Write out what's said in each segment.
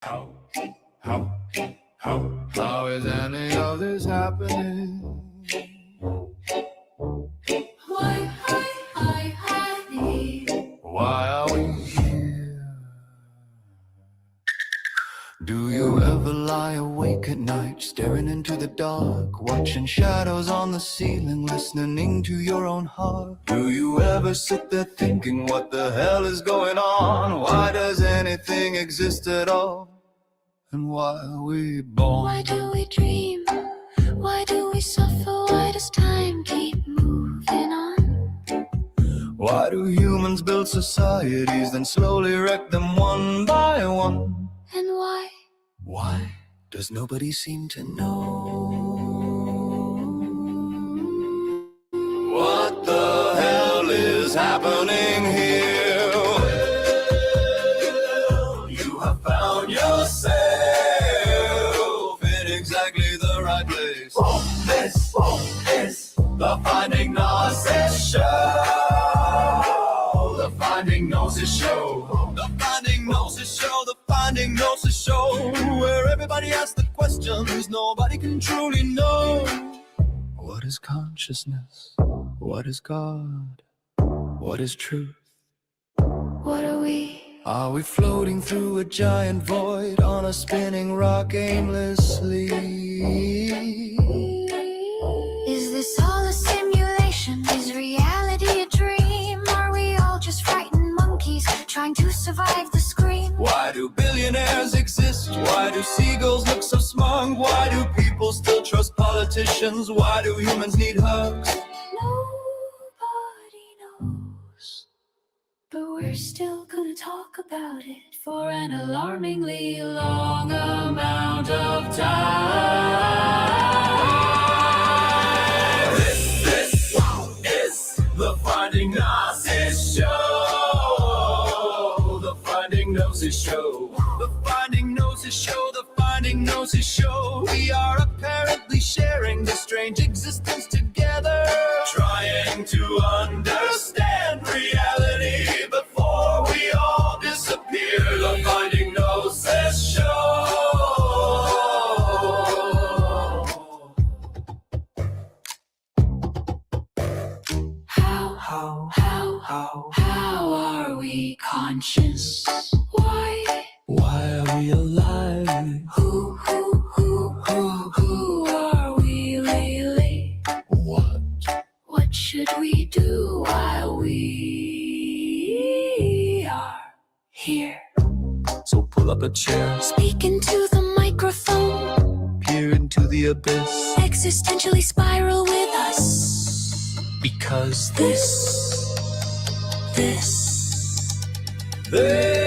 How is any of this happening? Why are we here? Do you ever lie awake at night, staring into the dark, watching shadows on the ceiling, listening to your own heart? Do you ever sit there thinking, what the hell is going on? Why does anything exist at all? And why are we born? Why do we dream? Why do we suffer? Why does time keep moving on? Why do humans build societies, then slowly wreck them one by one? And why? Why does nobody seem to know? What the hell is happening here? Well, you have found yourself in exactly the right place. This is the Finding Gnosis Show. The Finding Gnosis Show. The Finding Gnosis Show. The Finding Gnosis Show, where everybody asks the questions nobody can truly know. What is consciousness? What is God? What is truth? What are we? Are we floating through a giant void on a spinning rock aimlessly? Is this all a simulation? Is reality a dream? Are we all just frightened monkeys trying to survive the scream? Why do billionaires exist? Why do seagulls look so smug? Why do people still trust politicians? Why do humans need hugs? Nobody knows, but we're still gonna talk about it for an alarmingly long amount of time. This is the Finding Gnosis Show. The Finding Gnosis Show. The Finding Gnosis Show. The Finding Gnosis Show. We are apparently sharing this strange existence together, trying to understand reality before we all disappear. The Finding Gnosis Show. How are we conscious? Why are we alive? Who are we really? What should we do while we are here? So pull up a chair, Speak into the microphone, peer into the abyss, existentially spiral with us. because This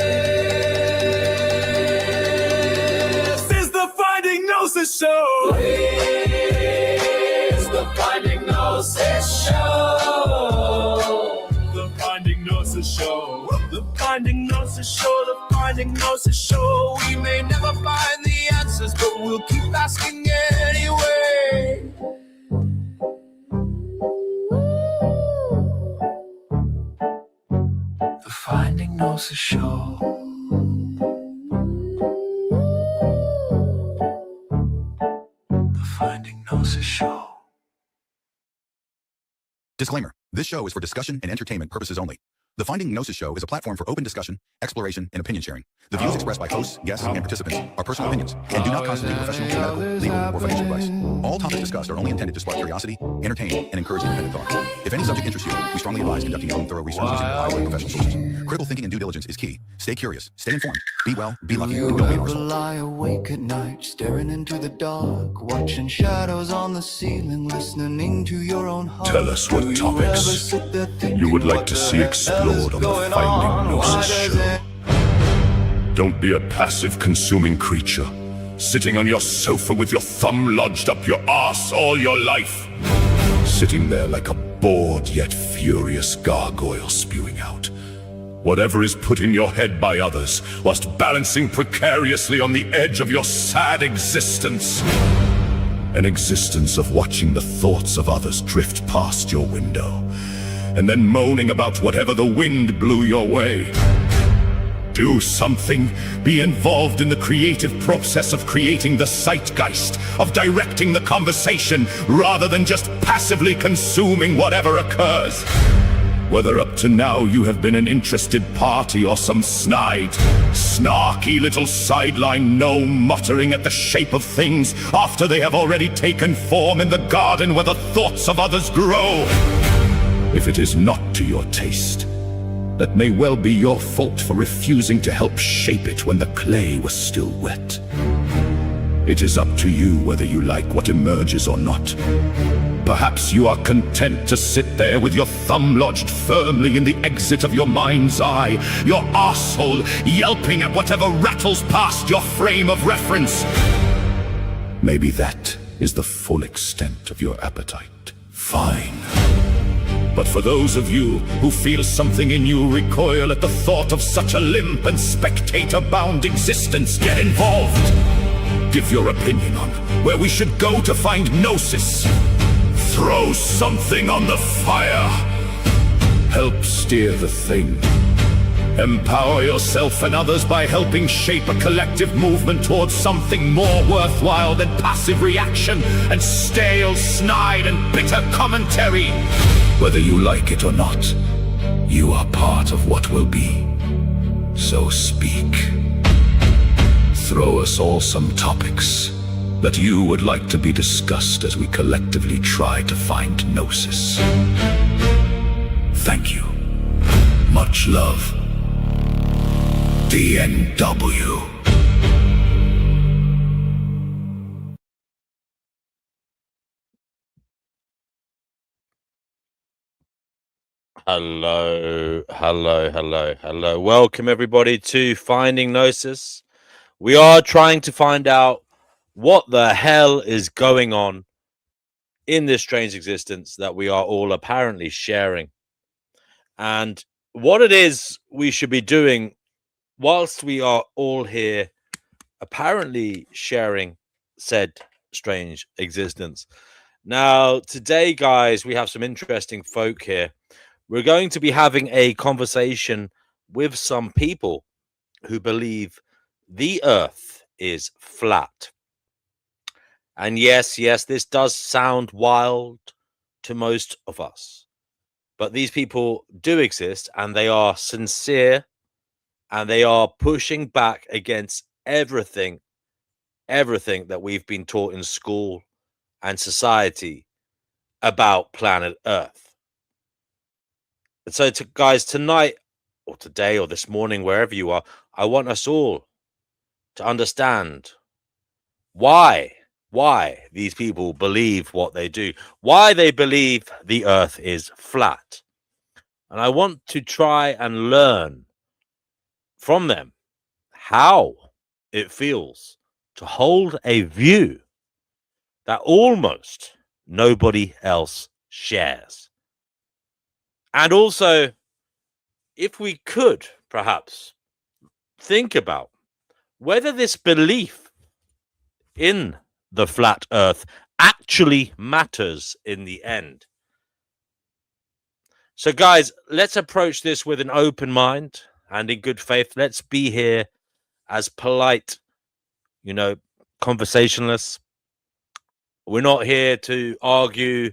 is the Finding Gnosis Show. This is the Finding Gnosis Show. The Finding Gnosis Show. The Finding Gnosis Show. The Finding Gnosis Show. We may never find the answers, but we'll keep asking anyway. The Finding Gnosis Show. The Finding Gnosis Show. Disclaimer. This show is for discussion and entertainment purposes only. The Finding Gnosis Show is a platform for open discussion, exploration, and opinion sharing. The views expressed by hosts, guests, and participants are personal opinions and do not constitute professional, medical, legal, or financial advice. All topics discussed are only intended to spark curiosity, entertain, and encourage independent thought. If any subject interests you, we strongly advise conducting your own thorough research using reliable professional sources. Critical thinking and due diligence is key. Stay curious, stay informed, be well, be lucky, and don't wait on results. Lie awake at night, staring into the dark, watching shadows on the ceiling, listening to your own heart. Tell us what topics you would like to see explored on the Finding Gnosis Show. Don't be a passive consuming creature, sitting on your sofa with your thumb lodged up your arse all your life. Sitting there like a bored yet furious gargoyle spewing out whatever is put in your head by others, whilst balancing precariously on the edge of your sad existence. An existence of watching the thoughts of others drift past your window, and then moaning about whatever the wind blew your way. do something. Be involved in the creative process of creating the zeitgeist, of directing the conversation, rather than just passively consuming whatever occurs. Whether up to now you have been an interested party or some snide, snarky little sideline gnome muttering at the shape of things after they have already taken form in the garden where the thoughts of others grow. If it is not to your taste, that may well be your fault for refusing to help shape it when the clay was still wet. It is up to you whether you like what emerges or not. Perhaps you are content to sit there with your thumb lodged firmly in the exit of your mind's eye, your arsehole yelping at whatever rattles past your frame of reference. Maybe that is the full extent of your appetite. Fine. But for those of you who feel something in you recoil at the thought of such a limp and spectator-bound existence, get involved. Give your opinion on where we should go to find Gnosis. Throw something on the fire. Help steer the thing. Empower yourself and others by helping shape a collective movement towards something more worthwhile than passive reaction and stale, snide, and bitter commentary. Whether you like it or not, you are part of what will be. So speak. Throw us all some topics that you would like to be discussed as we collectively try to find Gnosis. Thank you. Much love. DNW. Hello. Welcome everybody to Finding Gnosis. We are trying to find out what the hell is going on in this strange existence that we are all apparently sharing, and what it is we should be doing whilst we are all here apparently sharing said strange existence. Now, today, guys, we have some interesting folk here. We're going to be having a conversation with some people who believe the Earth is flat. And yes, this does sound wild to most of us. But these people do exist, and they are sincere, and they are pushing back against everything that we've been taught in school and society about planet Earth. And so, guys, tonight or today or this morning, wherever you are, I want us all to understand why these people believe what they do, why they believe the Earth is flat. And I want to try and learn from them how it feels to hold a view that almost nobody else shares. And also, if we could perhaps think about whether this belief in the flat Earth actually matters in the end. So, guys, let's approach this with an open mind and in good faith. Let's be here as polite, conversationalists. We're not here to argue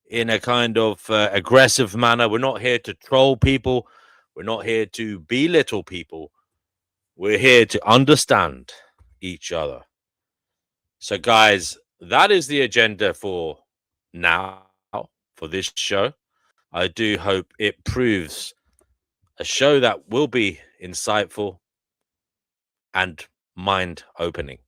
in a kind of aggressive manner. We're not here to troll people. We're not here to belittle people. We're here to understand each other. So, guys, that is the agenda for now, for this show. I do hope it proves a show that will be insightful and mind-opening.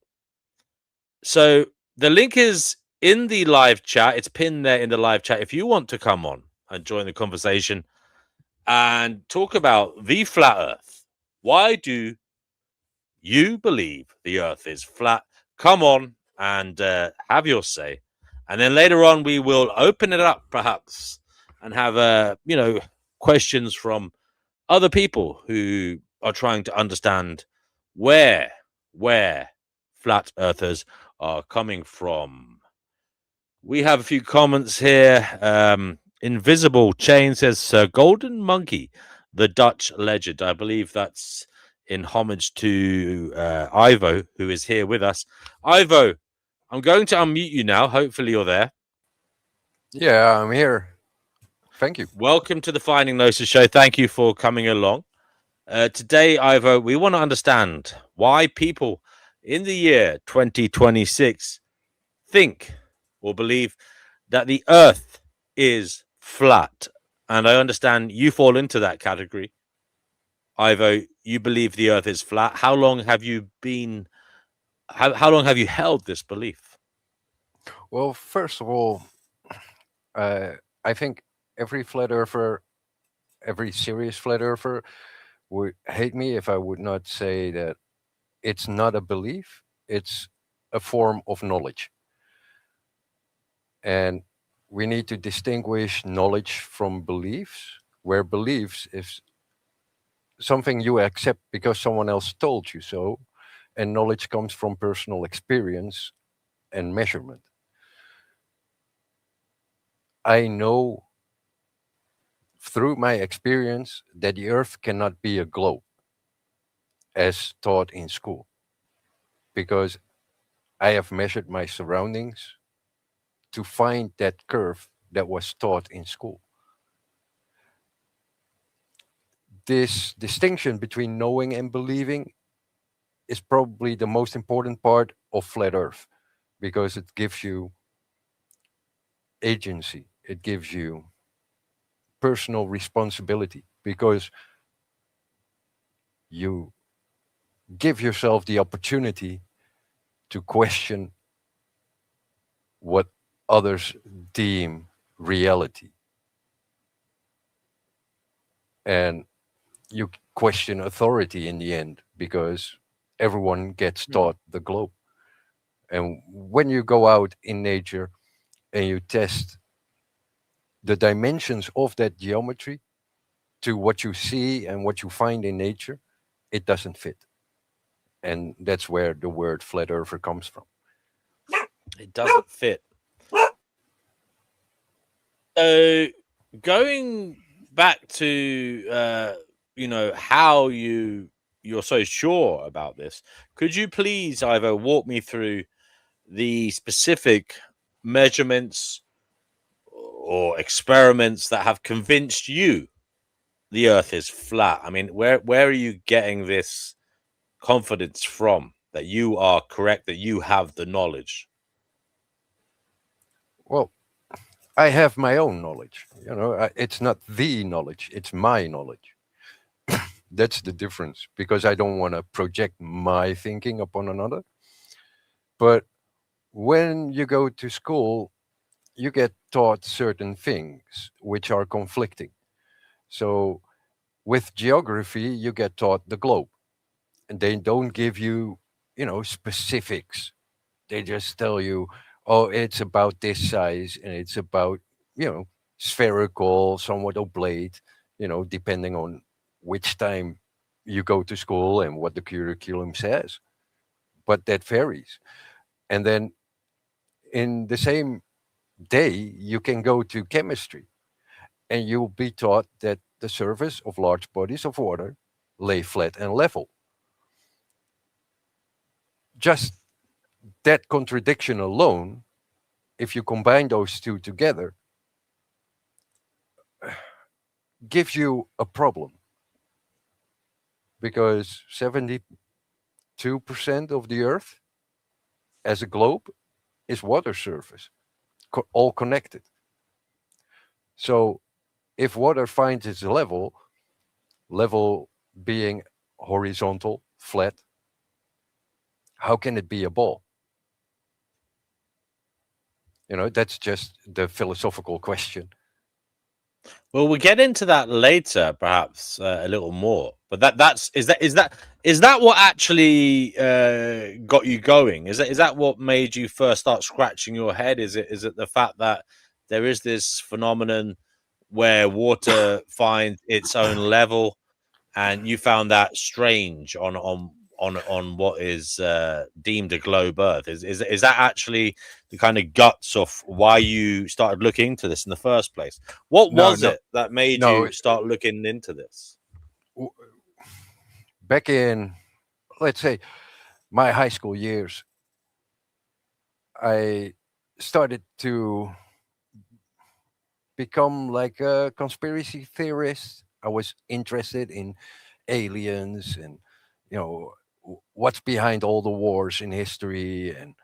So the link is in the live chat. It's pinned there in the live chat. If you want to come on and join the conversation and talk about the flat Earth, why do you believe the Earth is flat? Come on and have your say. And then later on, we will open it up, perhaps, and have, questions from other people who are trying to understand where flat earthers are coming from. We have a few comments here. Invisible Chain says, Golden Monkey, the Dutch legend. I believe that's in homage to Ivo, who is here with us. Ivo, I'm going to unmute you now. Hopefully you're there. Yeah, I'm here. Thank you. Welcome to the Finding Gnosis show. Thank you for coming along. Today, Ivo, we want to understand why people in the year 2026 think or believe that the earth is flat. And I understand you fall into that category. Ivo, you believe the earth is flat. How long have you been, how long have you held this belief? Well, first of all, I think every flat earther, every serious flat earther would hate me if I would not say that it's not a belief, it's a form of knowledge. And we need to distinguish knowledge from beliefs, where beliefs is something you accept because someone else told you so, and knowledge comes from personal experience and measurement. I know through my experience that the earth cannot be a globe as taught in school, because I have measured my surroundings to find that curve that was taught in school. This distinction between knowing and believing is probably the most important part of flat earth, because it gives you agency, it gives you personal responsibility, because you give yourself the opportunity to question what others deem reality. And you question authority in the end, because everyone gets taught the globe. And when you go out in nature and you test the dimensions of that geometry to what you see and what you find in nature, it doesn't fit. And that's where the word flat earther comes from. It doesn't fit. So going back to how you're so sure about this, could you please either walk me through the specific measurements or experiments that have convinced you the earth is flat? I mean, where are you getting this confidence from that you are correct, that you have the knowledge? Well, I have my own knowledge. It's not the knowledge, it's my knowledge. That's the difference, because I don't want to project my thinking upon another. But when you go to school, you get taught certain things which are conflicting. So with geography, you get taught the globe, and they don't give you, specifics. They just tell you, oh, it's about this size and it's about, spherical, somewhat oblate, depending on which time you go to school and what the curriculum says. But that varies. And then in the same day, you can go to chemistry and you'll be taught that the surface of large bodies of water lay flat and level. Just that contradiction alone, if you combine those two together, gives you a problem, because 72% of the earth as a globe is water surface, all connected. So if water finds its level being horizontal, flat, how can it be a ball? That's just the philosophical question. Well, we'll get into that later, perhaps a little more. But is that what actually got you going? Is that what made you first start scratching your head? Is it the fact that there is this phenomenon where water finds its own level, and you found that strange on what is deemed a globe Earth? Is that actually the kind of guts of why you started looking into this in the first place? What was it that made you start looking into this? back in, let's say, my high school years, I started to become like a conspiracy theorist. I was interested in aliens and, you know, what's behind all the wars in history. And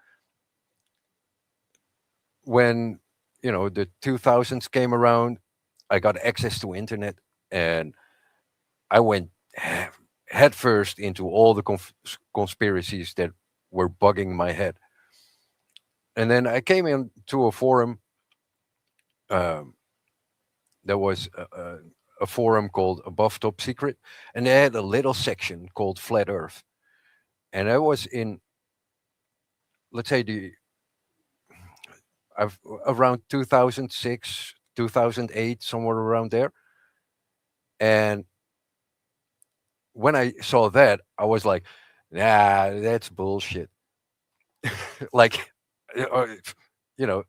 when, the 2000s came around, I got access to internet, and I went headfirst into all the conspiracies that were bugging my head. And then I came into a forum. Um, there was a forum called Above Top Secret, and they had a little section called Flat Earth. And I was in, let's say, around 2006, 2008, somewhere around there. And when I saw that, I was like, nah, that's bullshit. Like, uh,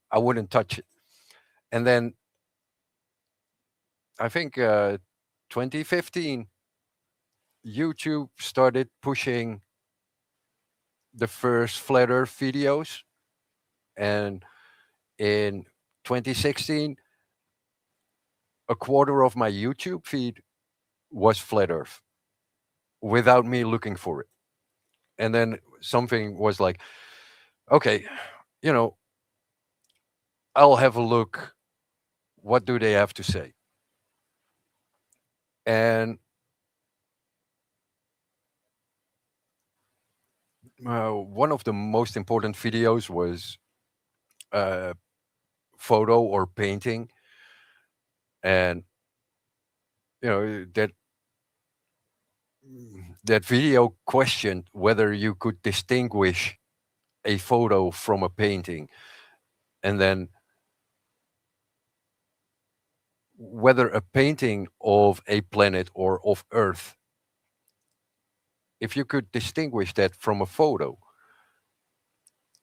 I wouldn't touch it. And then I think 2015, YouTube started pushing the first flat Earth videos, and in 2016, a quarter of my YouTube feed was flat Earth without me looking for it. And then something was like, okay, you know, I'll have a look. What do they have to say? And one of the most important videos was a photo or painting, and that video questioned whether you could distinguish a photo from a painting, and then whether a painting of a planet or of Earth, if you could distinguish that from a photo,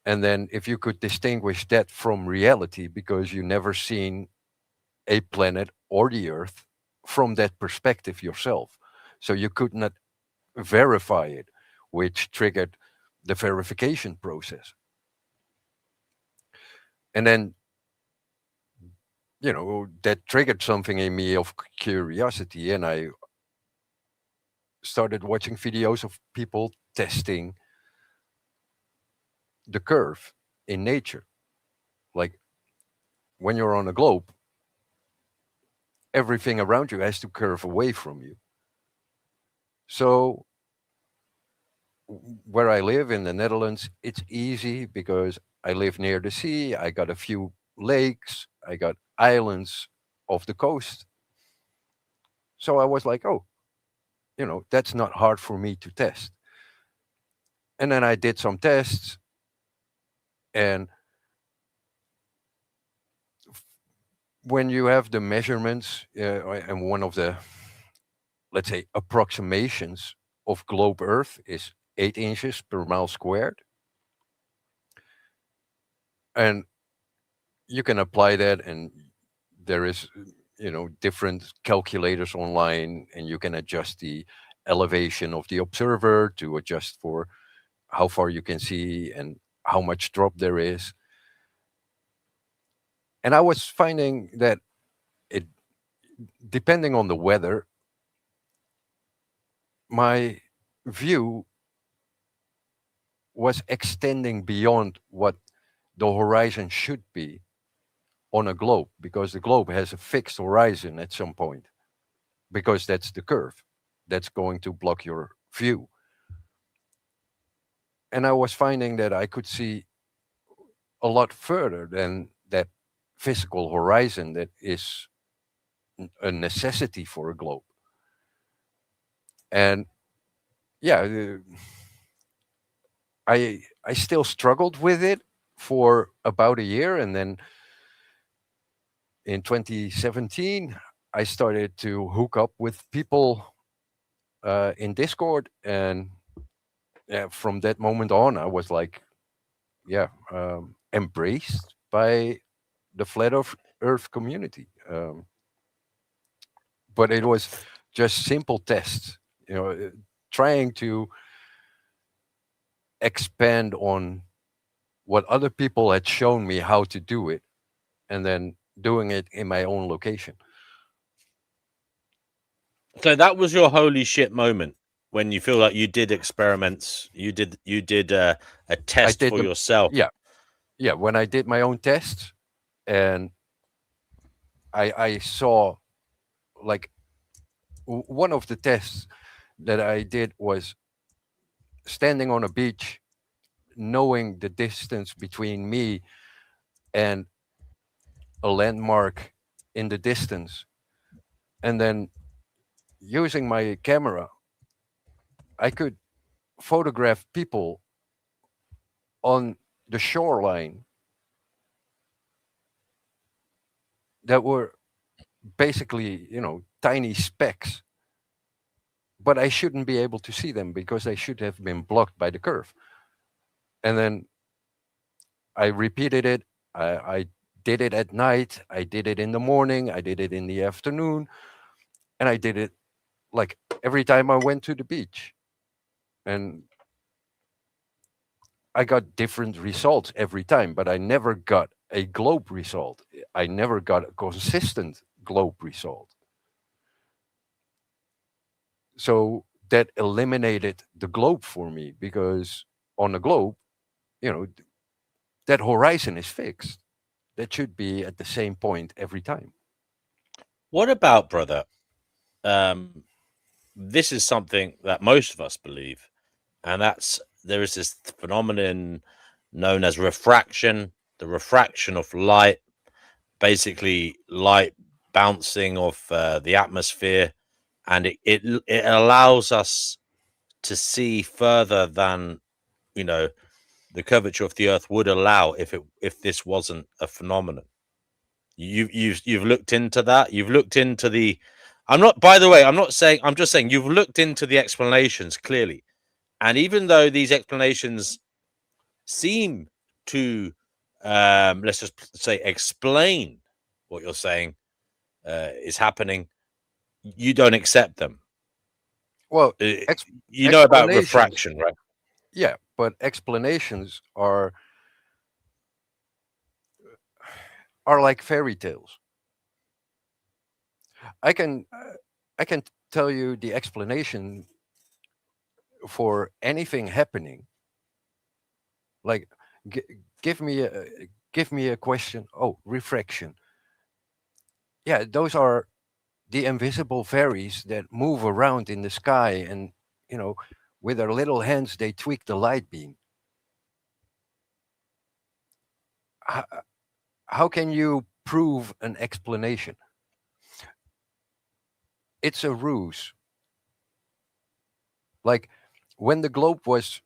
and then if you could distinguish that from reality because you never seen a planet or the Earth from that perspective yourself, so you could not verify it, which triggered the verification process. And then, that triggered something in me of curiosity, and I started watching videos of people testing the curve in nature. Like, when you're on a globe, everything around you has to curve away from you. So where I live in the Netherlands, it's easy because I live near the sea. I got a few lakes, I got islands off the coast. So I was like, oh, that's not hard for me to test. And then I did some tests, and when you have the measurements, and one of the, let's say, approximations of globe Earth is 8 inches per mile squared, and you can apply that, and there is, different calculators online, and you can adjust the elevation of the observer to adjust for how far you can see and how much drop there is. And I was finding that it, depending on the weather, my view was extending beyond what the horizon should be on a globe, because the globe has a fixed horizon at some point, because that's the curve that's going to block your view. And I was finding that I could see a lot further than that physical horizon that is a necessity for a globe. And yeah, I still struggled with it for about a year, and then in 2017 I started to hook up with people in Discord, and yeah, from that moment on I was like, yeah, embraced by the flat Earth community. But it was just simple tests, you know. trying to expand on what other people had shown me how to do it, and then doing it in my own location. So that was your holy shit moment when you feel like you did experiments, you did a I test did for them. yourself. Yeah, when I did my own tests, and I saw, like, one of the tests that I did was standing on a beach, knowing the distance between me and a landmark in the distance, and then using my camera, I could photograph people on the shoreline that were basically, tiny specks, but I shouldn't be able to see them because they should have been blocked by the curve. And then I repeated it. I did it at night. I did it in the morning. I did it in the afternoon. And I did it like every time I went to the beach. And I got different results every time, but I never got a globe result. I never got a consistent globe result. So that eliminated the globe for me, because on the globe, that horizon is fixed. That should be at the same point every time. What about, brother? This is something that most of us believe, and that's there is this phenomenon known as refraction, the refraction of light, basically light bouncing off the atmosphere, and it allows us to see further than the curvature of the earth would allow if this wasn't a phenomenon. You've looked into that. You've looked into the. I'm not. By the way, I'm not saying. I'm just saying you've looked into the explanations clearly, and even though these explanations seem to, let's just say, explain what you're saying is happening, you don't accept them. Well, You know about explanations, refraction, right? yeah, but explanations are like fairy tales. I can I can tell you the explanation for anything happening. Like, g- give me a question. Oh, refraction. Yeah, those are the invisible fairies that move around in the sky, and with their little hands they tweak the light beam. How, how can you prove an explanation? It's a ruse. Like, when the globe was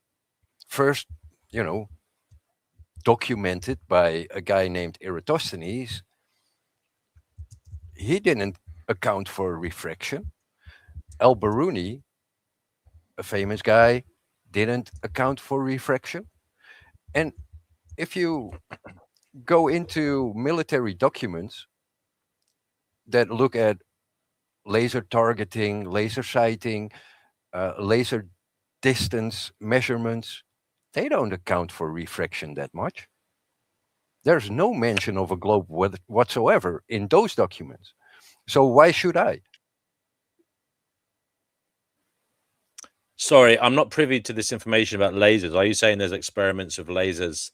first, you know, documented by a guy named Eratosthenes, he didn't account for refraction. Al-Biruni, a famous guy, didn't account for refraction. And if you go into military documents that look at laser targeting, laser sighting, laser distance measurements, they don't account for refraction that much. There's no mention of a globe whatsoever in those documents. So why should I? Sorry, I'm not privy to this information about lasers. Are you saying there's experiments of lasers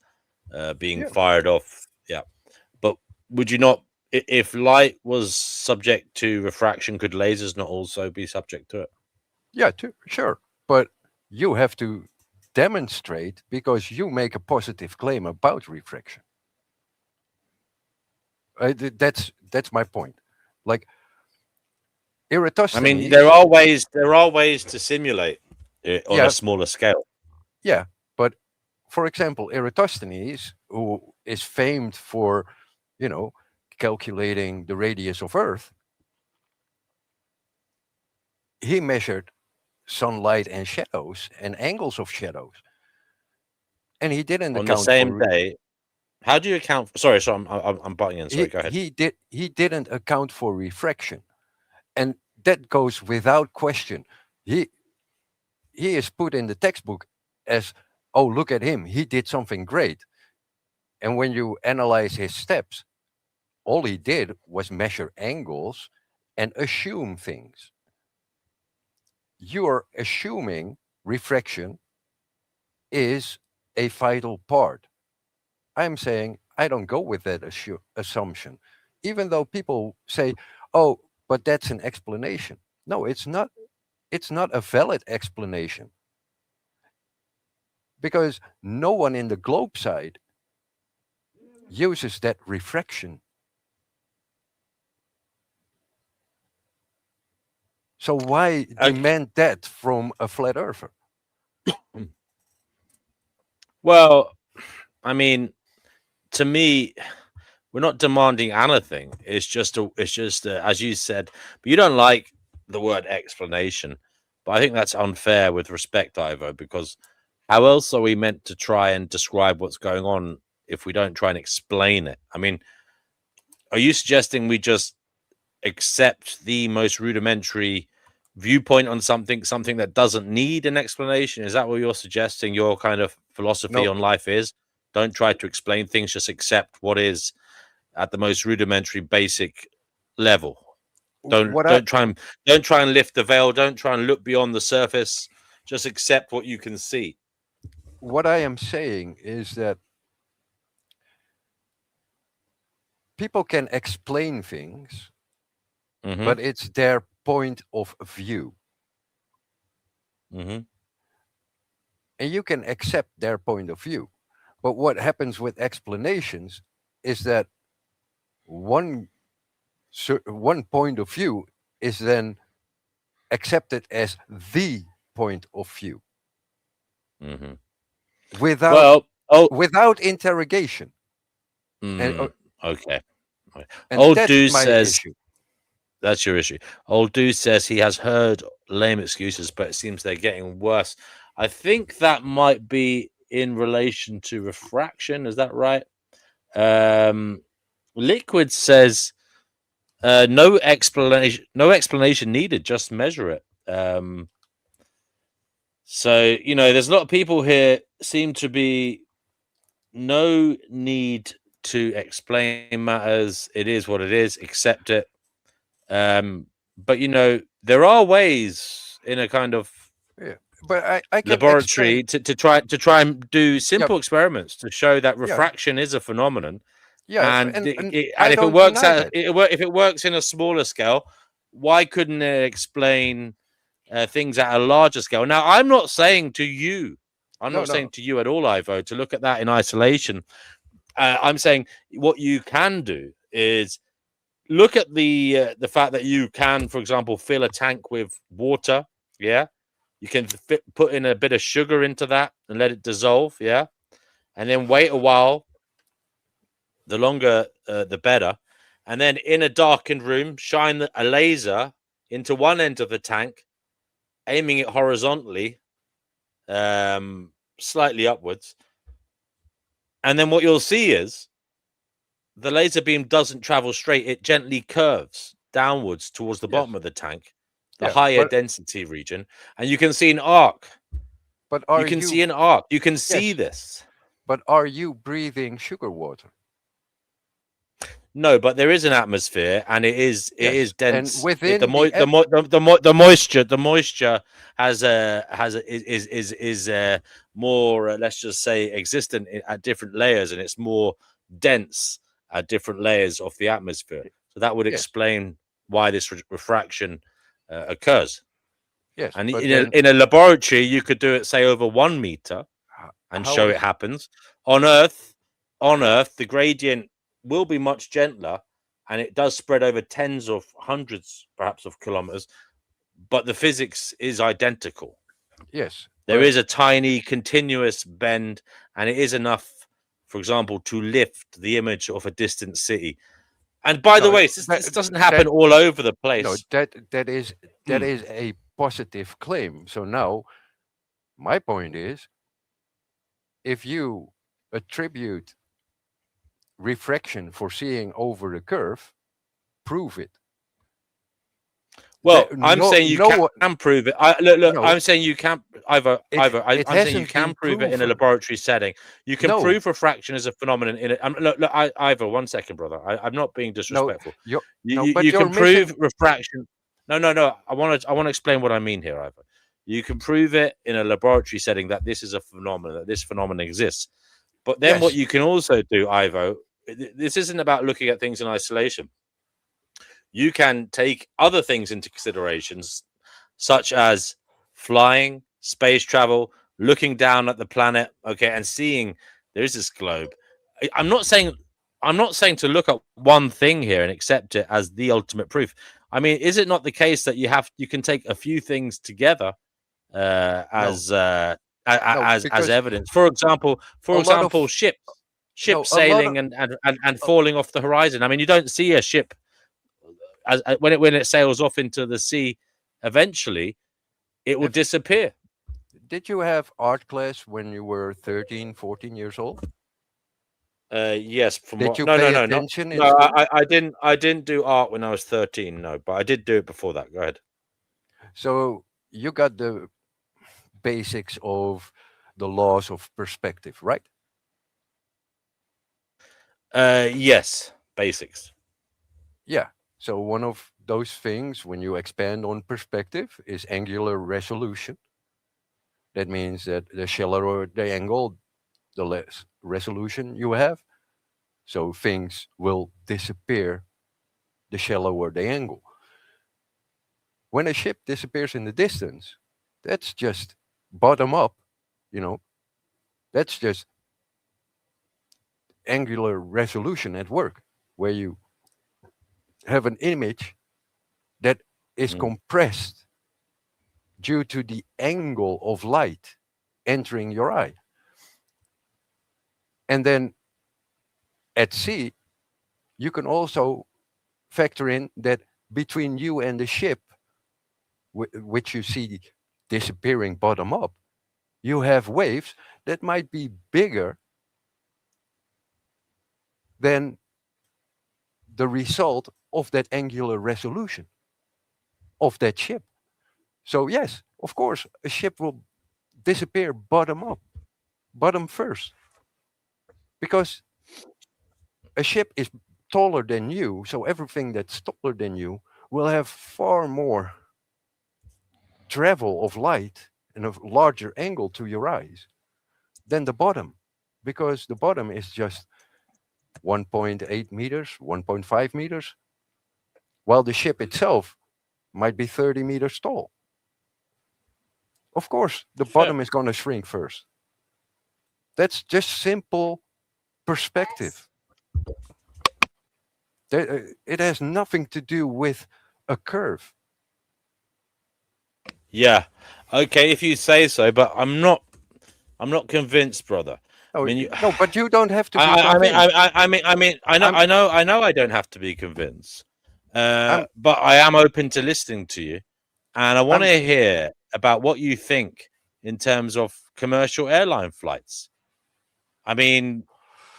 being Yeah, fired off? Yeah, but would you not, if light was subject to refraction, could lasers not also be subject to it? yeah, sure. But you have to demonstrate, because you make a positive claim about refraction. That's my point. Like, I mean, Eratosthenes, there are ways to simulate it on a yeah, smaller scale. yeah. But for example, Eratosthenes, who is famed for, you know, calculating the radius of Earth, he measured sunlight and shadows and angles of shadows, and he didn't On the account same for. day, how do you account? Sorry, I'm butting in. Sorry, go ahead. He didn't account for refraction, and that goes without question. He he is put in the textbook as, oh, look at him, he did something great. And when you analyze his steps, all he did was measure angles and assume things. You're assuming refraction is a vital part. I'm saying I don't go with that assumption, even though people say, oh, but that's an explanation. No, it's not. It's not a valid explanation because no one in the globe side uses that refraction. So why Okay. demand that from a flat earther? Well, I mean, to me, we're not demanding anything. It's just as you said, but you don't like the word explanation. But I think that's unfair with respect, Ivo, because how else are we meant to try and describe what's going on if we don't try and explain it? I mean, are you suggesting we just accept the most rudimentary viewpoint on something that doesn't need an explanation? Is that what you're suggesting your kind of philosophy No, on life is? Don't try to explain things, just accept what is at the most rudimentary basic level. what I Don't try and lift the veil, don't try and look beyond the surface, just accept what you can see. what I am saying is that people can explain things, Mm-hmm. but it's their point of view. Mm-hmm. And you can accept their point of view. But what happens with explanations is that one one point of view is then accepted as the point of view Mm-hmm. without Well, without interrogation. And okay. and Old that's Do my says issue. that's your issue. Old Do says he has heard lame excuses, but it seems they're getting worse. I think that might be in relation to refraction. Is that right? Liquid says no explanation needed. Just measure it. So there's a lot of people here seem to be no need to explain matters. It is what it is. Accept it. But there are ways in a kind of Yeah. But I can explain. laboratory to try and do Yeah, simple experiments to show that yeah, refraction is a phenomenon, yeah. and And and I if it don't works deny out, that. if it works in a smaller scale, why couldn't it explain things at a larger scale? Now, I'm No, not no. saying to you at all, Ivo, to look at that in isolation. I'm saying what you can do is look at the fact that you can, for example, fill a tank with water. Yeah, you can put in a bit of sugar into that and let it dissolve. Yeah, and then wait a while. The longer, the better. And then in a darkened room, shine a laser into one end of the tank, aiming it horizontally, slightly upwards. And then what you'll see is the laser beam doesn't travel straight; it gently curves downwards towards the Yes. bottom of the tank, the Yeah. higher density region, and you can see an arc. But You are can you see an arc. You can see yes, this. but are you breathing sugar water? No, but there is an atmosphere, and it Yes. is And dense. within the The moisture is more, let's just say, existent at different layers, and it's more dense at different layers of the atmosphere. So that would yes, explain why this refraction occurs. yes. And But then in a laboratory, you could do it, say, over 1 meter and how show it is happens. On Earth, the gradient will be much gentler, and it does spread over tens of hundreds, perhaps, of kilometers. But the physics is identical. yes, There but is a tiny continuous bend, and it is enough, for example, to lift the image of a distant city. And by the no, way, this doesn't that happen all over the no, place. that Hmm. is a positive claim. So now my point is, if you attribute refraction for seeing over the curve, prove it. Well, I'm No, saying you no, can prove it. Look. no. I'm saying you can. It I'm saying you hasn't can been prove it in a proven. laboratory setting. You can No, prove refraction as a phenomenon in it. Look, Ivor. 1 second, brother. I'm not being no, disrespectful. you You, no, you but you you're can missing. prove refraction. No. I want to explain what I mean here, Ivor. You can prove it in a laboratory setting that this is a phenomenon, that this phenomenon exists. But then what Yes, you can also do, Ivo, this isn't about looking at things in isolation. You can take other things into considerations, such as flying, space travel, looking down at the planet, okay, and seeing there is this globe. I'm not saying to look at one thing here and accept it as the ultimate proof. I mean, is it not the case that you can take a few things together no, no, as because evidence? For a lot of example, no, ships a lot of sailing and uh, falling off the horizon. I mean, you don't see a ship when it sails off into the sea. Eventually, it will have, disappear. did you have art class when you were 13, 14 years old? Yes, from Did what? you No, pay no, no, not attention in no. school? I didn't. I didn't do art when I was 13. No, but I did do it before that. Go ahead. So you got the basics of the laws of perspective, right? Yes, basics. Yeah. So one of those things when you expand on perspective is angular resolution. That means that the shallower the angle, the less resolution you have. So things will disappear the shallower the angle. When a ship disappears in the distance, that's just bottom up, you know, that's just angular resolution at work, where you have an image that is Mm. compressed due to the angle of light entering your eye. And then at sea, you can also factor in that between you and the ship, which you see disappearing bottom up, you have waves that might be bigger than the result of that angular resolution of that ship. So, yes, of course, a ship will disappear bottom up, bottom first, because a ship is taller than you. So, everything that's taller than you will have far more travel of light and a larger angle to your eyes than the bottom, because the bottom is just 1.8 meters, 1.5 meters, while the ship itself might be 30 meters tall. Of course, the Fair. bottom is going to shrink first. That's just simple perspective. It has nothing to do with a curve. Yeah. Okay, if you say so, but I'm not. I'm not convinced, brother. I No, mean, you. no, but you don't have to be I mean, convinced. I know, I'm, I know, I don't have to be convinced, I'm, but I am open to listening to you, and I want I'm. to hear about what you think in terms of commercial airline flights. I mean,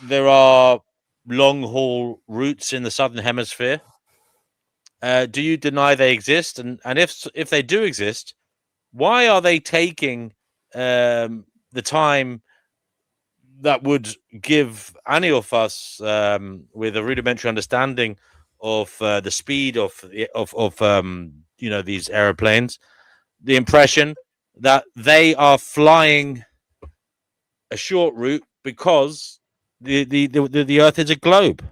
there are long haul routes in the southern hemisphere. Do you deny they exist? And if they do exist, why are they taking the time that would give any of us with a rudimentary understanding of the speed of these aeroplanes the impression that they are flying a short route because the Earth is a globe.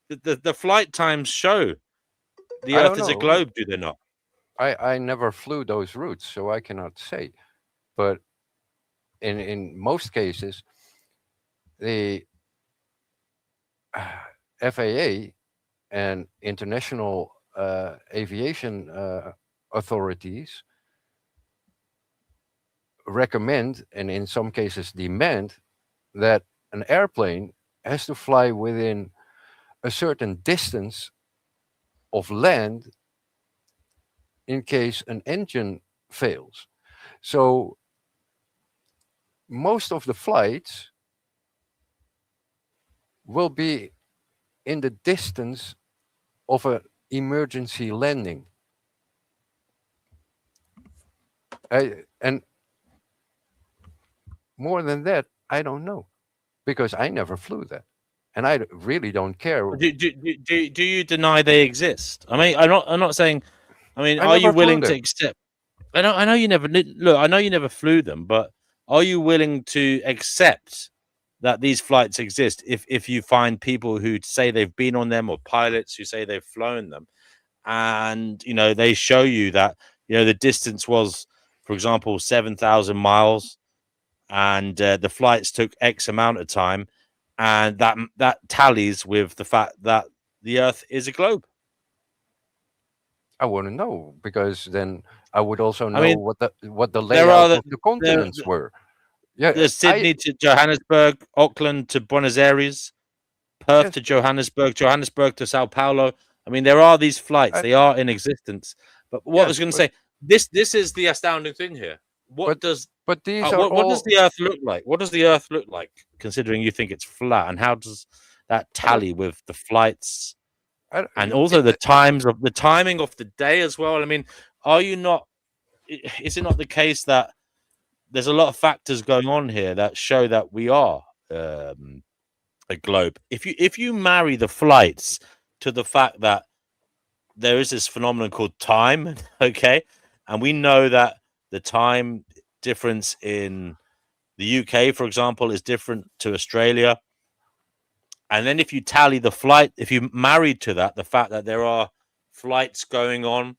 The flight times show the I Earth don't is a know. globe, do they not? I never flew those routes, so I cannot say. But in most cases, the FAA and international aviation authorities recommend, and in some cases demand, that an airplane has to fly within a certain distance of land in case an engine fails. So most of the flights will be in the distance of a emergency landing. And more than that, I don't know, because I never flew that, and I really don't care. Do you deny they exist? I mean, I'm not saying. I mean, I are you never flew willing to them. accept? I know you never look. I know you never flew them, but are you willing to accept that these flights exist? If you find people who say they've been on them, or pilots who say they've flown them, and they show you that the distance was, for example, 7,000 miles, and the flights took X amount of time, and that tallies with the fact that the Earth is a globe. I wouldn't know, because then I would also I know mean, what the there are layout of the continents were. Yeah, there's I Sydney to Johannesburg, Auckland to Buenos Aires, Perth yes, to Johannesburg, Johannesburg to Sao Paulo. I mean, there are these flights; I, they are in existence. But what I was yes, going to say, this is the astounding thing here. but What does but these are what does all. the Earth look like? What does the Earth look like, considering you think it's flat, and how does that I don't. tally with the flights I, and also the timing of the day as well? I mean, are you not? Is it not the case that there's a lot of factors going on here that show that we are a globe? If you marry the flights to the fact that there is this phenomenon called time, okay, and we know that the time difference in the UK, for example, is different to Australia. And then if you tally the flight, if you marry to that the fact that there are flights going on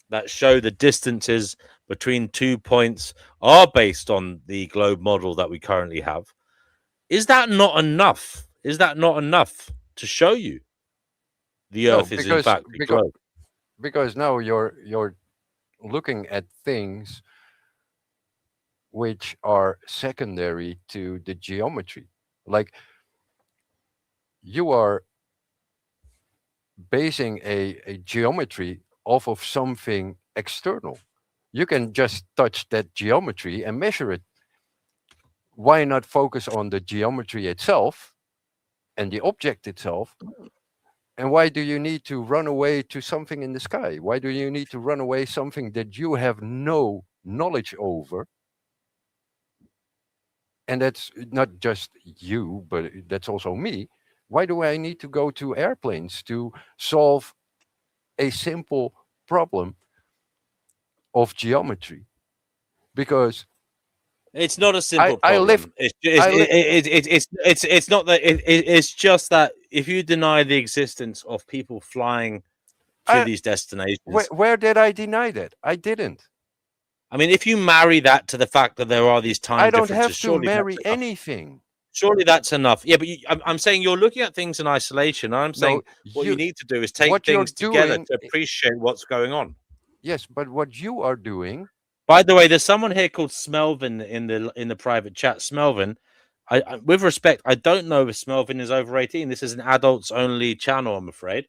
that show the distances between 2 points are based on the globe model that we currently have, is that not enough? Is that not enough to show you the no, Earth is in fact a globe? because now you're looking at things which are secondary to the geometry. Like, you are basing a geometry off of something external. You can just touch that geometry and measure it. Why not focus on the geometry itself and the object itself? And why do you need to run away to something in the sky? Why do you need to run away something that you have no knowledge over? And that's not just you, but that's also me. Why do I need to go to airplanes to solve a simple problem of geometry? Because It's not a I, simple I live, problem. I live. It's not that. It's just that if you deny the existence of people flying to I these destinations, where did I deny that? I didn't. I mean, if you marry that to the fact that there are these I time don't differences, have to surely that's marry enough. anything. Surely that's enough. Yeah, but I'm saying you're looking at things in isolation. I'm saying No, what you you. need to do is take What you're things together doing, to appreciate what's going on. yes, but what you are doing. By the way, there's someone here called Smelvin in the private chat. Smelvin, with respect, I don't know if Smelvin is over 18. This is an adults only channel, I'm afraid.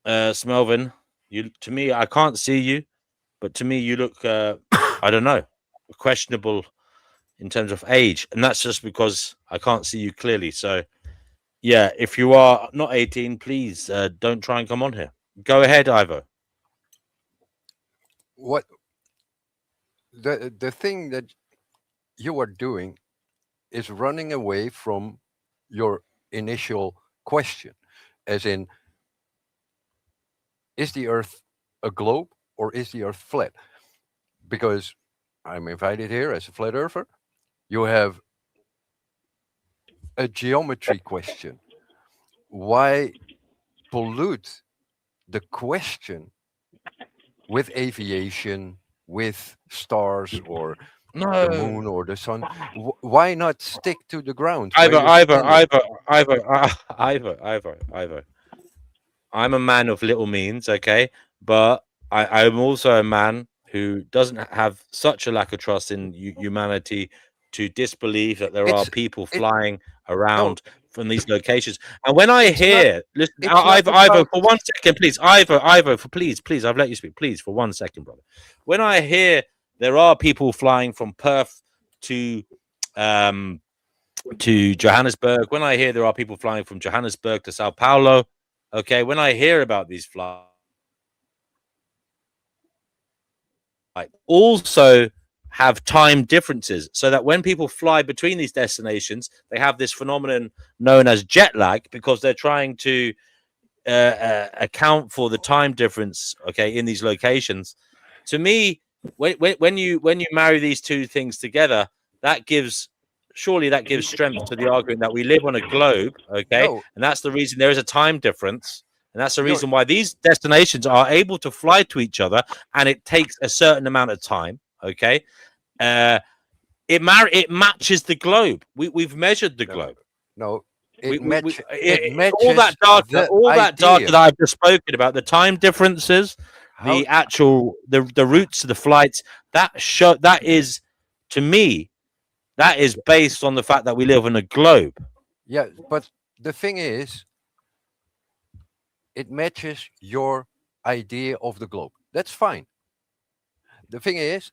Smelvin, to me, I can't see you, but to me, you look, I don't know, questionable in terms of age, and that's just because I can't see you clearly. So, yeah, if you are not 18, please don't try and come on here. Go ahead, Ivo. What the thing that you are doing is running away from your initial question, as in, is the Earth a globe or is the Earth flat? Because I'm invited here as a flat earther. You have a geometry question. Why pollute the question with aviation, with stars, or the No, moon or the sun? Why not stick to the ground where Ivo, you're Ivo, standing? Ivo, Ivo, Ivo. I'm a man of little means, okay, but I'm also a man who doesn't have such a lack of trust in humanity to disbelieve that there are It's people it flying no, around from these locations. And when I it's not. hear, listen, It's not Ivo, about. for 1 second, please, Ivo, for please, I've let you speak, please, for 1 second, brother. When I hear there are people flying from Perth to Johannesburg, when I hear there are people flying from Johannesburg to Sao Paulo, Okay, when I hear about these flights, also have time differences, so that when people fly between these destinations, they have this phenomenon known as jet lag because they're trying to account for the time difference. Okay, in these locations, to me, when you marry these two things together, that gives surely that gives strength to the argument that we live on a globe. Okay, No, and that's the reason there is a time difference. And that's the you're reason why these destinations are able to fly to each other, and it takes a certain amount of time. Okay, uh, it matches the globe. We've measured the no, globe. no. We It all matches the that data idea. that I've just spoken about, the time differences, How? the actual the routes of the flights, that is, to me, that is based on the fact that we live on a globe. Yeah, but the thing is, it matches your idea of the globe. That's fine. The thing is,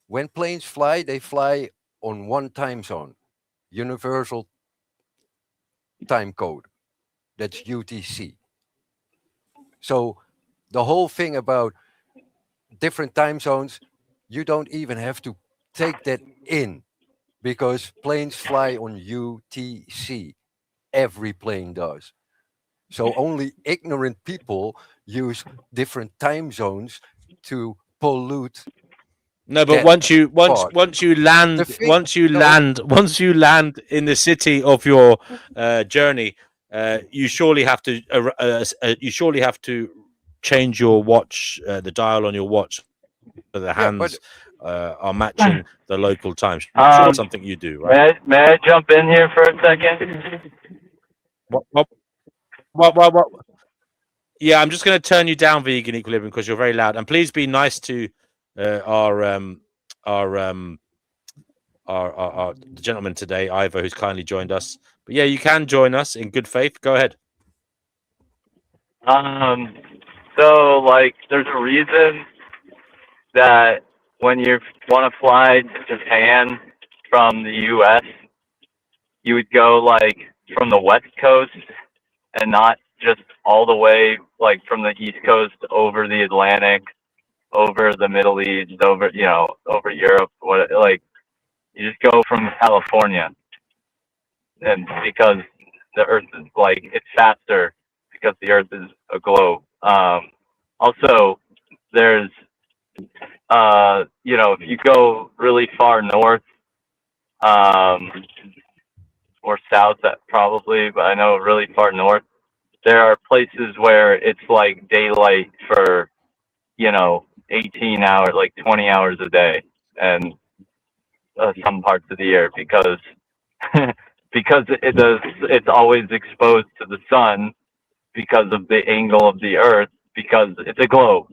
when planes fly, they fly on one time zone, universal time code. That's UTC. So the whole thing about different time zones, you don't even have to take that in because planes fly on UTC. Every plane does. So only ignorant people use different time zones to pollute No, but that part. The thing, no, once you land in the city of your journey, you surely have to change your watch, the dial on your watch, so the yeah, but hands are matching the local time. Sure, that's Um, something you do, right? may I jump in here for a second? What, what, what? Yeah, I'm just going to turn you down, Vegan Equilibrium, because you're very loud. And please be nice to uh, our um, our um, our the gentleman today, Ivor, who's kindly joined us. But yeah, you can join us in good faith. Go ahead. Um, so like, there's a reason that when you want to fly to Japan from the U.S., you would go like from the West Coast and not just all the way like from the East Coast over the Atlantic, over the Middle East, over over Europe. What like you just go from California, and because the Earth is like it's faster because the Earth is a globe. Also, there's if you go really far north, um, or south, that probably, but I know really far north, there are places where it's like daylight for 18 hours, like 20 hours a day, and some parts of the year because because it's always exposed to the sun because of the angle of the Earth because it's a globe.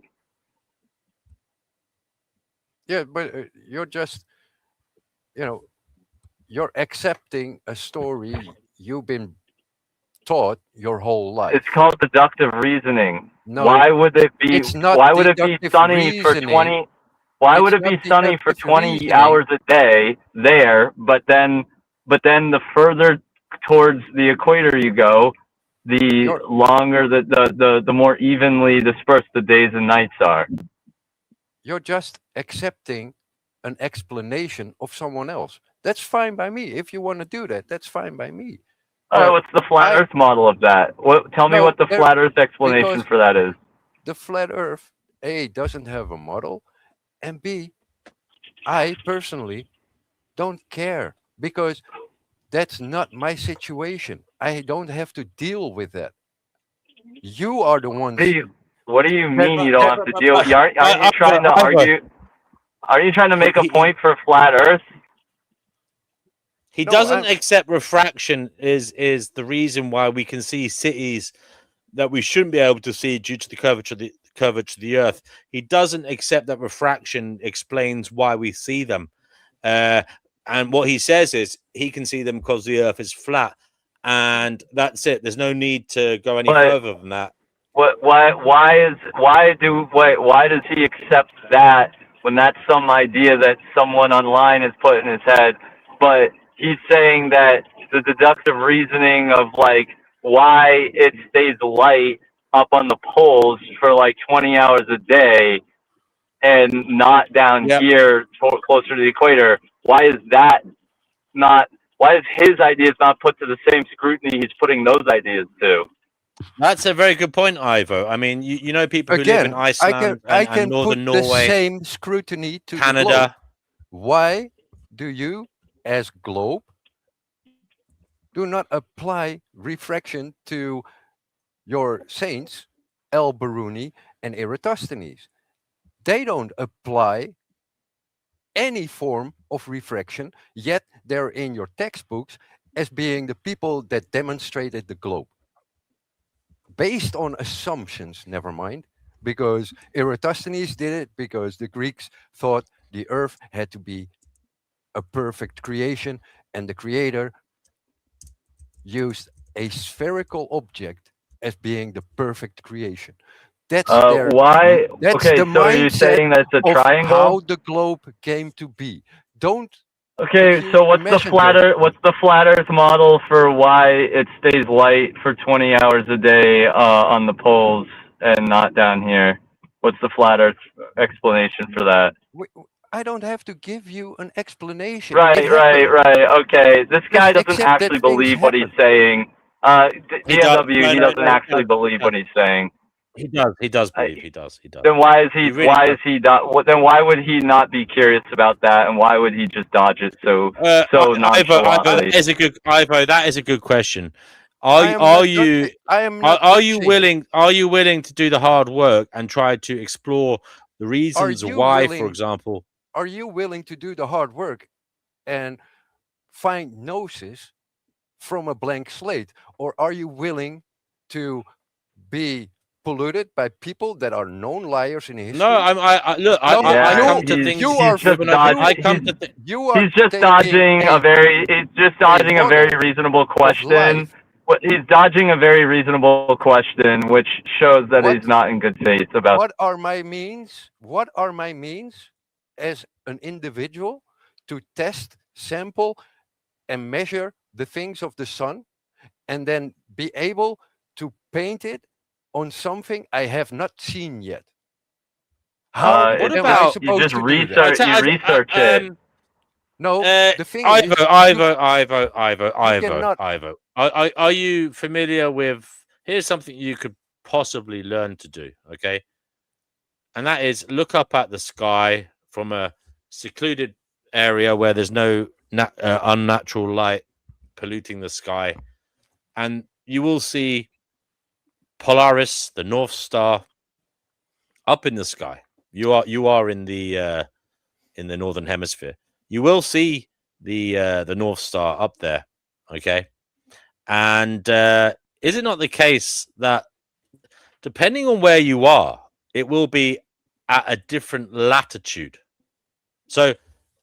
yeah, but you're just, you know, you're accepting a story you've been taught your whole It's life. called deductive reasoning. No, it's not Why would it be deductive sunny for reasoning. 20 why would It's it not be sunny for deductive 20 reasoning. hours a day there, but then the further towards the equator you go, the You're longer the more evenly dispersed the days and nights are. you're just accepting an explanation of someone else. That's fine by me. If you want to do that, that's fine by me. All right, But what's the flat I Earth model of that? Tell me no what the there flat Earth explanation because for that is. the flat Earth A doesn't have a model, and B, I personally don't care because that's not my situation. I don't have to deal with that. You are the What do ones you, what do you that mean But, you don't have to deal? Aren't you trying to Ivor, argue? Are you trying to he, make a he point for flat Earth? he no, doesn't I'm accept refraction is the reason why we can see cities that we shouldn't be able to see due to the curvature of the Earth. He doesn't accept that refraction explains why we see them. Uh, and what he says is he can see them because the Earth is flat, and that's it. There's no need to go any But further than that. why does he accept that when that's some idea that someone online has put in his head? But he's saying that the deductive reasoning of like why it stays light up on the poles for like 20 hours a day and not down Yep. here closer to the equator, why is that not? Why is his ideas not put to the same scrutiny he's putting those ideas to? That's a very good point, Ivo. I mean, you know people who live in Again, Iceland I and can put northern the Norway, same scrutiny to the globe. Canada. Why do you, as globe, do not apply refraction to your saints, El-Biruni and Eratosthenes? They don't apply any form of refraction, yet they're in your textbooks as being the people that demonstrated the globe. Based on assumptions, never mind, because Eratosthenes did it because the Greeks thought the earth had to be a perfect creation, and the creator used a spherical object as being the perfect creation. That's Why? that's Okay, the so are you mindset saying that's a of triangle? how the globe came to be. Don't Okay, accuse so the what's the messenger. What's the flat Earth model for why it stays light for 20 hours a day on the poles and not down here? What's the flat Earth explanation for that? I don't have to give you an explanation. Right, It right, happened. right. Okay, this Just guy doesn't accept that actually things believe what he's happen. saying. He does. DMW, No, he no, doesn't no, he actually does. believe what he's saying. He does. He does I, believe. He does. He does. then why is he? He really Why does. is he not? Then why would he not be curious about that? And why would he just dodge it so Ivo, nonchalantly? that is a good Ivo. That is a good question. I am not I am not Are you dodging. willing? Are you willing to do the hard work and try to explore the reasons you why, for willing- example? Are you willing to do the hard work and find gnosis from a blank slate? Or are you willing to be polluted by people that are known liars in history? No, I look. No, I Yeah, come to he's- things. he's are- just with an open- I dodging- come he's- to. You are He's just taking dodging a very. He's just dodging a very model reasonable question. life. He's dodging a very reasonable question, which shows that What- he's not in good faith about. What are my means? What are my means as an individual to test, sample, and measure the things of the sun, and then be able to paint it on something I have not seen yet? How What am I about- supposed you just to do that? research? You research it. No, the thing Ivo, is, Ivo. cannot- Are you familiar with? Here's something you could possibly learn to do. Okay, and that is look up at the sky from a secluded area where there's no unnatural light polluting the sky, and you will see Polaris, the North Star, up in the sky. You are in the northern hemisphere. You will see the North Star up there. Okay, and is it not the case that depending on where you are, it will be at a different latitude? So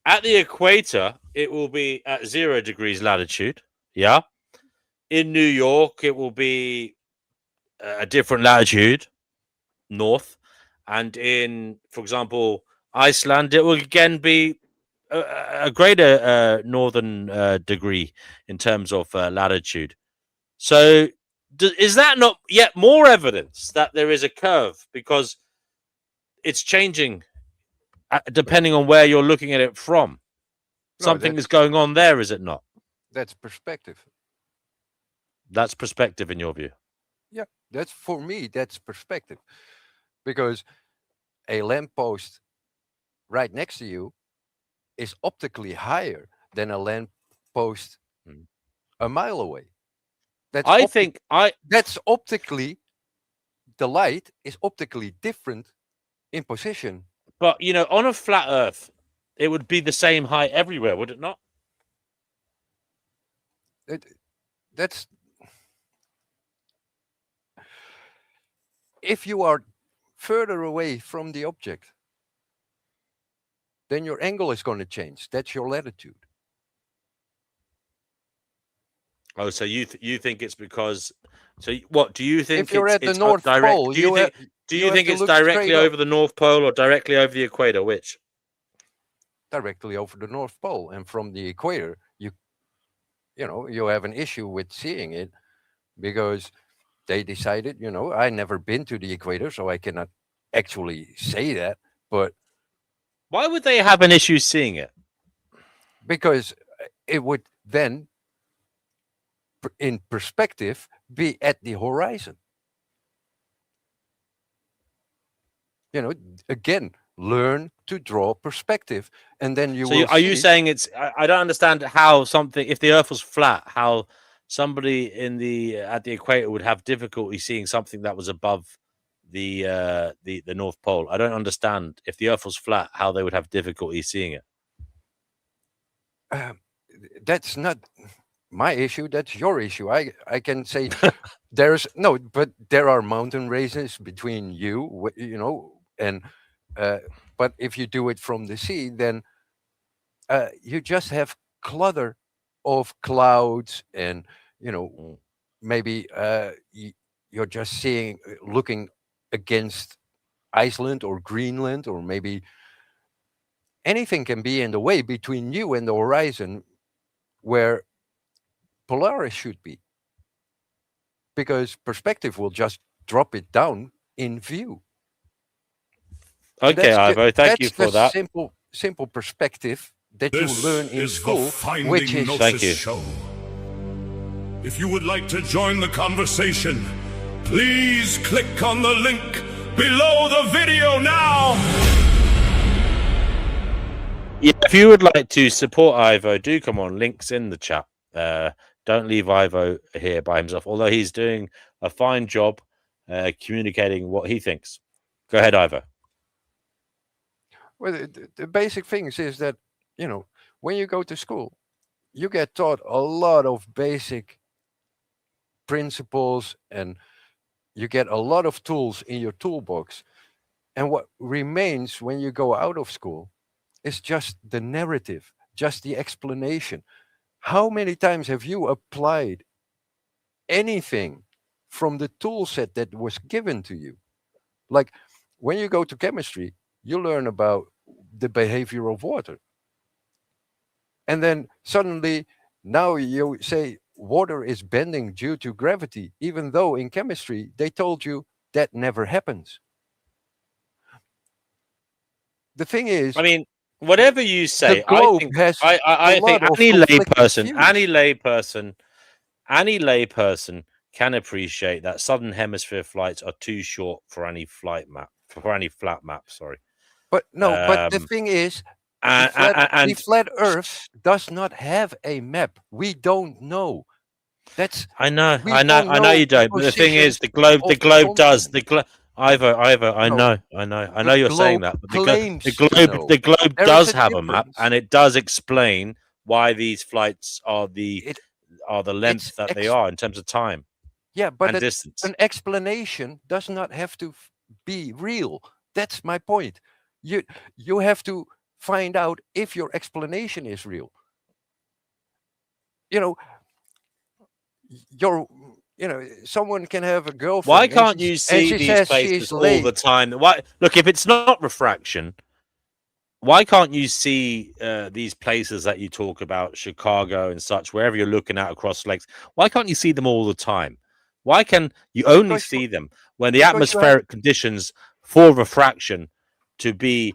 at the equator, it will be at 0 degrees latitude. Yeah. In New York, it will be a different latitude, north. And in, for example, Iceland, it will again be a greater northern degree in terms of latitude. So is that not yet more evidence that there is a curve because it's changing depending on where you're looking at it from? Something is going on there, is it not? That's perspective. That's perspective in your view. Yeah, that's for me, that's perspective. Because a lamppost right next to you is optically higher than a lamppost a mile away. That's optically, the light is optically different in position. But on a flat Earth, it would be the same height everywhere, would it not? That's if you are further away from the object, then your angle is going to change. That's your latitude. Oh, so you think it's because? So what do you think? If you're at the North Pole, do you think it's directly over the North Pole or directly over the equator? Which? Directly over the North Pole, and from the equator, you have an issue with seeing it because they decided. I never been to the equator, so I cannot actually say that. But Why would they have an issue seeing it? because it would then, in perspective, be at the horizon. Again, learn to draw perspective, and then you So will are you see. saying it's? I don't understand how something, if the Earth was flat, how somebody at the equator would have difficulty seeing something that was above the North Pole. I don't understand, if the Earth was flat, how they would have difficulty seeing it. That's not my issue. That's your issue. I can say there's no, but there are mountain ranges between and but if you do it from the sea, then you just have clutter of clouds, and Mm. maybe you're just looking against Iceland or Greenland, or maybe anything can be in the way between you and the horizon where Polaris should be, because perspective will just drop it down in view. And Okay, Ivo, thank you that's for the that. simple perspective that you This learn in is the school, Finding which is Gnosis Thank you. show. If you would like to join the conversation, please click on the link below the video now. Yeah, if you would like to support Ivo, do come on. Links in the chat. Don't leave Ivo here by himself, although he's doing a fine job communicating what he thinks. Go ahead, Ivo. well, the basic things is that when you go to school, you get taught a lot of basic principles, and you get a lot of tools in your toolbox. And what remains when you go out of school is just the narrative, just the explanation. How many times have you applied anything from the tool set that was given to you? Like when you go to chemistry, you learn about the behavior of water. And then suddenly, now you say water is bending due to gravity, even though in chemistry they told you that never happens. The thing is, I mean, whatever you the say, globe has I a think lot of any conflicting layperson, views. any layperson can appreciate that southern hemisphere flights are too short for any flight map, for any flat map. Sorry, But no, but the um, thing is, the and flat Earth does not have a map. We don't know. That's I know, we I know, don't I know know you the don't. But the thing is, positions the globe of the does. continents. Ivo, I No, know, I the know you're saying globe that, but claims to know. the globe There is does a have a map, difference. and it does explain why these flights are It the it's length that they are in terms of time yeah, but and distance. an explanation does not have to be real. That's my point. You you have to find out if your explanation is real. You know, your someone can have a Why girlfriend, and can't you and see she these says she's places all the late. time? Why? Look, if it's not refraction, why can't you see these places that you talk about, Chicago and such, wherever you're looking at across lakes? Why can't you see them all the time? Why can you only because see them when the because you have atmospheric conditions for refraction to be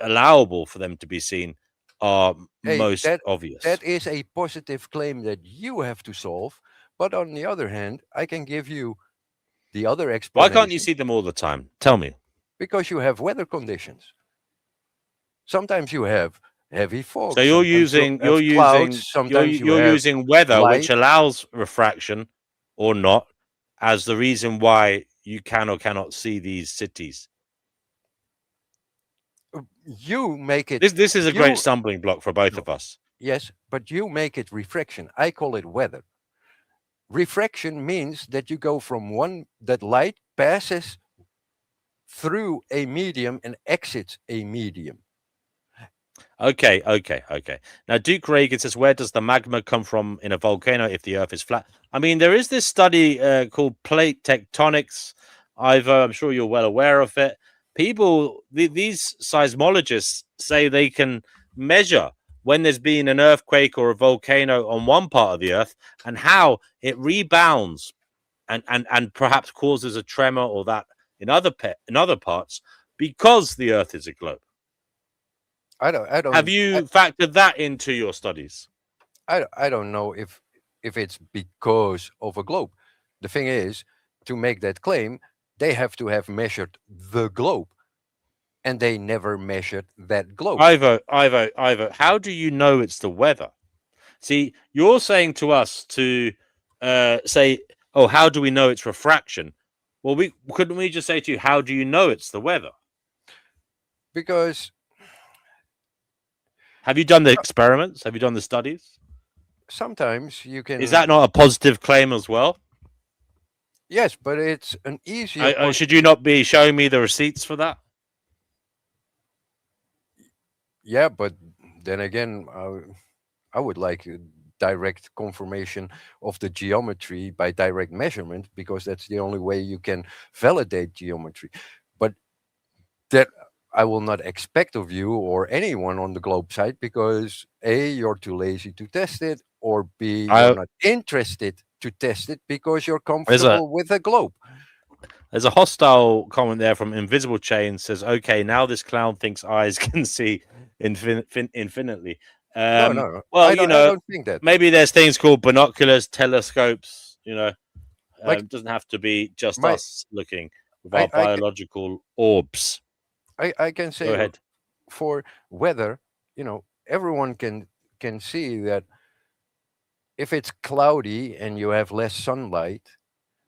allowable for them to be seen are hey, most obvious? that is a positive claim that you have to solve. But on the other hand, I can give you the other Why can't you explanation, see them all the time? Tell me. because you have weather conditions. Sometimes you have heavy So fog, sometimes you have clouds, sometimes you you're have using weather, which light. allows refraction or not, as the reason why you can or cannot see these cities. You make it This is a great you stumbling block for both no, of us. yes, but you make it refraction. I call it weather. Refraction means that you go from that light passes through a medium and exits a medium. Okay. Now, Duke Reagan says, where does the magma come from in a volcano if the Earth is flat? I mean, there is this study called plate tectonics. Ivo, I'm sure you're well aware of it. These seismologists say they can measure when there's been an earthquake or a volcano on one part of the Earth and how it rebounds and perhaps causes a tremor or that in other parts because the Earth is a globe. I don't. Have you factored that into your studies? I don't know if it's because of a globe. The thing is, to make that claim, they have to have measured the globe, and they never measured that globe. Ivo, how do you know it's the weather? See, you're saying to us to say, oh, how do we know it's refraction? Well, couldn't we just say to you, how do you know it's the weather? Because have you done the experiments? Have you done the studies? Sometimes you can. Is that not a positive claim as well? Yes, but it's an easier. Should you not be showing me the receipts for that? Yeah, but then again, I would like direct confirmation of the geometry by direct measurement, because that's the only way you can validate geometry. But that I will not expect of you or anyone on the globe side, because A, you're too lazy to test it, or B, you're not interested to test it because you're comfortable with a globe. There's a hostile comment there from Invisible Chain, says, okay, now this clown thinks eyes can see infinitely. No. Well, I don't think that. Maybe there's things called binoculars, telescopes, it doesn't have to be just us looking with our biological orbs. I can say, go ahead. For weather, everyone can see that if it's cloudy and you have less sunlight,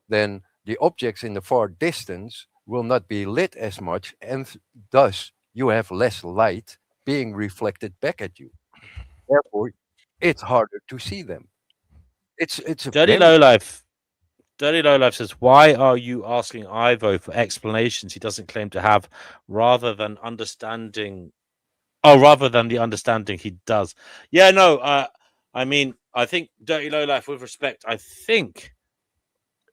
then the objects in the far distance will not be lit as much, and thus you have less light being reflected back at you. Therefore, it's harder to see them. It's a Dirty Lowlife. Dirty Lowlife says, why are you asking Ivo for explanations he doesn't claim to have, rather than the understanding he does? Yeah, no, I mean, I think Dirty Lowlife, with respect, I think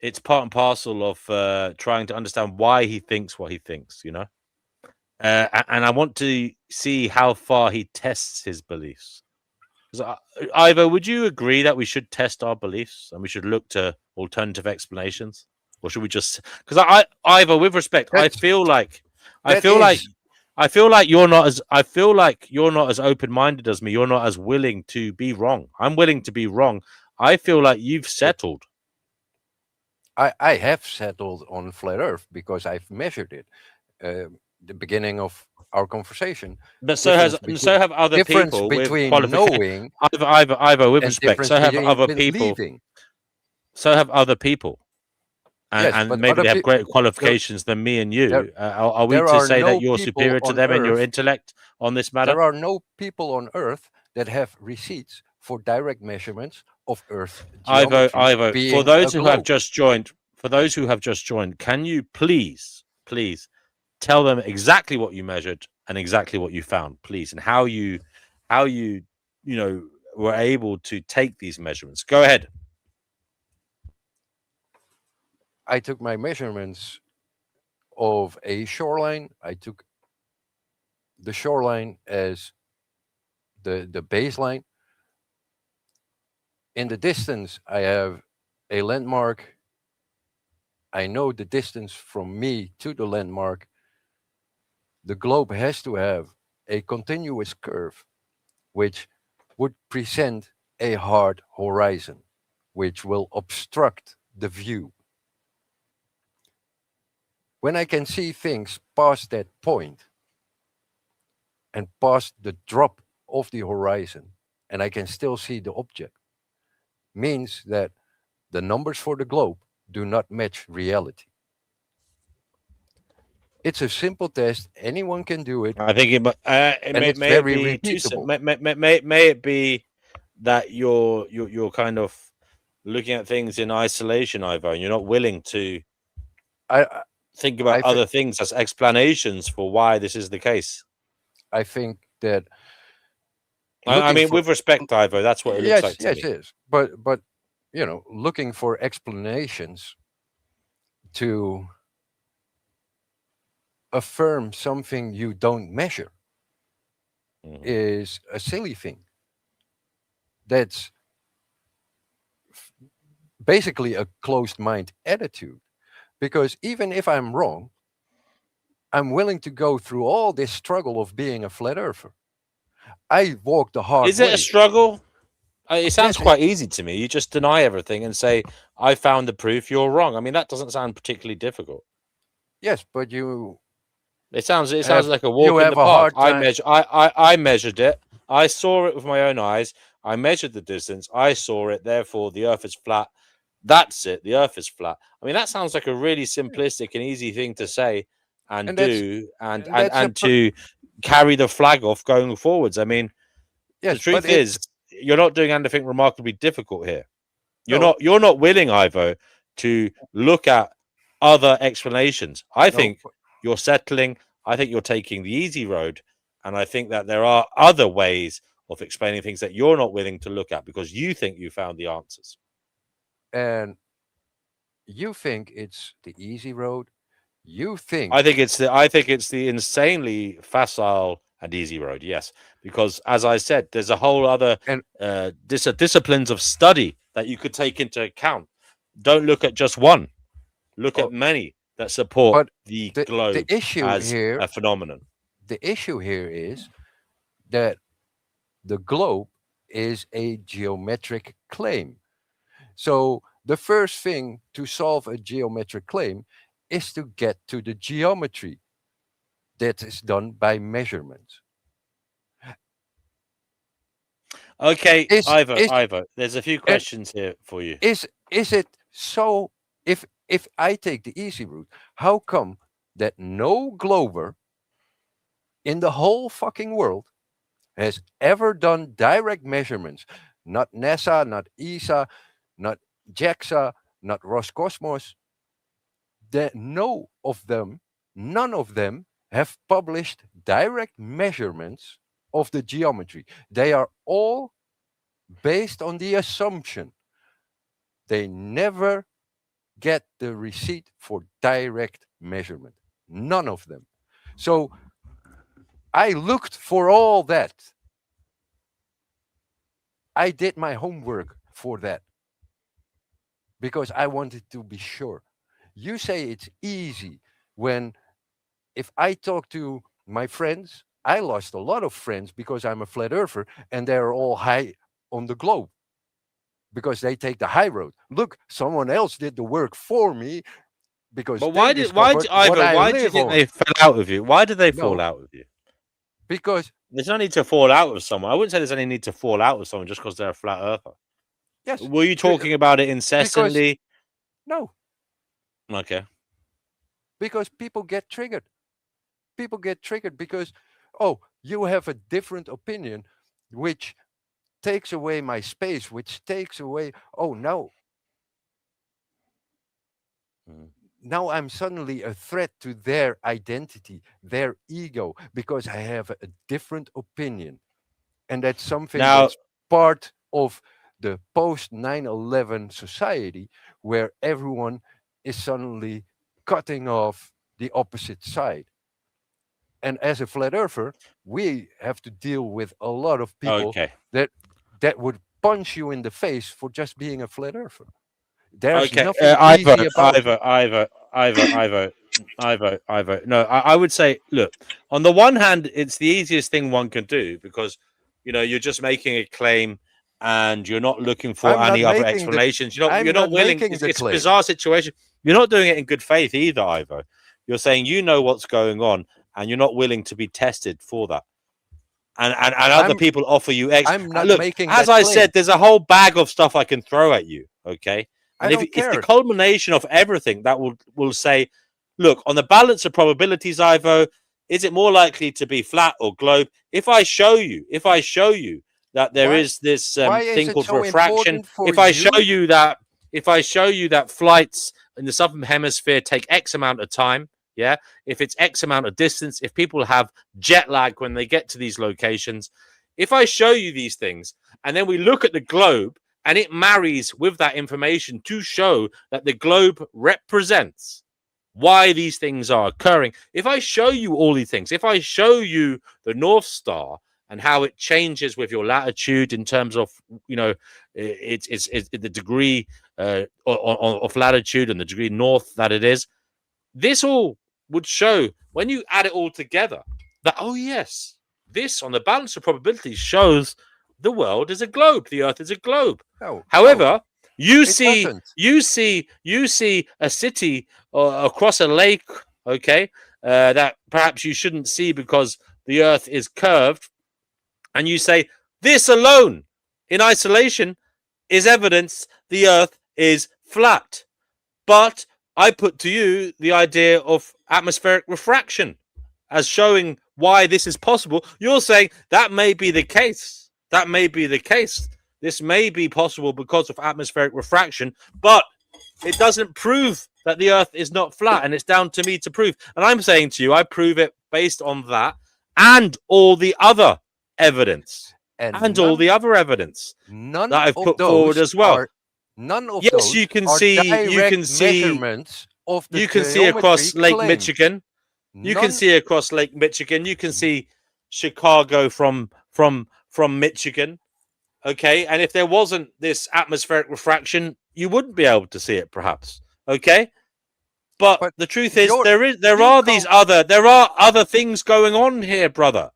it's part and parcel of trying to understand why he thinks what he thinks, and I want to see how far he tests his beliefs. Ivo, would you agree that we should test our beliefs and we should look to alternative explanations, or should we just? Because Ivo, with respect, I feel like you're not as open-minded as me. You're not as willing to be wrong. I'm willing to be wrong. I feel like you've settled. I have settled on flat Earth because I've measured it. The beginning of our conversation. But so have other people with knowing. Ivo, with respect, so have other people. So have other people. And maybe they have greater qualifications than me and you. Are we to say that you're superior to them in your intellect on this matter? There are no people on Earth that have receipts for direct measurements of Earth geometry. Ivo, for those who have just joined, can you please tell them exactly what you measured and exactly what you found, please, and how you were able to take these measurements? Go ahead. I took my measurements of a shoreline. I took the shoreline as the baseline. In the distance, I have a landmark. I know the distance from me to the landmark. The globe has to have a continuous curve, which would present a hard horizon, which will obstruct the view. When I can see things past that point and past the drop of the horizon, and I can still see the object, means that the numbers for the globe do not match reality. It's a simple test. Anyone can do it. I think it's very repeatable. May it be that you're kind of looking at things in isolation, Ivo, and you're not willing to think about other things as explanations for why this is the case. I think that. I mean, with respect, Ivo, that's what it looks like to me. Yes, it is. But looking for explanations to affirm something you don't measure is a silly thing. That's basically a closed mind attitude. Because even if I'm wrong, I'm willing to go through all this struggle of being a flat earther. I walk the hard Is it a way. struggle? It sounds Yes, quite easy to me. You just deny everything and say, "I found the proof. You're wrong." I mean, that doesn't sound particularly difficult. yes, but you It sounds have like a you walk in the have a park. hard time. I measured it. I saw it with my own eyes. I measured the distance. I saw it. Therefore, the Earth is flat. That's it. The Earth is flat. I mean, that sounds like a really simplistic and easy thing to say and And that's do, and that's a to carry the flag off going forwards. I mean, the yes, but truth it's is, you're not doing anything remarkably difficult here. no, You're not willing, Ivo, to look at other explanations. I no, think you're settling. I think you're taking the easy road, and I think that there are other ways of explaining things that you're not willing to look at because you think you found the answers. and you think it's the easy road. You think I think it's the insanely facile and easy road. Yes, because as I said, there's a whole other and disciplines of study that you could take into account. Don't look at just one. Look oh, at many that support but the the globe issue as here a phenomenon. the issue here is that the globe is a geometric claim. So the first thing to solve a geometric claim is to get to the geometry that is done by measurements. Okay, Is is Ivo, there's a few and questions here for you. is it so? If I take the easy route, how come that no glober in the whole fucking world has ever done direct measurements? Not NASA, not ESA, not JAXA, not Roscosmos. That none of them have published direct measurements of the geometry. They are all based on the assumption they never get the receipt for direct measurement. None of them. So I looked for all that. I did my homework for that because I wanted to be sure. You say it's easy when, if I talk to my friends, I lost a lot of friends because I'm a flat earther and they're all high on the globe because they take the high road. Look, someone else did the work for me because But they discovered what I why do you live think on. they fell out with you? Why did they fall No, out with you? because There's no need to fall out with someone. I wouldn't say there's any need to fall out with someone just because they're a flat earther. yes, Were you be- talking about it because incessantly? no, Okay. because people get triggered. People get triggered because, oh, you have a different opinion, which takes away my space, which takes away, oh, Mm. now I'm suddenly a threat to their identity, their ego, because I have a different opinion. And that's something Now, that's part of the post 9/11 society where everyone is suddenly cutting off the opposite side. And as a flat earther, we have to deal with a lot of people okay. that would punch you in the face for just being a flat earther. There's Okay, nothing easy about it. Ivo. No, I would say, look, on the one hand, it's the easiest thing one can do because, you're just making a claim and you're not looking for I'm not any other making the explanations. You're I'm not not willing. making the It's a claim. bizarre situation. You're not doing it in good faith either, Ivo. You're saying you know what's going on and you're not willing to be tested for that. And other I'm people offer you X. I'm not Look, making as that I claim. said, there's a whole bag of stuff I can throw at you. Okay, I and don't if the care. culmination of everything that will say, look, on the balance of probabilities, Ivo, is it more likely to be flat or globe? If I show you that there Why is this why is thing it called so refraction, important for if I show you? you that flights in the southern hemisphere take X amount of time, yeah, if it's X amount of distance, if people have jet lag when they get to these locations, if I show you these things and then we look at the globe and it marries with that information to show that the globe represents why these things are occurring. If I show you all these things, if I show you the North Star and how it changes with your latitude in terms of, you know, it's the degree of latitude and the degree north that it is. This all would show, when you add it all together, that, oh yes, this on the balance of probabilities shows the world is a globe, the earth is a globe. No, However, you it see doesn't. you see a city across a lake, okay, that perhaps you shouldn't see because the earth is curved, and you say this alone in isolation is evidence the earth is flat. But I put to you the idea of atmospheric refraction as showing why this is possible. You're saying that may be the case. That may be the case. This may be possible because of atmospheric refraction, but it doesn't prove that the earth is not flat, and it's down to me to prove. And I'm saying to you, I prove it based on that and all the other evidence. And all the other evidence none that I've of put those forward as well. Are, none of Yes, those you can are see direct measurements of the you can see across geometry Lake claimed. Michigan. You can see across Lake Michigan. You can see Chicago from Michigan. Okay, and if there wasn't this atmospheric refraction, you wouldn't be able to see it, perhaps. Okay, but the truth is, there are other things going on here, brother.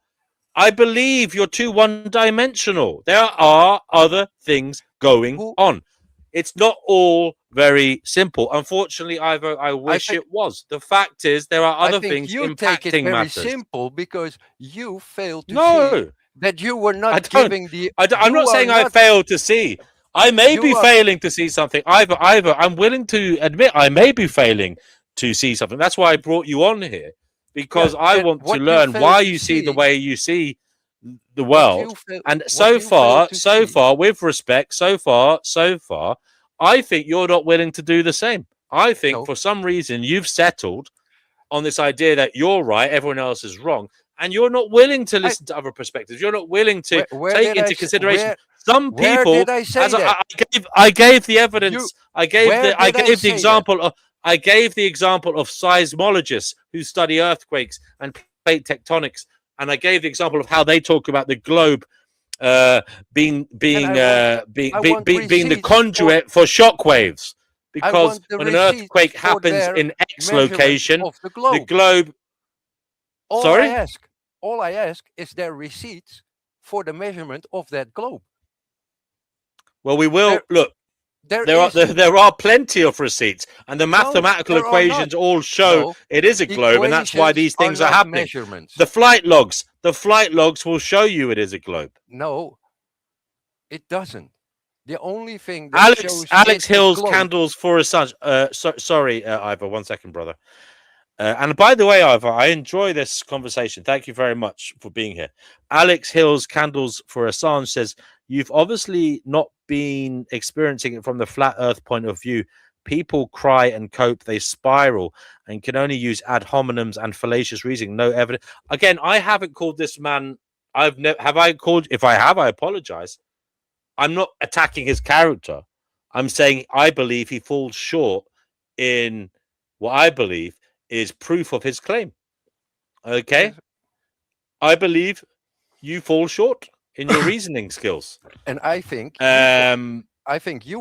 I believe you're too one-dimensional. There are other things going on. It's not all very simple. Unfortunately, Ivo, I wish it was. The fact is, there are other things you impacting take it very matters. simple because you failed to see No, that you were not I don't. giving the. I'm not saying I failed to see. I may be failing to see something. Ivor, I'm willing to admit I may be failing to see something. That's why I brought you on here, because I want to learn why you see the way you see the world. And so far, with respect, so far, I think you're not willing to do the same. I think for some reason you've settled on this idea that you're right, everyone else is wrong, and you're not willing to listen to other perspectives. You're not willing to take into consideration some people. Where did I say that? I gave the evidence. I gave the example of seismologists who study earthquakes and plate tectonics, and I gave the example of how they talk about the globe being the conduit for shock waves. Because when an earthquake happens in X location, the globe. All I ask is their receipts for the measurement of that globe. Well, we will look. There are plenty of receipts, and the mathematical equations all show it is a globe, and that's why these things are happening. The flight logs will show you it is a globe. No, it doesn't. The only thing that Alex Hill's candles for a sun. Sorry, Ivor. 1 second, brother. And by the way, Ivor, I enjoy this conversation. Thank you very much for being here. Alex Hill's Candles for Assange says, you've obviously not been experiencing it from the flat earth point of view. People cry and cope, they spiral, and can only use ad hominems and fallacious reasoning. No evidence. Again, I haven't called this man. Have I called? If I have, I apologize. I'm not attacking his character. I'm saying I believe he falls short in what I believe is proof of his claim. Okay? I believe you fall short in your reasoning skills. And I think you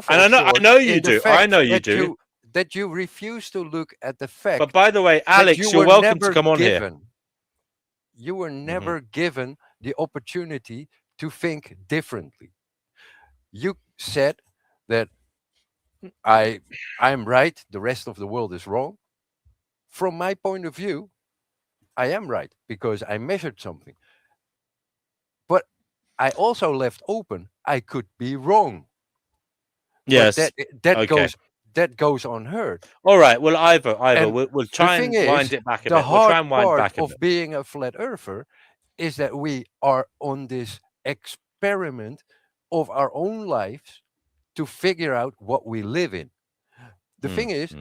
fall and short. I know you do. I know you do. That you refuse to look at the fact. But by the way, Alex, you're welcome to come on here. You were never given the opportunity to think differently. You said that I'm right, the rest of the world is wrong. From my point of view, I am right because I measured something. But I also left open I could be wrong. Yes, but that goes unheard. All right. Well, Ivor, we'll try and wind it back a bit. The hard part of being a flat earther is that we are on this experiment of our own lives to figure out what we live in. The thing is,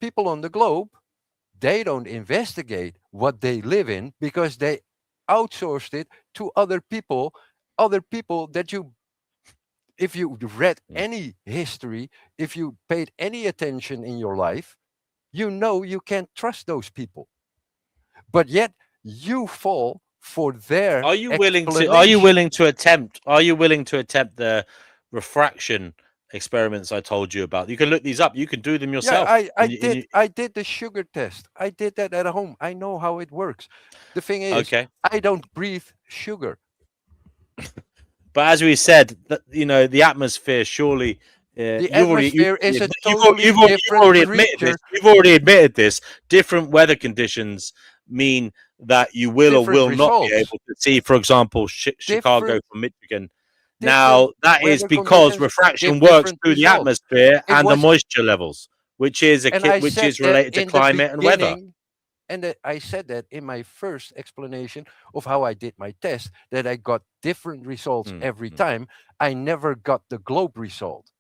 people on the globe, they don't investigate what they live in because they outsourced it to other people that if you read any history, if you paid any attention in your life, you know you can't trust those people. But yet you fall for their Are you willing to attempt the refraction experiments I told you about? You can look these up. You can do them yourself. Yeah, I did the sugar test. I did that at home. I know how it works. The thing is, Okay. I don't breathe sugar. But as we said, the atmosphere surely. The atmosphere is a totally you've different already admitted this. creature. You've already admitted this. Different weather conditions mean that you will or Different will not be results. able to see, for example, Chicago Different- from Michigan. Now, that is weather because conditions refraction give works different through the results. atmosphere It and the was- moisture levels, which is And I said that related to in the climate and weather. beginning, and I said that in my first explanation of how I did my test, that I got different results every time. I never got the globe result.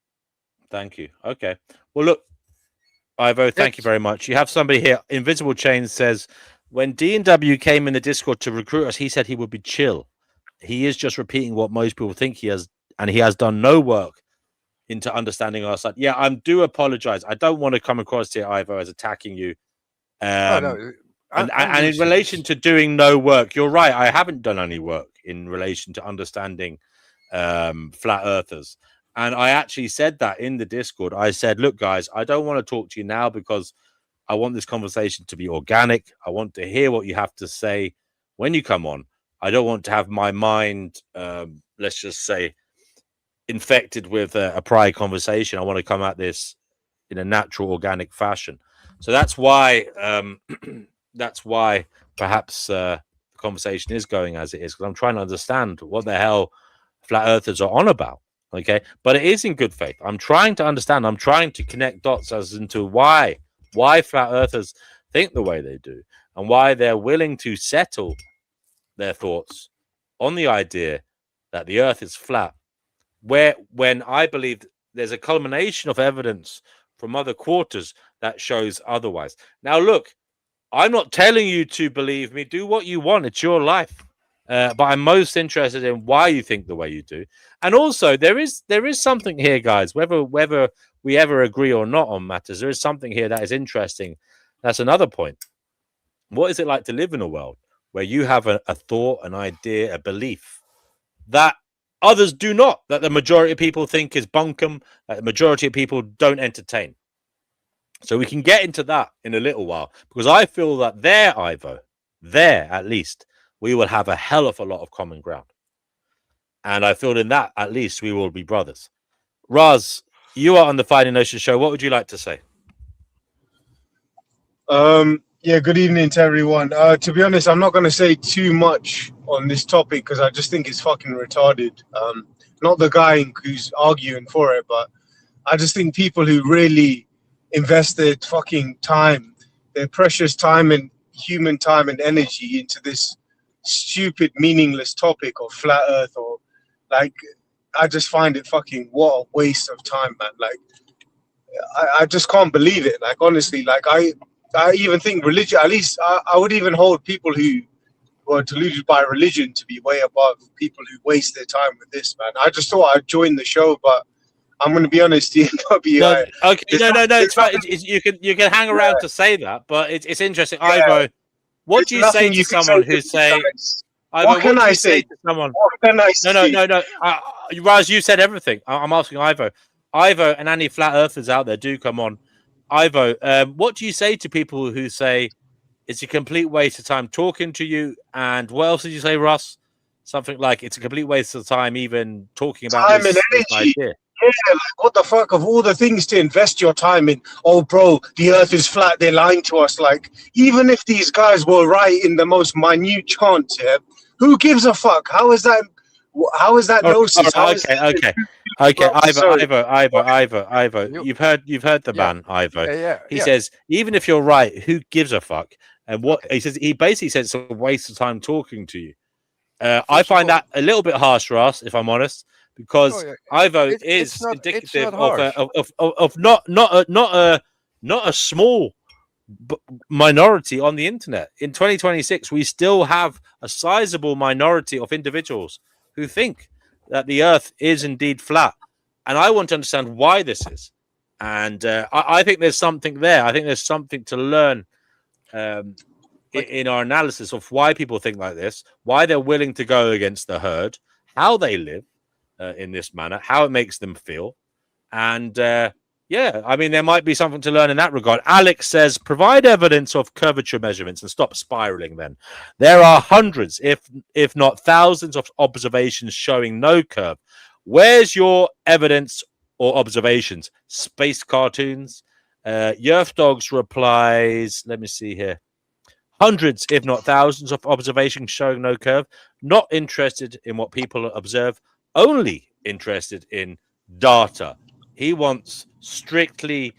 Thank you. Okay. Well, look, Ivo, thank you very much. You have somebody here. Invisible Chain says, when D&W came in the Discord to recruit us, he said he would be chill. He is just repeating what most people think he has, and he has done no work into understanding our side. Yeah, I do apologize. I don't want to come across here, Ivo, as attacking you. And in relation to doing no work, you're right. I haven't done any work in relation to understanding flat earthers. And I actually said that in the Discord. I said, look, guys, I don't want to talk to you now because I want this conversation to be organic. I want to hear what you have to say when you come on. I don't want to have my mind, let's just say, infected with a prior conversation. I want to come at this in a natural, organic fashion. So that's why perhaps the conversation is going as it is, because I'm trying to understand what the hell flat earthers are on about. Okay, but it is in good faith. I'm trying to understand. I'm trying to connect dots as into why flat earthers think the way they do, and why they're willing to settle their thoughts on the idea that the earth is flat, when I believe there's a culmination of evidence from other quarters that shows otherwise. Now, look, I'm not telling you to believe me. Do what you want. It's your life. But I'm most interested in why you think the way you do. And also, there is something here, guys, whether we ever agree or not on matters, there is something here that is interesting. That's another point. What is it like to live in a world where you have a thought, an idea, a belief that others do not, that the majority of people think is bunkum, that the majority of people don't entertain? So we can get into that in a little while, because I feel that there, Ivo, there at least, we will have a hell of a lot of common ground. And I feel in that, at least, we will be brothers. Raz, you are on the Finding Gnosis show. What would you like to say? Yeah, good evening to everyone. To be honest, I'm not going to say too much on this topic because I just think it's fucking retarded. Not the guy who's arguing for it, but I just think people who really invest their fucking time, their precious time and human time and energy into this stupid, meaningless topic of flat earth, or like, I just find it fucking, what a waste of time, man. Like, I just can't believe it. Like, honestly, like, I even think religion, at least I would even hold people who were deluded by religion to be way above people who waste their time with this, man. I just thought I'd join the show, but I'm going to be honest, DNW. No, it's fine. You can hang around to say that, but it's interesting. Yeah. Ivo, what do you say to someone who say... Ivo, what can I say to someone? What can I say? No. Raz, you said everything. I'm asking Ivo. Ivo and any flat earthers out there, do come on. Ivo, what do you say to people who say it's a complete waste of time talking to you? And what else did you say, Russ? Something like it's a complete waste of time even talking about time this, and energy. Yeah, like what the fuck, of all the things to invest your time in? Oh, bro, the earth is flat. They're lying to us. Like, even if these guys were right in the most minute chance, yeah, who gives a fuck? How is that Gnosis? Okay. Ivo. You've heard the man, Ivo. He says, even if you're right, who gives a fuck? And what he says, he basically says it's a waste of time talking to you. I find that a little bit harsh, Ross, if I'm honest, because Ivo is indicative of not a small minority on the internet. In 2026, we still have a sizable minority of individuals who think that the earth is indeed flat. And I want to understand why this is. And I think there's something there. I think there's something to learn in our analysis of why people think like this, why they're willing to go against the herd, how they live in this manner, how it makes them feel. And yeah, I mean, there might be something to learn in that regard. Alex says, provide evidence of curvature measurements and stop spiraling then. There are hundreds, if not thousands of observations showing no curve. Where's your evidence or observations? Space cartoons? Yerf Dogs replies, let me see here. Hundreds, if not thousands, of observations showing no curve. Not interested in what people observe, only interested in data. He wants strictly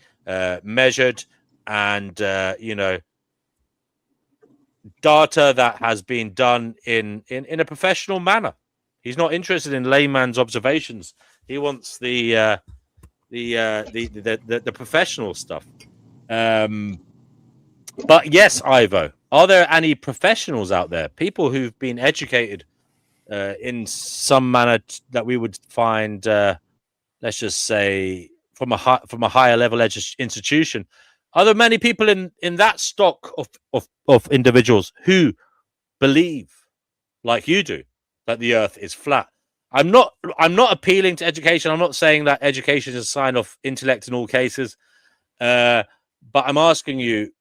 measured and, data that has been done in a professional manner. He's not interested in layman's observations. He wants the professional stuff. But yes, Ivo, are there any professionals out there, people who've been educated in some manner that we would find, let's just say, from a higher level institution? Are there many people in that stock of individuals who believe, like you do, that the Earth is flat? I'm not appealing to education. I'm not saying that education is a sign of intellect in all cases, but I'm asking you,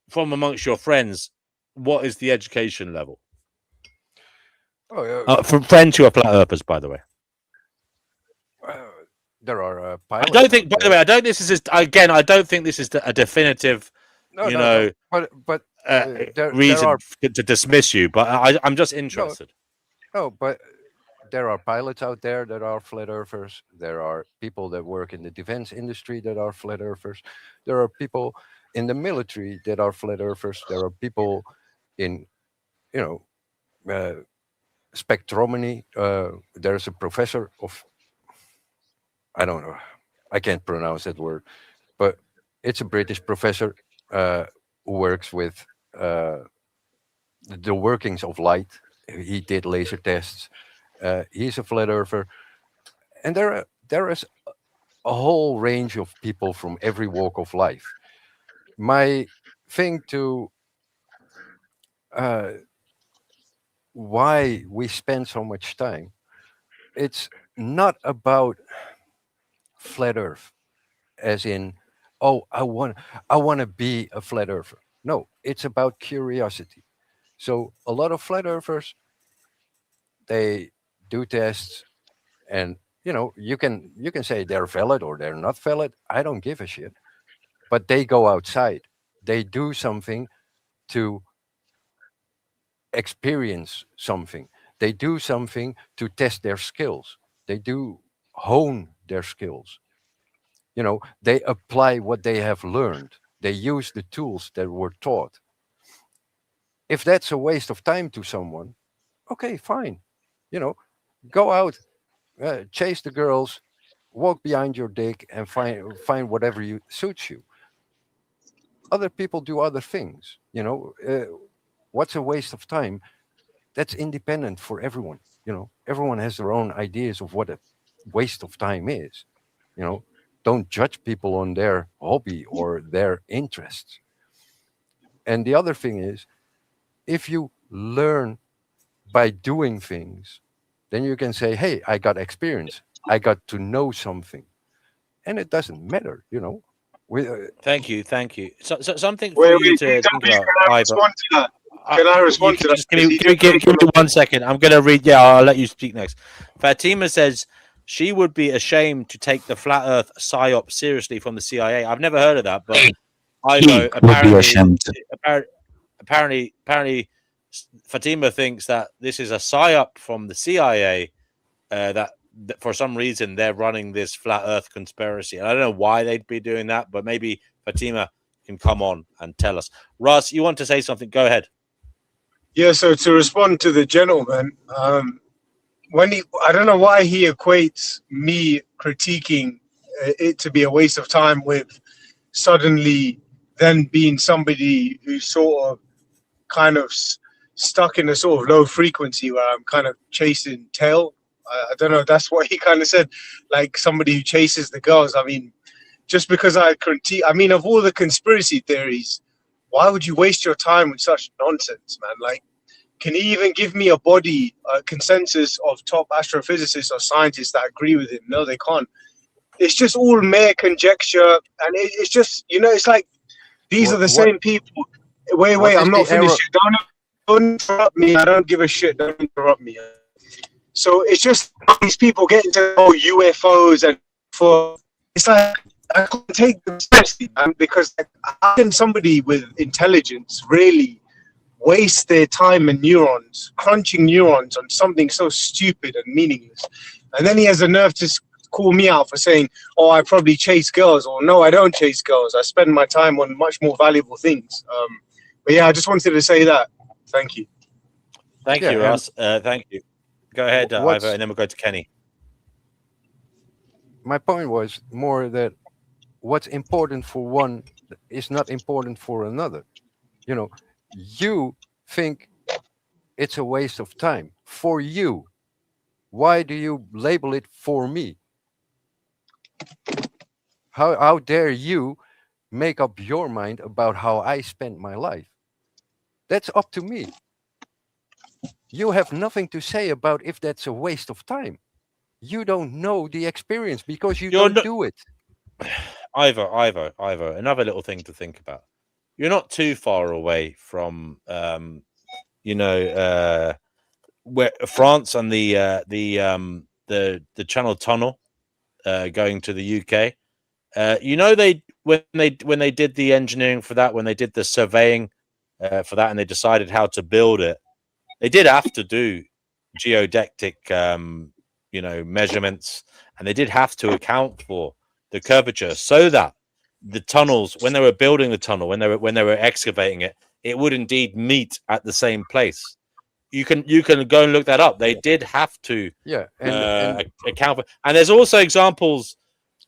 from amongst your friends, what is the education level? From friends who are flat earthers, by the way. There are I pilots. don't think. By the way, I don't. This is again. I don't think this is a definitive, No. But there reason are to dismiss you. But I'm just interested. no, but there are pilots out there that are flat earthers. There are people that work in the defense industry that are flat earthers. There are people in the military that are flat earthers. There are people in, spectrometry. There's a professor of, I don't know, I can't pronounce that word, but it's a British professor who works with the workings of light. He did laser tests. He's a flat earther, and there is a whole range of people from every walk of life. My thing to why we spend so much time, it's not about flat earth as in, oh, I want to be a flat earther. No, it's about curiosity. So a lot of flat earthers, they do tests, and you can say they're valid or they're not valid. I don't give a shit. But they go outside, they do something to experience something, they do something to test their skills, they do hone their skills. They apply what they have learned, they use the tools that were taught. If that's a waste of time to someone, okay, fine. Go out, chase the girls, walk behind your dick, and find whatever suits you. Other people do other things. What's a waste of time? That's independent for everyone. Everyone has their own ideas of what a waste of time is. Don't judge people on their hobby or their interests. And the other thing is, if you learn by doing things, then you can say, hey, I got experience, I got to know something. And it doesn't matter. Thank you. So something for you to think about. Can I respond to that? Can I respond to that? Just give me 1 second. I'm going to read. Yeah, I'll let you speak next. Fatima says she would be ashamed to take the flat Earth psyop seriously from the CIA. I've never heard of that, but I know apparently Fatima thinks that this is a psyop from the CIA. That for some reason they're running this flat Earth conspiracy, and I don't know why they'd be doing that, but maybe Fatima can come on and tell us. Russ, you want to say something? Go ahead. Yeah, so to respond to the gentleman, I don't know why he equates me critiquing it to be a waste of time with suddenly then being somebody who's sort of kind of stuck in a sort of low frequency where I'm kind of chasing tail. I don't know, that's what he kind of said, like somebody who chases the girls. I mean, just because I critique, of all the conspiracy theories, why would you waste your time with such nonsense, man? Like, can he even give me a body consensus of top astrophysicists or scientists that agree with him? No, they can't. It's just all mere conjecture, and it's just, you know, it's like these are the What same people. Wait, what is I'm not the error? finished. Don't interrupt me. I don't give a shit. Don't interrupt me. So it's just these people get into UFOs and for it's like I can't take them seriously, man, because like, how can somebody with intelligence really waste their time and neurons, crunching neurons on something so stupid and meaningless? And then he has the nerve to call me out for saying, "Oh, I probably chase girls," or "No, I don't chase girls. I spend my time on much more valuable things." But yeah, I just wanted to say that. Thank you. Thank Yeah, you, and Russ. Thank you. Go ahead, Ivor, what's and then we'll go to Kenny. my point was more that what's important for one is not important for another. You know, you think it's a waste of time for you. Why do you label it for me? How dare you make up your mind about how I spend my life? That's up to me. You have nothing to say about if that's a waste of time. You don't know the experience because you You're don't not, do it. Ivor. Another little thing to think about. You're not too far away from, where France and the Channel Tunnel, going to the UK. They when they did the engineering for that, when they did the surveying for that, and they decided how to build it, they did have to do geodetic, measurements, and they did have to account for the curvature so that the tunnels, when they were building the tunnel, when they were excavating it, it would indeed meet at the same place. You can go and look that up. They did have to Yeah, and account for, and there's also examples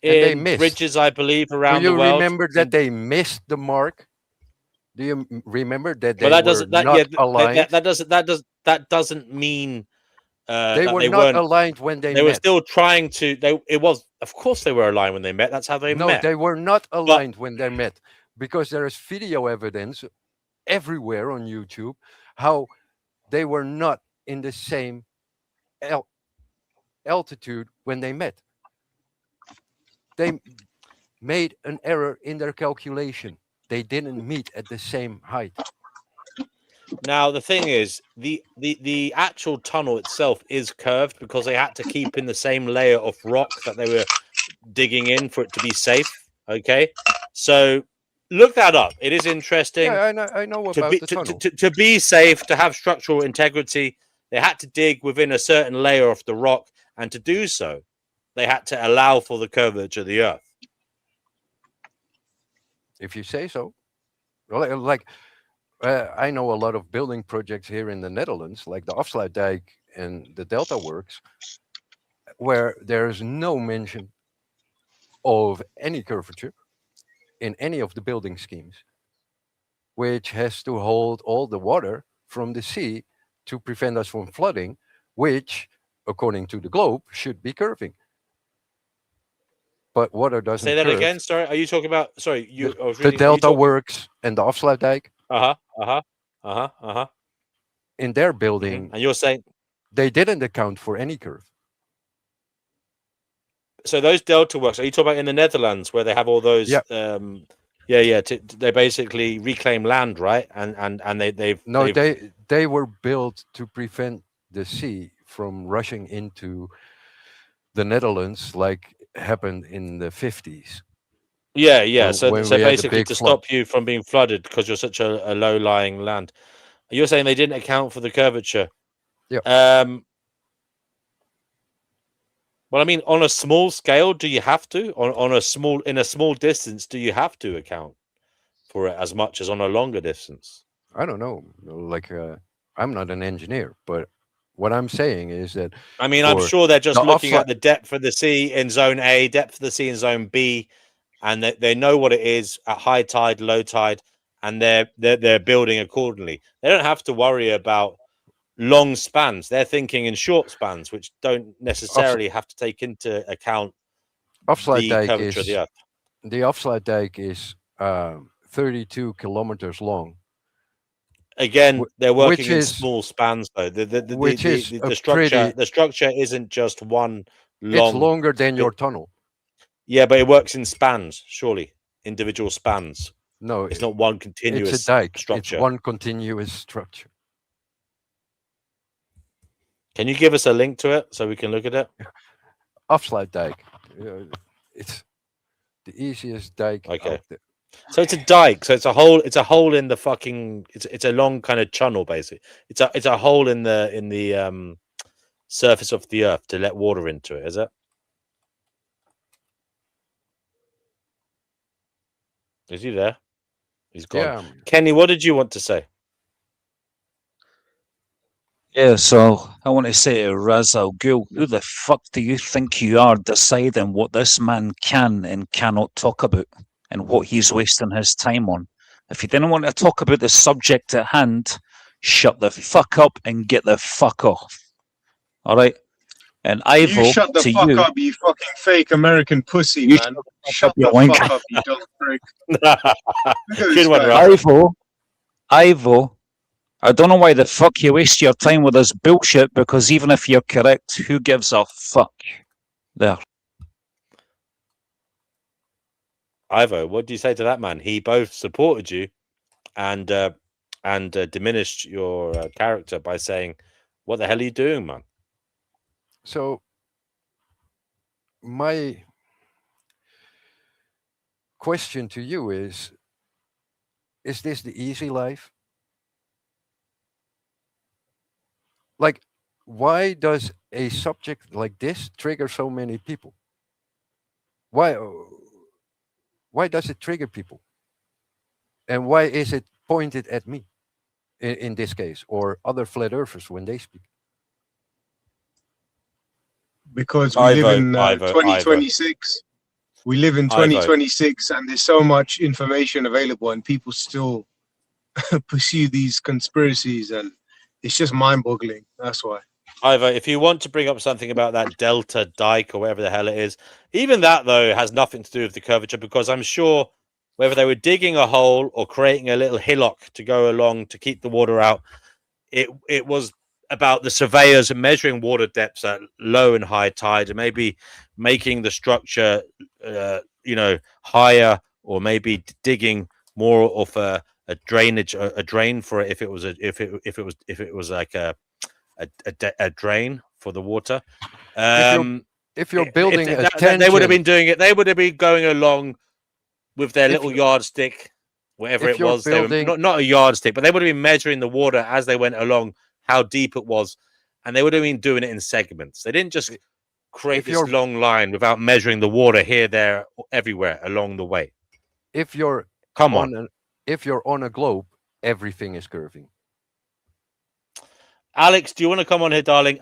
they in missed. bridges, I believe, Do around the you world. remember that they missed the mark? Do you remember that But they were not aligned? that doesn't mean They that were they not weren't. aligned when they They were met. still trying to. Of course, they were aligned when they met. That's how they No, met. they were not But aligned when they met because there is video evidence everywhere on YouTube how they were not in the same altitude when they met. They made an error in their calculation. They didn't meet at the same height. now the thing is, the actual tunnel itself is curved because they had to keep in the same layer of rock that they were digging in for it to be safe. Okay, so look that up. It is interesting. Yeah, I know about the tunnel. To be safe, to have structural integrity, they had to dig within a certain layer of the rock, and to do so, they had to allow for the curvature of the earth. If you say so. I know a lot of building projects here in the Netherlands, like the Afsluitdijk and the Delta Works, where there is no mention of any curvature in any of the building schemes, which has to hold all the water from the sea to prevent us from flooding, which, according to the globe, should be curving. But water doesn't Say that curve. again. Sorry, are you talking about? Sorry, The Delta Works and the Afsluitdijk. In their building, And you're saying they didn't account for any curve. so those Delta Works? Are you talking about in the Netherlands where they have all those? Yeah. They basically reclaim land, right? And They were built to prevent the sea from rushing into the Netherlands, like happened in the 50s. So when we had the basically big to flood. stop you from being flooded because you're such a low-lying land. You're saying they didn't account for the curvature. Yeah. Well, I mean, on a small scale, do you have to? In a small distance, do you have to account for it as much as on a longer distance? I don't know. I'm not an engineer, but what I'm saying is that I mean, I'm sure they're just the looking at the depth of the sea in zone A, depth of the sea in zone B, and they know what it is at high tide, low tide, and they're building accordingly. They don't have to worry about long spans. They're thinking in short spans, which don't necessarily have to take into account the curvature of the earth. The Afsluitdijk is 32 kilometers long. Again, they're which working in is small spans, though. which is The a structure pretty. isn't just one It's long. longer than your tunnel. Yeah, but it works in spans, surely, individual spans. No, It's not one continuous it's a dike. structure. It's one continuous structure. Can you give us a link to it so we can look at it? Afsluitdijk. It's the easiest dike Okay. out there. So it's a dike. So it's a hole. It's a hole in the fucking. It's a long kind of channel, basically. It's a hole in the surface of the earth to let water into it. Is it? Is he there? He's gone. Yeah. Kenny, what did you want to say? Yeah, so I want to say to Raz Al Ghul, who the fuck do you think you are deciding what this man can and cannot talk about and what he's wasting his time on? If you didn't want to talk about the subject at hand, shut the fuck up and get the fuck off. All right? And Ivo, You shut the to fuck you, up, you fucking fake American pussy, You man. shut Shut the the fuck fuck up, up, you dumb prick. Look at Good this one, guy. Raz. Ivo, I don't know why the fuck you waste your time with this bullshit, because even if you're correct, who gives a fuck? There. Ivo, what do you say to that man? He both supported you and diminished your character by saying, "What the hell are you doing, man?" So my question to you is this the easy life? Like, why does a subject like this trigger so many people? Why does it trigger people? And why is it pointed at me in this case, or other flat earthers when they speak? Because we live in Ivo. 2026. We live in Ivo. 2026, and there's so much information available, and people still pursue these conspiracies, and it's just mind-boggling. That's why. Ivo, if you want to bring up something about that delta dike or whatever the hell it is, even that though has nothing to do with the curvature, because I'm sure whether they were digging a hole or creating a little hillock to go along to keep the water out, it was about the surveyors measuring water depths at low and high tide, and maybe making the structure, higher, or maybe digging more of a drainage, a drain for it if it was like a drain for the water. If you're building a tangent, they would have been doing it. They would have been going along with their little yardstick, whatever if it you're was. They building- were not a yardstick, but they would have been measuring the water as they went along, how deep it was, and they would have been doing it in segments. They didn't just create this long line without measuring the water here, there, everywhere along the way. If you're if you're on a globe, everything is curving. Alex, do you want to come on here, darling?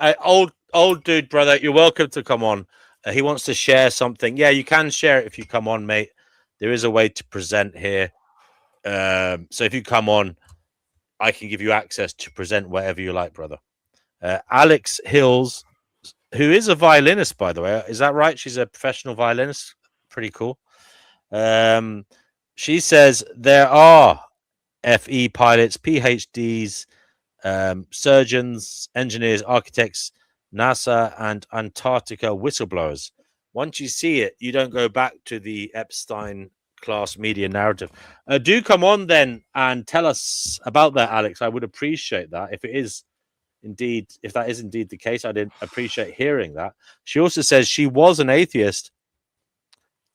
Old dude, brother, you're welcome to come on. He wants to share something. Yeah, you can share it if you come on, mate. There is a way to present here. So if you come on, I can give you access to present whatever you like, brother. Alex Hills, who is a violinist, by the way. Is that right? She's a professional violinist. Pretty cool. She says there are FE pilots, PhDs, surgeons, engineers, architects, NASA, and Antarctica whistleblowers. Once you see it, you don't go back to the Epstein class media narrative. Do come on then and tell us about that, Alex. I would appreciate that if that is indeed the case. I'd appreciate hearing that. She also says she was an atheist,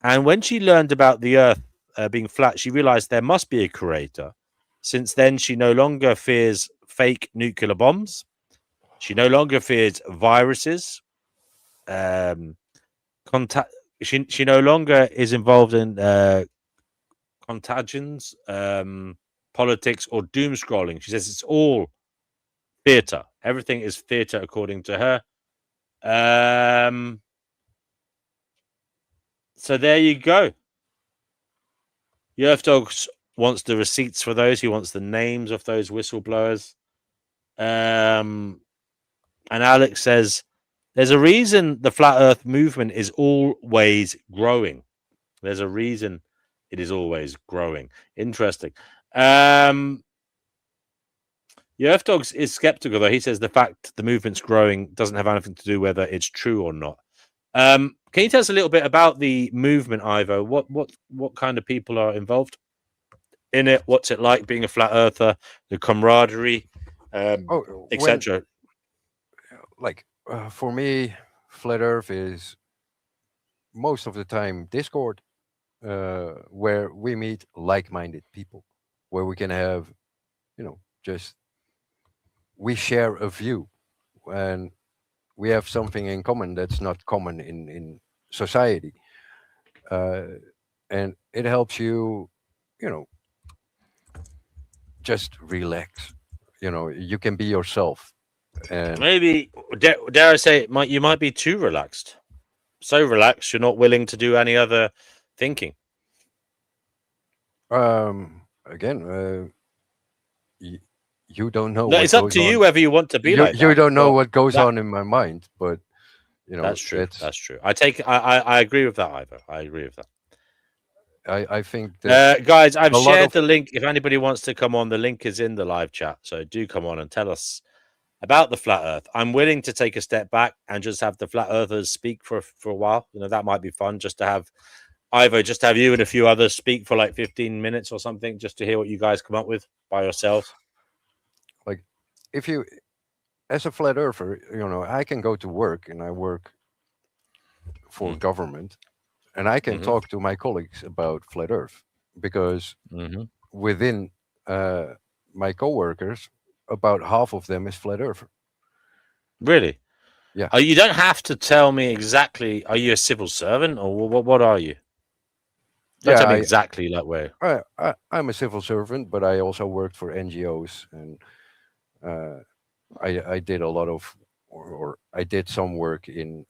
and when she learned about the Earth being flat, she realized there must be a creator. Since then, she no longer fears fake nuclear bombs. She no longer fears viruses. She no longer is involved in contagions, politics, or doom scrolling. She says it's all theater. Everything is theater, according to her. So there you go. Yerf Dogs wants the receipts for those. He wants the names of those whistleblowers. And Alex says there's a reason the flat earth movement is always growing. There's a reason it is always growing. Interesting. Your Earth Dogs is skeptical, though. He says the fact the movement's growing doesn't have anything to do whether it's true or not. Can you tell us a little bit about the movement, Ivo? What kind of people are involved in it? What's it like being a flat earther? The camaraderie, etc. Like for me, flat Earth is most of the time Discord, where we meet like-minded people, where we can have, just we share a view, and we have something in common that's not common in society, and it helps you, you know, just relax. You can be yourself, and Maybe dare I say you might be too relaxed. So relaxed you're not willing to do any other thinking. again, you don't know No, what it's up goes to you on. whether you want to be You like that. don't know but what goes that- on in my mind, but That's true. That's true. I agree with that, Ivo. I agree with that. I think that Guys, I've a lot shared of the link. If anybody wants to come on, the link is in the live chat. So do come on and tell us about the flat Earth. I'm willing to take a step back and just have the flat Earthers speak for a while. That might be fun, just to have Ivo, just to have you and a few others speak for like 15 minutes or something, just to hear what you guys come up with by yourselves. like if you, as a flat earther, I can go to work, and I work for government, and I can talk to my colleagues about flat Earth, because within my coworkers, about half of them is flat earther. Really? Yeah. You don't have to tell me exactly. Are you a civil servant, or what are you? Don't tell me exactly like where. I'm a civil servant, but I also worked for NGOs, and I did a lot of, or I did some work in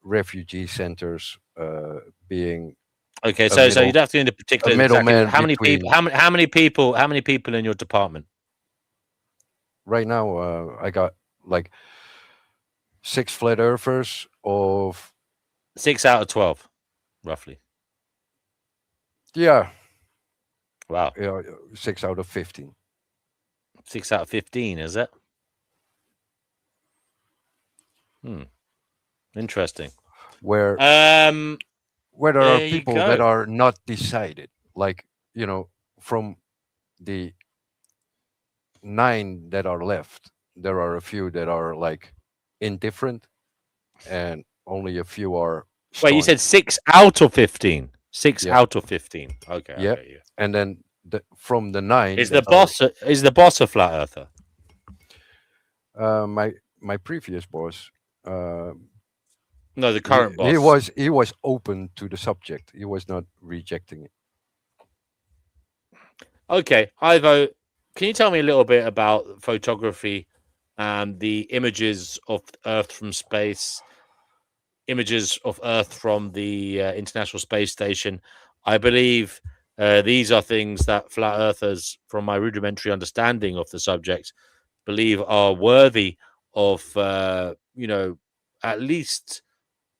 refugee centers, being Okay, so you don't have to go into particular. a middleman How many between. people? How many people in your department? Right now, I got like 6 flat earthers of 6 out of 12, roughly. yeah, Wow. 6 out of 15. 6 out of 15, is it? Interesting. Where there are people that are not decided, like from the 9 that are left, there are a few that are like indifferent, and only a few are Wait, you said staunch. 6 out of 15. 6 Yeah. out of 15. Okay. Yeah. Okay, yeah. And then from the 9 Is the boss a flat earther? my previous boss, No, the current boss. he was open to the subject. He was not rejecting it. Okay, Ivo, can you tell me a little bit about photography and the images of Earth from space, images of Earth from the International Space Station? I believe these are things that flat earthers, from my rudimentary understanding of the subject, believe are worthy of, at least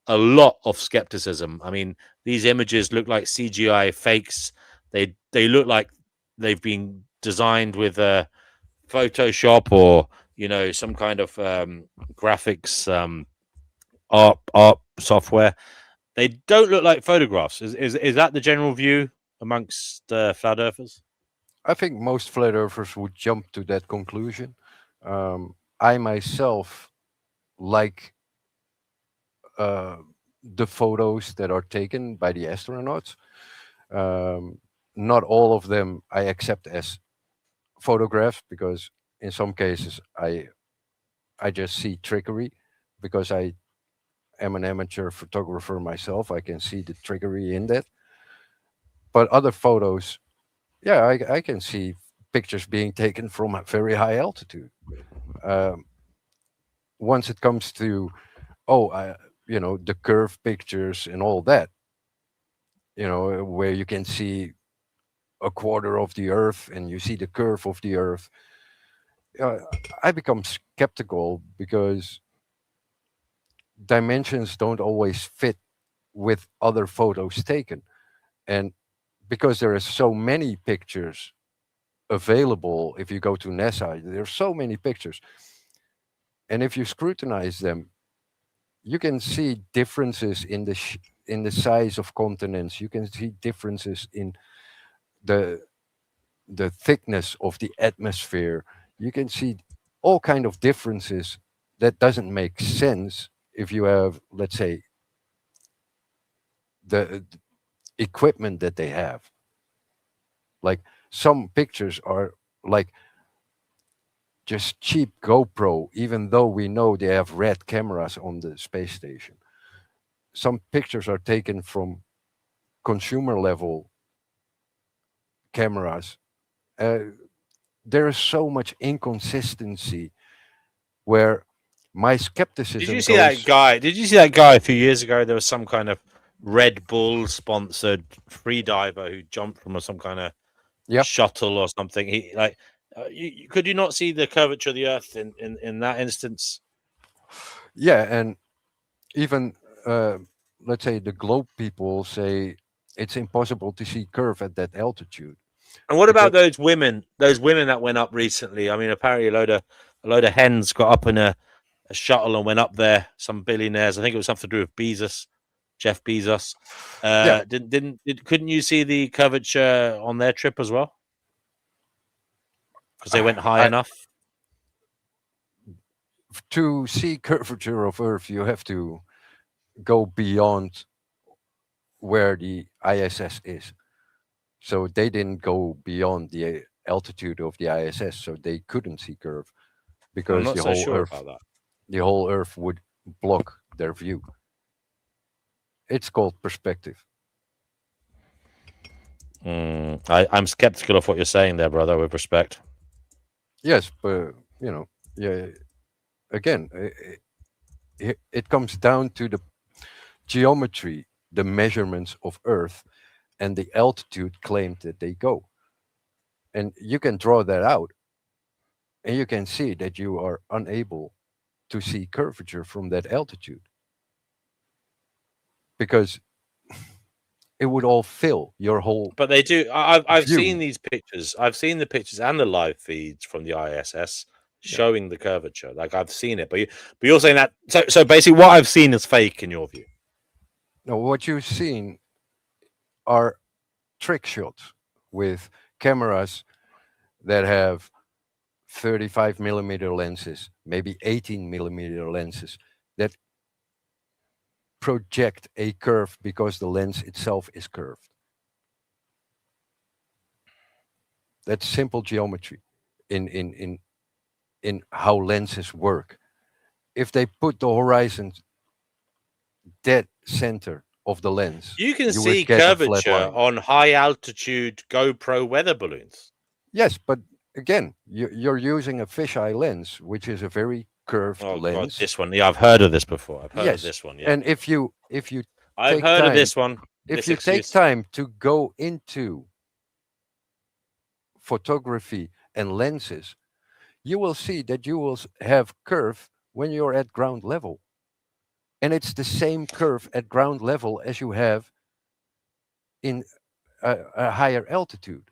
a lot of skepticism. I mean, these images look like CGI fakes. They look like they've been designed with Photoshop or some kind of graphics art software. They don't look like photographs. Is that the general view amongst flat earthers? I think most flat earthers would jump to that conclusion. I myself like the photos that are taken by the astronauts. Not all of them I accept as photographs, because in some cases I just see trickery, because I am an amateur photographer myself. I can see the trickery in that. But other photos, yeah, I can see pictures being taken from a very high altitude. Once it comes to the curve pictures and all that, where you can see a quarter of the Earth and you see the curve of the Earth, I become skeptical, because dimensions don't always fit with other photos taken. And because there are so many pictures available. If you go to NASA, there are so many pictures, and if you scrutinize them, you can see differences in in the size of continents. You can see differences in the the thickness of the atmosphere. You can see all kind of differences that doesn't make sense if you have, let's say, the equipment that they have. Like some pictures are like just cheap GoPro, even though we know they have red cameras on the space station. Some pictures are taken from consumer level cameras. Uh, there is so much inconsistency where my Did you skepticism see that goes, guy? Did you see that guy a few years ago? There was some kind of Red Bull sponsored free diver who jumped from some kind of yeah, shuttle or something. He like, could you not see the curvature of the Earth in that instance? yeah, and even let's say the globe people say it's impossible to see curve at that altitude And what because about those women? Those women that went up recently. I mean, apparently a load of hens got up in a shuttle and went up there. Some billionaires. I think it was something to do with Bezos, Jeff Bezos. yeah, Couldn't you see the curvature on their trip as well? Because they went high I, enough. to see curvature of Earth, you have to go beyond where the ISS is. So they didn't go beyond the altitude of the ISS, so they couldn't see curve I'm because not so sure about that. the whole Earth would block their view. It's called perspective. I'm skeptical of what you're saying there, brother. With respect. Yes, but yeah. Again, it comes down to the geometry, the measurements of Earth, and the altitude claimed that they go. And you can draw that out, and you can see that you are unable to see curvature from that altitude because it would all fill your whole But they do. I've seen view. these pictures. I've seen the pictures and the live feeds from the ISS Yeah. showing the curvature. Like I've seen it, but you're saying that. So basically, what I've seen is fake in your view. Now, what you've seen are trick shots with cameras that have 35 millimeter lenses, maybe 18 millimeter lenses that project a curve because the lens itself is curved. That's simple geometry in how lenses work. If they put the horizon dead center of the lens, You can you would see get a flat curvature line. on high altitude GoPro weather balloons. Yes, but again, you're using a fisheye lens, which is a very curved Oh God, lens. this one. Yeah, I've heard of this before. I've heard of Yes, this one. Yeah, and if you I've take heard of time, this one. if This you take excuse. time to go into photography and lenses, you will see that you will have curve when you're at ground level, and it's the same curve at ground level as you have in a higher altitude.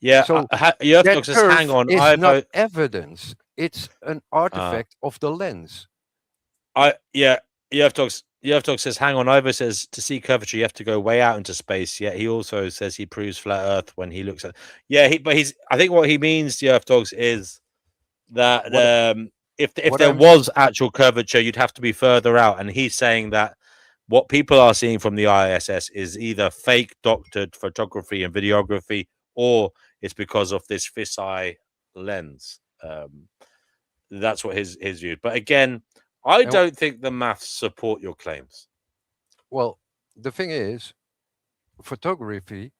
Yeah, So that Earth says, hang curve on. is not evidence; it's an Uh, artifact of the lens. Yeah, Earth says, hang on. Ivo says to see curvature, you have to go way out into space. Yeah, he also says he proves flat Earth when he looks at. Yeah, but he's. I think what he means, the Earth Dogs, is that What if what there I'm was actual curvature, you'd have to be further out. And he's saying that what people are seeing from the ISS is either fake doctored photography and videography, or it's because of this fisheye lens. That's what his view. But again, I and don't think the maths support your claims. well, the thing is, photography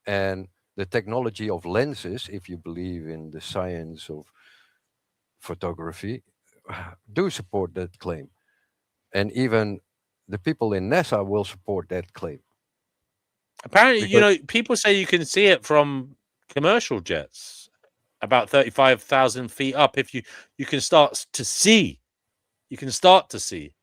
and the technology of lenses, if you believe in the science of photography, do support that claim. And even the people in NASA will support that claim Apparently, because people say you can see it from commercial jets about 35,000 feet up. If you can start to see, you can start to see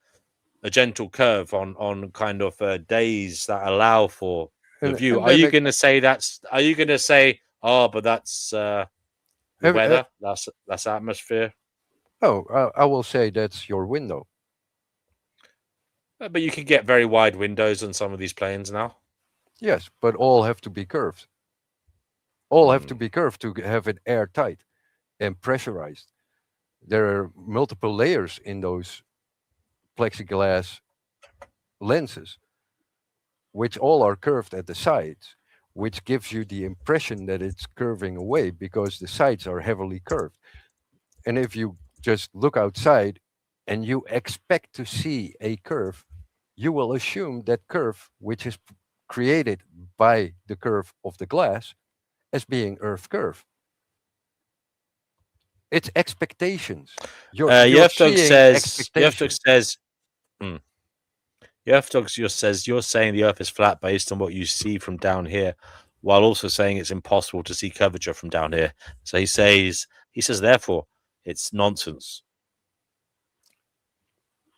a gentle curve on kind of days that allow for view. and Are then you going to say that's? Are you going to say, oh, but that's the weather? That's atmosphere. I will say that's your window. But you can get very wide windows on some of these planes now. Yes, but all have to be curved. All have to be curved to have it airtight and pressurized. There are multiple layers in those plexiglass lenses, which all are curved at the sides, which gives you the impression that it's curving away because the sides are heavily curved. And if you just look outside and you expect to see a curve, you will assume that curve, which is created by the curve of the glass, as being Earth curve. It's expectations. You're Yefdog seeing says. Yefdog expectations. says. Yefdog just says you're saying the Earth is flat based on what you see from down here, while also saying it's impossible to see curvature from down here. So he says therefore it's nonsense.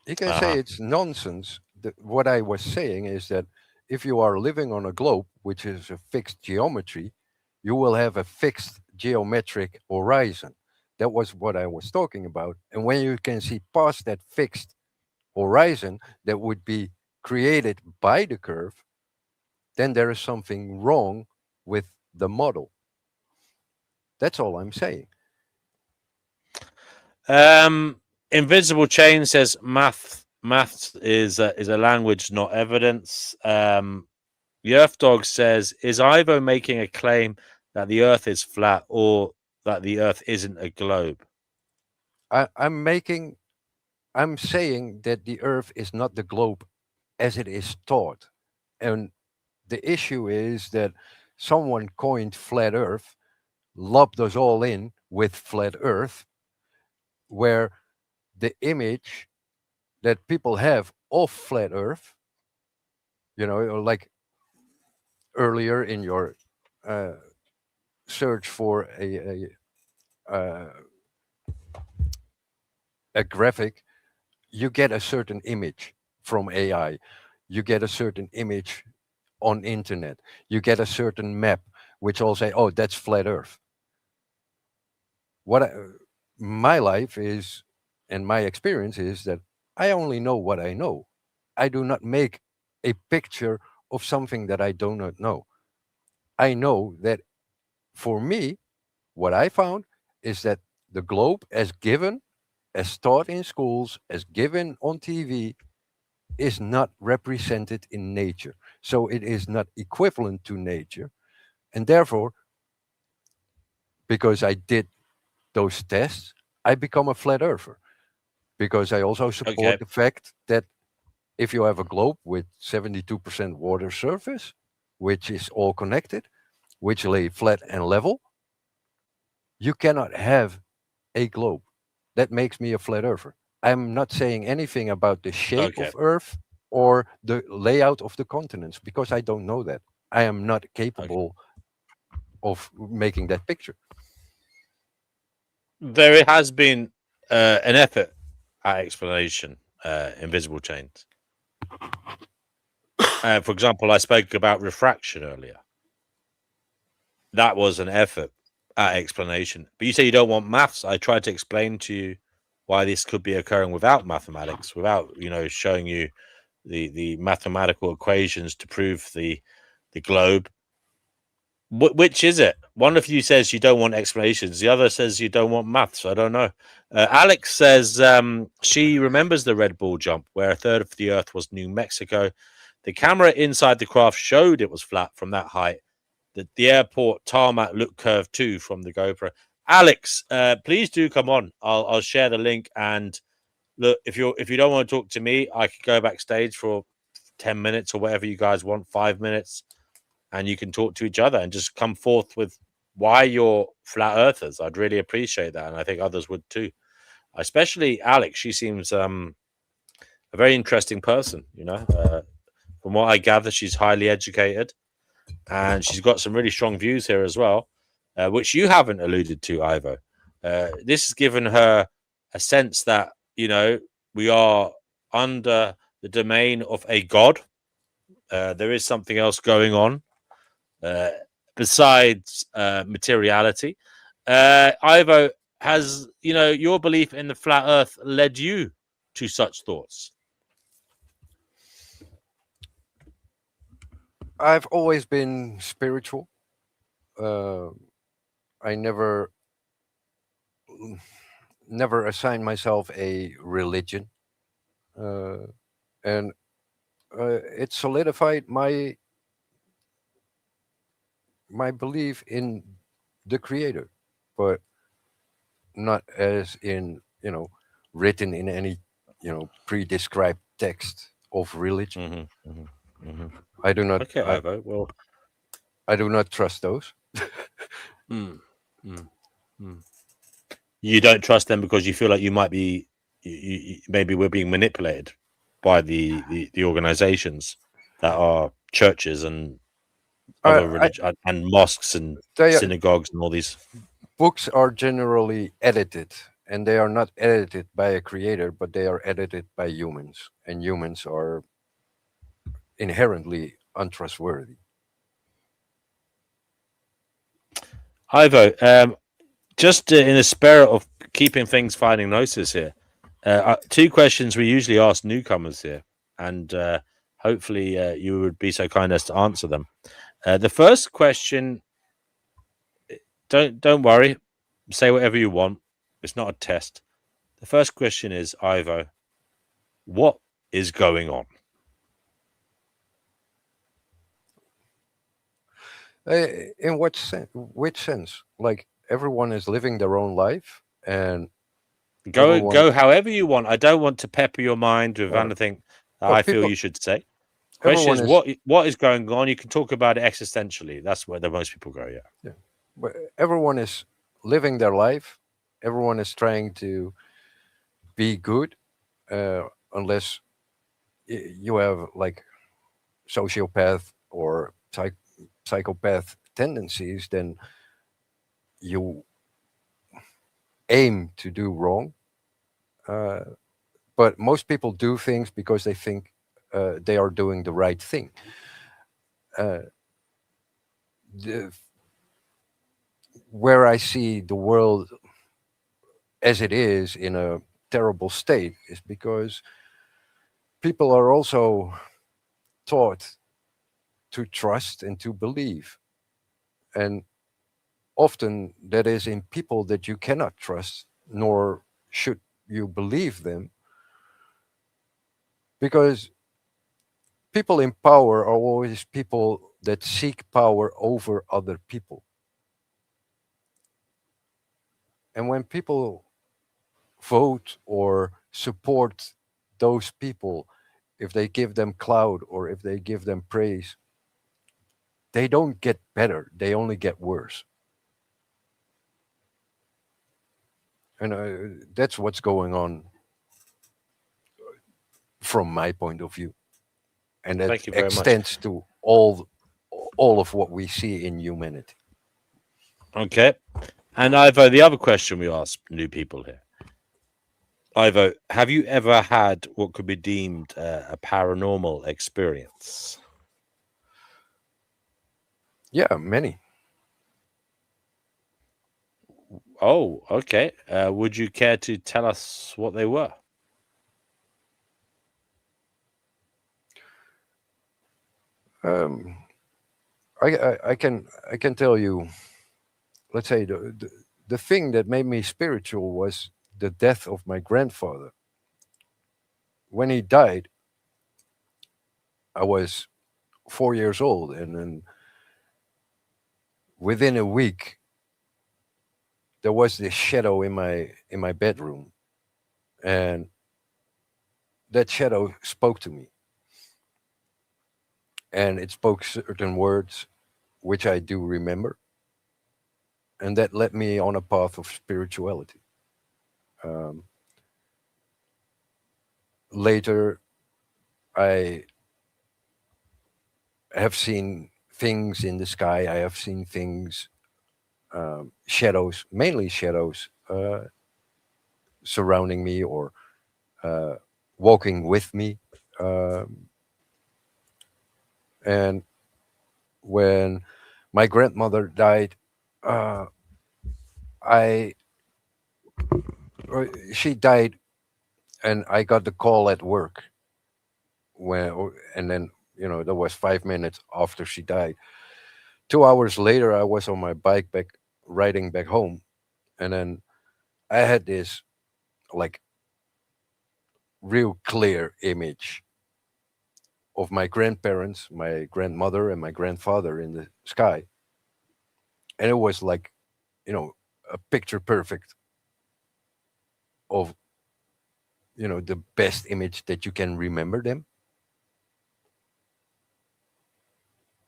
You can say it's nonsense. What I was saying is that if you are living on a globe, which is a fixed geometry, you will have a fixed geometric horizon. That was what I was talking about. And when you can see past that fixed horizon that would be created by the curve, then there is something wrong with the model. That's all I'm saying. Invisible Chain says math is a language, not evidence. Yerfdog says, is Ivo making a claim that the Earth is flat or that the Earth isn't a globe? I'm saying that the Earth is not the globe as it is taught. And the issue is that someone coined flat Earth, lobbed us all in with flat Earth, where the image that people have of flat Earth, like earlier in your search for a graphic, you get a certain image from AI. You get a certain image on internet. You get a certain map, which all say, "Oh, that's flat Earth." My life is, and my experience is that I only know what I know. I do not make a picture of something that I do not know. I know that for me, what I found is that the globe, as given, as taught in schools, as given on TV, is not represented in nature. So it is not equivalent to nature. And therefore, because I did those tests, I become a flat earther. Because I also support the fact that if you have a globe with 72% water surface, which is all connected, which lay flat and level, you cannot have a globe. That makes me a flat earther. I'm not saying anything about the shape of Earth or the layout of the continents because I don't know that. I am not capable of making that picture. There has been an effort at explanation, invisible chains. For example, I spoke about refraction earlier. That was an effort at explanation. But you say you don't want maths. I tried to explain to you why this could be occurring without mathematics, without showing you the mathematical equations to prove the globe. Which is it? One of you says you don't want explanations. The other says you don't want maths. I don't know. Alex says she remembers the Red Bull jump where a third of the Earth was New Mexico. The camera inside the craft showed it was flat from that height. The airport tarmac looked curved too from the GoPro. Alex, please do come on. I'll share the link. And look, if you don't want to talk to me, I could go backstage for 10 minutes or whatever you guys want, 5 minutes. And you can talk to each other and just come forth with why you're flat earthers. I'd really appreciate that. And I think others would too. Especially Alex. She seems a very interesting person, From what I gather, she's highly educated. And she's got some really strong views here as well, which you haven't alluded to, Ivo. This has given her a sense that, we are under the domain of a god. There is something else going on. besides materiality. Ivo, has your belief in the flat Earth led you to such thoughts? I've always been spiritual. I never assigned myself a religion, and it solidified my belief in the Creator, but not as in written in any pre-described text of religion. I do not. Okay, Ivo. Well, I do not trust those. You don't trust them because you feel like you might be, maybe we're being manipulated by the organizations that are churches and other religion and mosques and synagogues and all these. Books are generally edited, and they are not edited by a creator, but they are edited by humans, and humans are inherently untrustworthy. Ivo, just in the spirit of keeping things finding Gnosis here, two questions we usually ask newcomers here, and hopefully you would be so kind as to answer them. The first question, don't worry, say whatever you want. It's not a test. The first question is, Ivo, what is going on? In what sense? Which sense? Like everyone is living their own life, and go however you want. I don't want to pepper your mind with anything that I feel you should say. Question is, what is going on? You can talk about it existentially. That's where the most people go. Yeah. But everyone is living their life. Everyone is trying to be good, unless you have like sociopath or psychopath tendencies, then you aim to do wrong. But most people do things because they think they are doing the right thing. Where I see the world as it is in a terrible state is because people are also taught to trust and to believe. And often that is in people that you cannot trust, nor should you believe them. Because people in power are always people that seek power over other people. And when people vote or support those people, if they give them clout or if they give them praise, they don't get better, they only get worse. And that's what's going on from my point of view. And that extends to all of what we see in humanity. Okay. And Ivo, the other question we ask new people here. Ivo, have you ever had what could be deemed a paranormal experience? Yeah, many. Oh, okay. Would you care to tell us what they were? I can tell you. Let's say the thing that made me spiritual was the death of my grandfather. When he died, I was 4 years old, and then within a week, there was this shadow in my bedroom, and that shadow spoke to me, and it spoke certain words, which I do remember, and that led me on a path of spirituality. Later, I have seen things in the sky. I have seen things, shadows, mainly shadows, surrounding me or walking with me. And when My grandmother died. Uh, I she died, and I got the call at work and then that was 5 minutes after she died. 2 hours later, I was on my bike back riding back home, and then I had this like real clear image of my grandparents, my grandmother, and my grandfather in the sky, and it was like a picture perfect of the best image that you can remember them.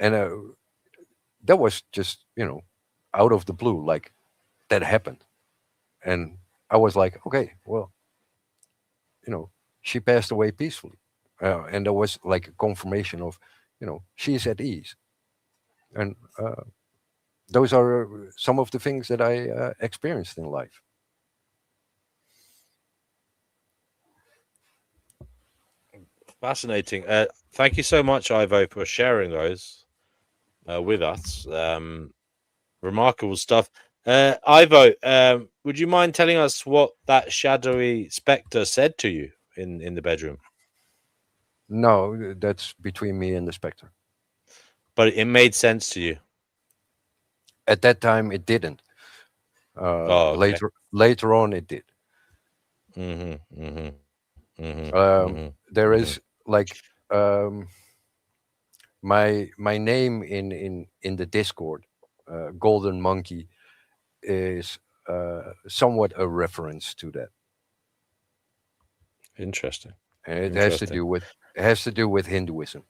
And that was just out of the blue, like that happened. And I was like, okay, well, she passed away peacefully. And there was like a confirmation of she's at ease. And those are some of the things that I experienced in life. Fascinating. Thank you so much, Ivo, for sharing those with us. Remarkable stuff. Ivo, would you mind telling us what that shadowy spectre said to you in the bedroom? No, that's between me and the specter. But it made sense to you. At that time, it didn't. Oh, okay. Later on, it did. Mm-hmm, mm-hmm, mm-hmm, mm-hmm, There mm-hmm. is like my name in the Discord, Golden Monkey, is somewhat a reference to that, Interesting. and it has Interesting. to do with Hinduism.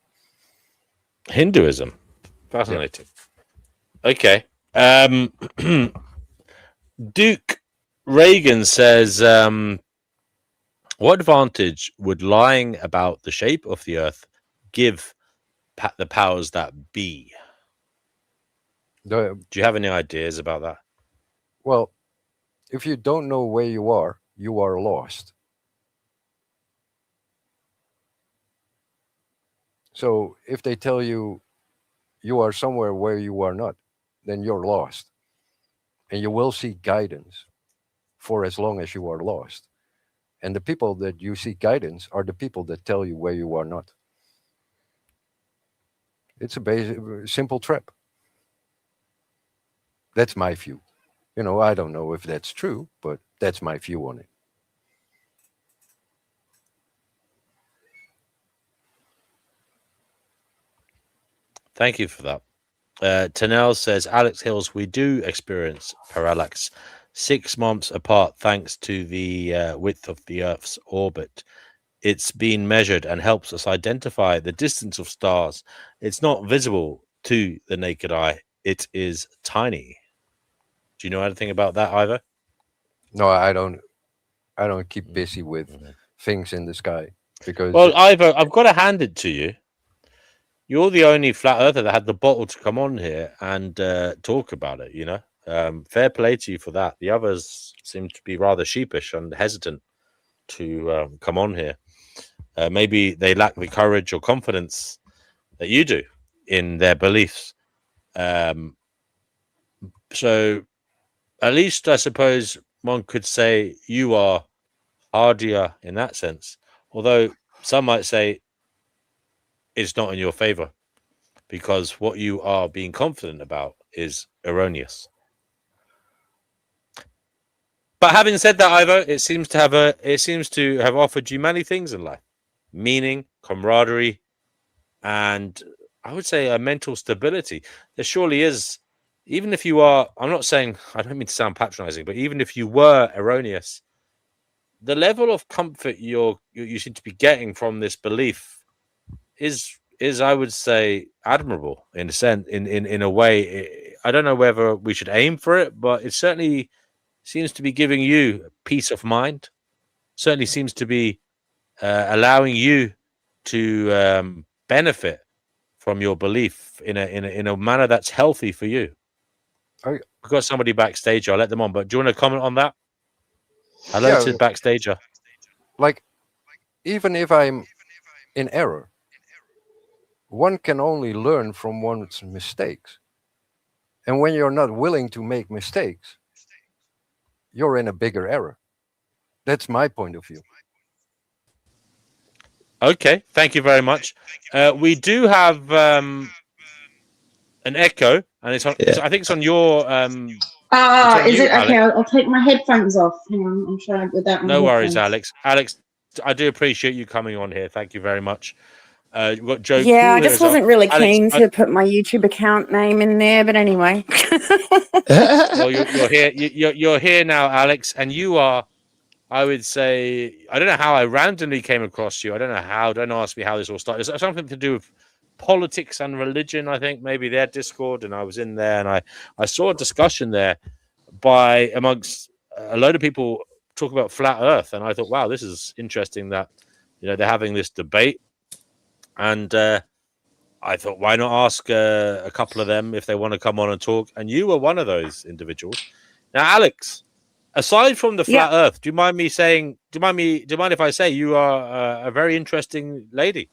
Hinduism. Yeah. Fascinating. Okay. Duke Reagan says, what advantage would lying about the shape of the earth give the powers that be? Do you have any ideas about that? Well, if you don't know where you are lost. So if they tell you you are somewhere where you are not, then you're lost. And you will seek guidance for as long as you are lost. And the people that you seek guidance are the people that tell you where you are not. It's a basic, simple trap. That's my view. I don't know if that's true, but that's my view on it. Thank you for that. Tanel says, Alex Hills, we do experience parallax 6 months apart thanks to the width of the Earth's orbit. It's been measured and helps us identify the distance of stars. It's not visible to the naked eye. It is tiny. Do you know anything about that, Ivor? No, I don't keep busy with things in the sky because Well, Ivor, I've got to hand it to you. You're the only flat earther that had the bottle to come on here and talk about it, fair play to you for that. The others seem to be rather sheepish and hesitant to come on here. Maybe they lack the courage or confidence that you do in their beliefs. So at least I suppose one could say you are hardier in that sense. Although some might say it's not in your favor because what you are being confident about is erroneous. But having said that, Ivo, it seems to have offered you many things in life: meaning, camaraderie, and I would say a mental stability. There surely is, even if you are. I'm not saying, I don't mean to sound patronizing, but even if you were erroneous, the level of comfort you seem to be getting from this belief is I would say admirable in a sense, in a way. I don't know whether we should aim for it, but it certainly seems to be giving you peace of mind. Certainly seems to be allowing you to benefit from your belief in a manner that's healthy for you. I, We've got somebody backstage. I'll let them on. But do you want to comment on that? Hello yeah, to the backstager. like even if I'm in error, one can only learn from one's mistakes. And when you're not willing to make mistakes, you're in a bigger error. That's my point of view. Okay, thank you very much. We do have an echo, and it's on. I think it's on your. Is it Alex. okay? I'll take my headphones off. Hang on, I'm trying without my No worries, headphones. Alex, I do appreciate you coming on here. Thank you very much. You've got Joe. Yeah, Cool I just here wasn't really Alex, keen to put my YouTube account name in there, but anyway. well, you're here. You're here now, Alex, and you are. I would say I don't know how I randomly came across you. I don't know how. Don't ask me how this all started. It's something to do with politics and religion. I think maybe their Discord, and I was in there, and I saw a discussion there by amongst a load of people talk about flat Earth, and I thought, wow, this is interesting that they're having this debate, and I thought, why not ask a couple of them if they want to come on and talk? And you were one of those individuals. Now, Alex, aside from the flat Earth, do you mind if I say you are a very interesting lady,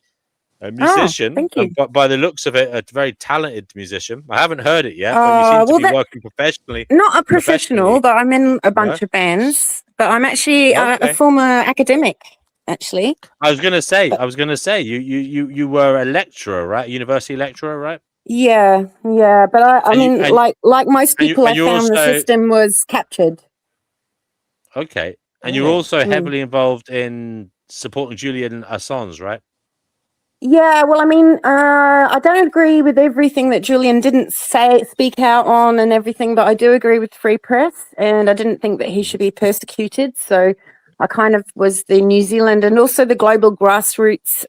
a musician? Thank you. But by the looks of it, a very talented musician. I haven't heard it yet, but you seem to be working professionally. Not a professional, but I'm in a bunch of bands. But I'm actually a former academic. Actually, I was gonna say, you were a lecturer, right? University lecturer, right? Yeah. But I mean, like most people, I found the system was captured. Okay, and you're also heavily involved in supporting Julian Assange, right? Yeah, well, I mean, I don't agree with everything that Julian didn't speak out on and everything, but I do agree with free press, and I didn't think that he should be persecuted. So I kind of was the New Zealand and also the global grassroots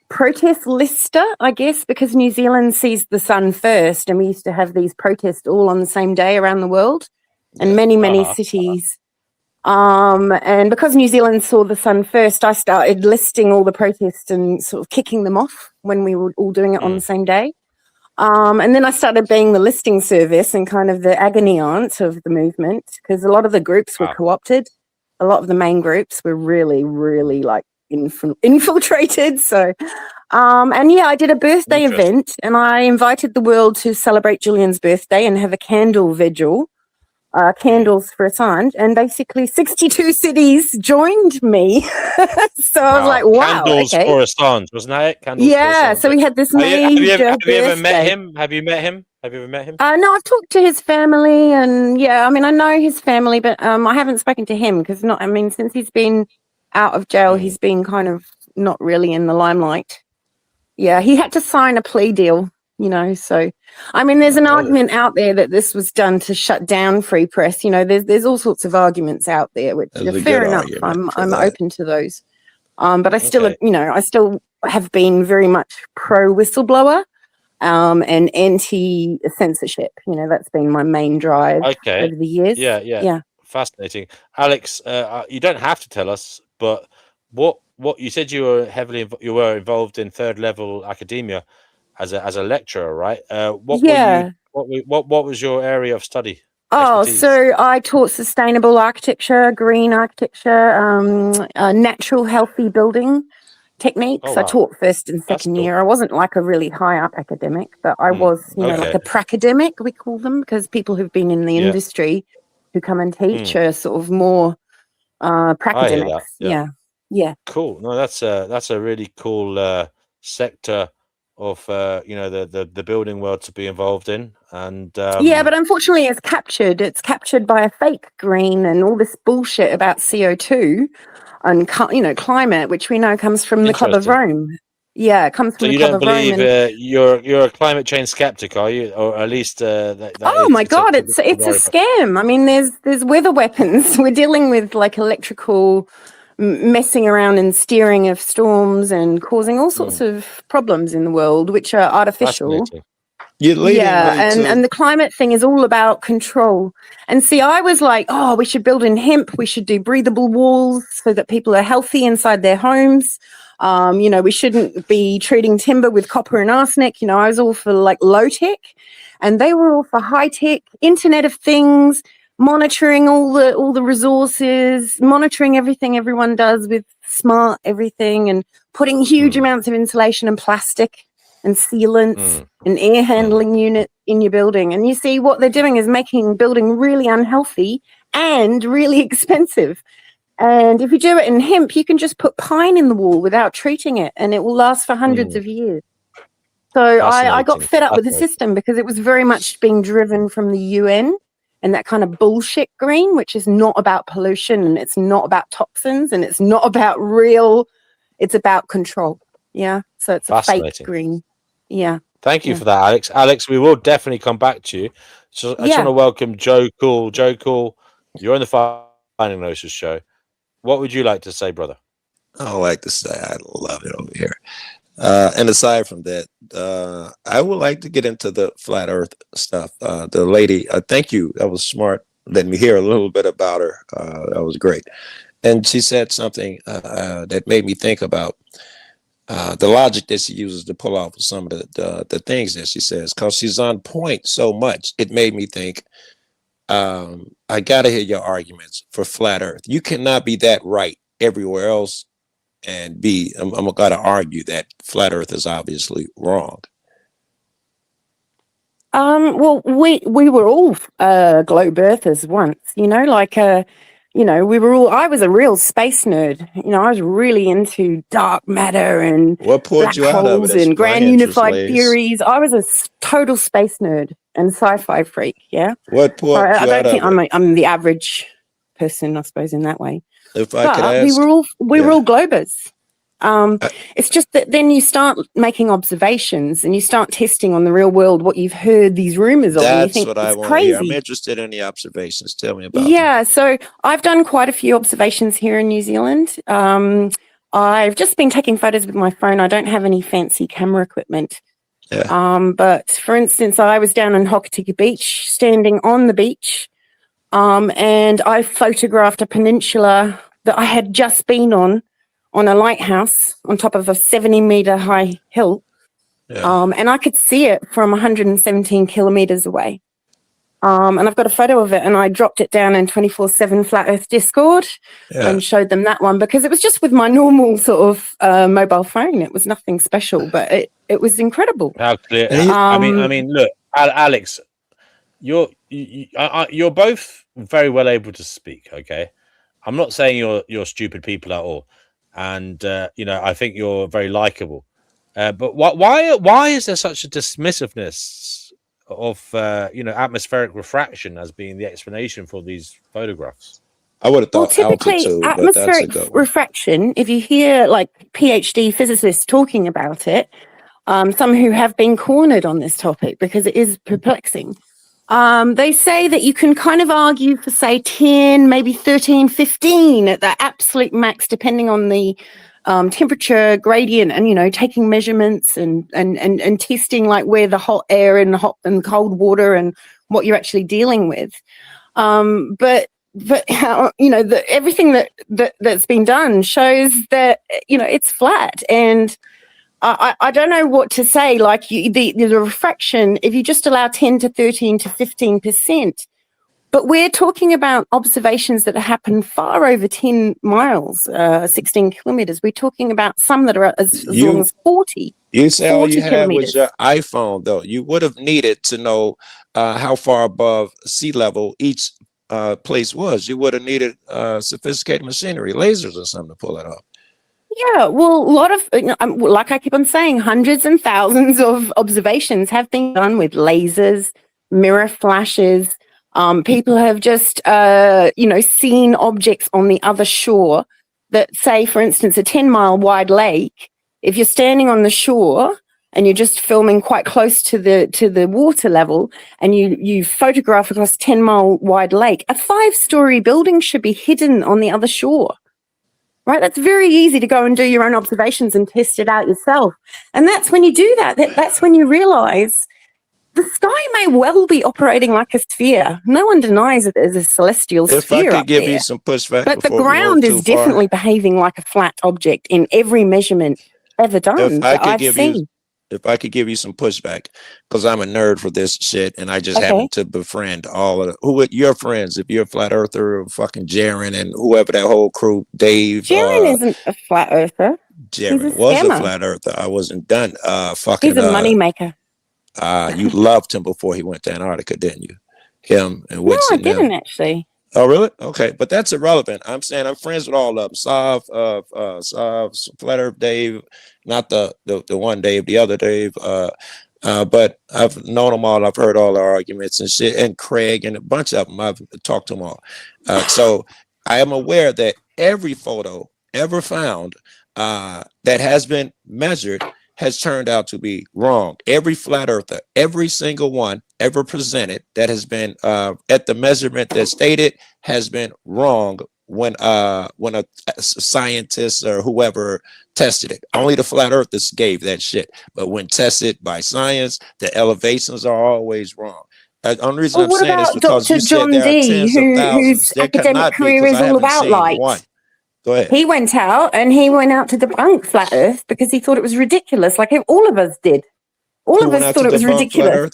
protest lister, I guess, because New Zealand sees the sun first, and we used to have these protests all on the same day around the world, and many cities. And because New Zealand saw the sun first, I started listing all the protests and sort of kicking them off when we were all doing it on the same day. And then I started being the listing service and kind of the agony aunt of the movement, because a lot of the groups were co-opted. A lot of the main groups were really, really like infiltrated. So, and yeah, I did a birthday event, and I invited the world to celebrate Julian's birthday and have a candle vigil. Candles for Assange, and basically 62 cities joined me. So I was like, wow. Candles for Assange, wasn't that it? Candles for Assange. So we had this major have you ever met him? Have you met him? No, I've talked to his family, and yeah, I mean, I know his family, but I haven't spoken to him because since he's been out of jail, he's been kind of not really in the limelight. Yeah, he had to sign a plea deal. So I mean, there's an argument out there that this was done to shut down free press. There's all sorts of arguments out there, which are fair enough. I'm open to those. But I still, I still have been very much pro whistleblower and anti censorship. That's been my main drive over the years. Yeah. Fascinating, Alex. You don't have to tell us, but what you said you were involved in third level academia. As a lecturer, right? What was your area of study? Expertise? So I taught sustainable architecture, green architecture, natural healthy building techniques. I taught first and second year. I wasn't like a really high up academic, but I was, like a pracademic, we call them, because people who've been in the industry who come and teach are sort of more pracademics. Yeah. Cool. No, that's a really cool sector of the building world to be involved in, and but unfortunately it's captured by a fake green and all this bullshit about CO2 and climate, which we know comes from the Club of Rome. It comes from the Club of Rome. So you don't believe you're a climate change skeptic, are you? Or at least oh my god, it's a scam. I mean, there's weather weapons. We're dealing with like electrical messing around and steering of storms and causing all sorts of problems in the world, which are artificial. And the climate thing is all about control. And see, I was like, we should build in hemp. We should do breathable walls so that people are healthy inside their homes. We shouldn't be treating timber with copper and arsenic. I was all for like low tech, and they were all for high tech, Internet of Things, monitoring all the resources, monitoring everything everyone does with smart everything, and putting huge amounts of insulation and plastic and sealants and air handling units. in your building. And you see what they're doing is making building really unhealthy and really expensive. And if you do it in hemp, you can just put pine in the wall without treating it, and it will last for hundreds of years. So I got fed up with the system because it was very much being driven from the UN and that kind of bullshit green, which is not about pollution, and it's not about toxins, and it's not about it's about control. Yeah. So it's a fake green. Yeah. Thank you for that, Alex. Alex, we will definitely come back to you. So I just want to welcome Joe Cool. Joe Cool, you're on the Finding Gnosis show. What would you like to say, brother? I would like to say I love it over here. And aside from that, I would like to get into the flat earth stuff. The lady, thank you. That was smart. Letting me hear a little bit about her. That was great. And she said something that made me think about the logic that she uses to pull off some of the things that she says, because she's on point so much. It made me think, I got to hear your arguments for flat earth. You cannot be that right everywhere else and I'm going to argue that flat earth is obviously wrong. Well, we were all globe earthers once, I was a real space nerd. I was really into dark matter and what black holes and grand unified theories. I was a total space nerd and sci-fi freak. Yeah. What pulled I you don't out think of it? I'm the average person, I suppose, in that way. If I could ask, we were all globers. It's just that then you start making observations and you start testing on the real world what you've heard these rumors of. And you think, what I want to hear. I'm interested in the observations. Tell me about them. So I've done quite a few observations here in New Zealand. I've just been taking photos with my phone. I don't have any fancy camera equipment. Yeah. But for instance, I was down in Hokitika Beach, standing on the beach, and I photographed a peninsula that I had just been on a lighthouse on top of a 70-meter high hill. Yeah. And I could see it from 117 kilometers away. And I've got a photo of it, and I dropped it down in 24/7 Flat Earth Discord and showed them that one because it was just with my normal sort of mobile phone. It was nothing special, but it was incredible. How clear? I mean, look, Alex, you're both very well able to speak. Okay, I'm not saying you're stupid people at all, and I think you're very likable. But why is there such a dismissiveness of atmospheric refraction as being the explanation for these photographs? I would have thought typically altitude, atmospheric refraction, if you hear like PhD physicists talking about it, some who have been cornered on this topic because it is perplexing, they say that you can kind of argue for say 10, maybe 13, 15 at the absolute max, depending on the temperature gradient and taking measurements and testing like where the hot air and hot and cold water and what you're actually dealing with. But how everything that's been done shows that it's flat, and I don't know what to say. Like the refraction, if you just allow 10 to 13 to 15%. But we're talking about observations that happen far over 10 miles, 16 kilometers. We're talking about some that are as long as 40. You say all you had was your iPhone, though. You would have needed to know how far above sea level each place was. You would have needed sophisticated machinery, lasers or something to pull it off. Yeah, well, a lot of, like I keep on saying, hundreds and thousands of observations have been done with lasers, mirror flashes. People have just, seen objects on the other shore that say, for instance, a 10-mile wide lake. If you're standing on the shore and you're just filming quite close to the water level and you photograph across a 10-mile wide lake, a 5-story building should be hidden on the other shore. Right? That's very easy to go and do your own observations and test it out yourself. And that's when you do that's when you realize the sky may well be operating like a sphere. No one denies that there's a celestial sphere. If I could give you some pushback, but the ground is definitely behaving like a flat object in every measurement ever done that I've seen. If I could give you some pushback, because I'm a nerd for this shit, and I just happen to befriend all of your friends. If you're a flat earther, fucking Jaren and whoever, that whole crew, Dave. Jaren isn't a flat earther. Jaren was a flat earther. I wasn't done. He's a money maker. You loved him before he went to Antarctica, didn't you? Him and No, Witz I and them. didn't actually. Oh, really? Okay, but that's irrelevant. I'm saying I'm friends with all of them. Sav, Flat Earth Dave, not the one Dave, the other Dave. But I've known them all. I've heard all their arguments and shit, and Craig and a bunch of them. I've talked to them all. So I am aware that every photo ever found that has been measured has turned out to be wrong. Every flat earther, every single one ever presented that has been at the measurement that stated has been wrong when a scientist or whoever tested it. Only the flat earthers gave that shit. But when tested by science, the elevations are always wrong. The only reason I'm What saying is about because Dr. you said John there are Dee, tens of thousands. whose There academic cannot be, career because is I all haven't about seen light? one. Go ahead. He went out and he went out to debunk flat Earth because he thought it was ridiculous, like all of us did. All Who of went us out to thought it was debunk flat ridiculous. Earth?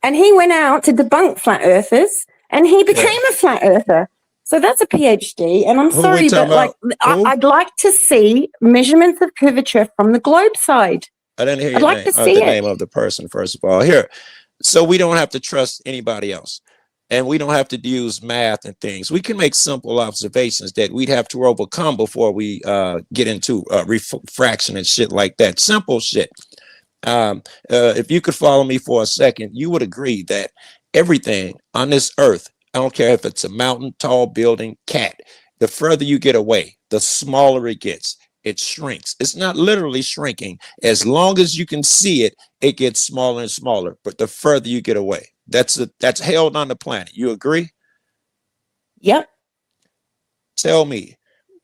And he went out to debunk flat earthers and he became Yeah. a flat earther. So that's a PhD. And I'm Who we sorry, but talking like, about? Who? I'd like to see measurements of curvature from the globe side. I didn't hear I'd your like name. to see The it. name of the person, first of all. Here. So we don't have to trust anybody else. And we don't have to use math and things. We can make simple observations that we'd have to overcome before we get into refraction and shit like that. Simple shit. If you could follow me for a second, you would agree that everything on this earth, I don't care if it's a mountain, tall building, cat, the further you get away, the smaller it gets. It shrinks. It's not literally shrinking. As long as you can see it, it gets smaller and smaller. But the further you get away, that's held on the planet. You agree? Yep. Tell me,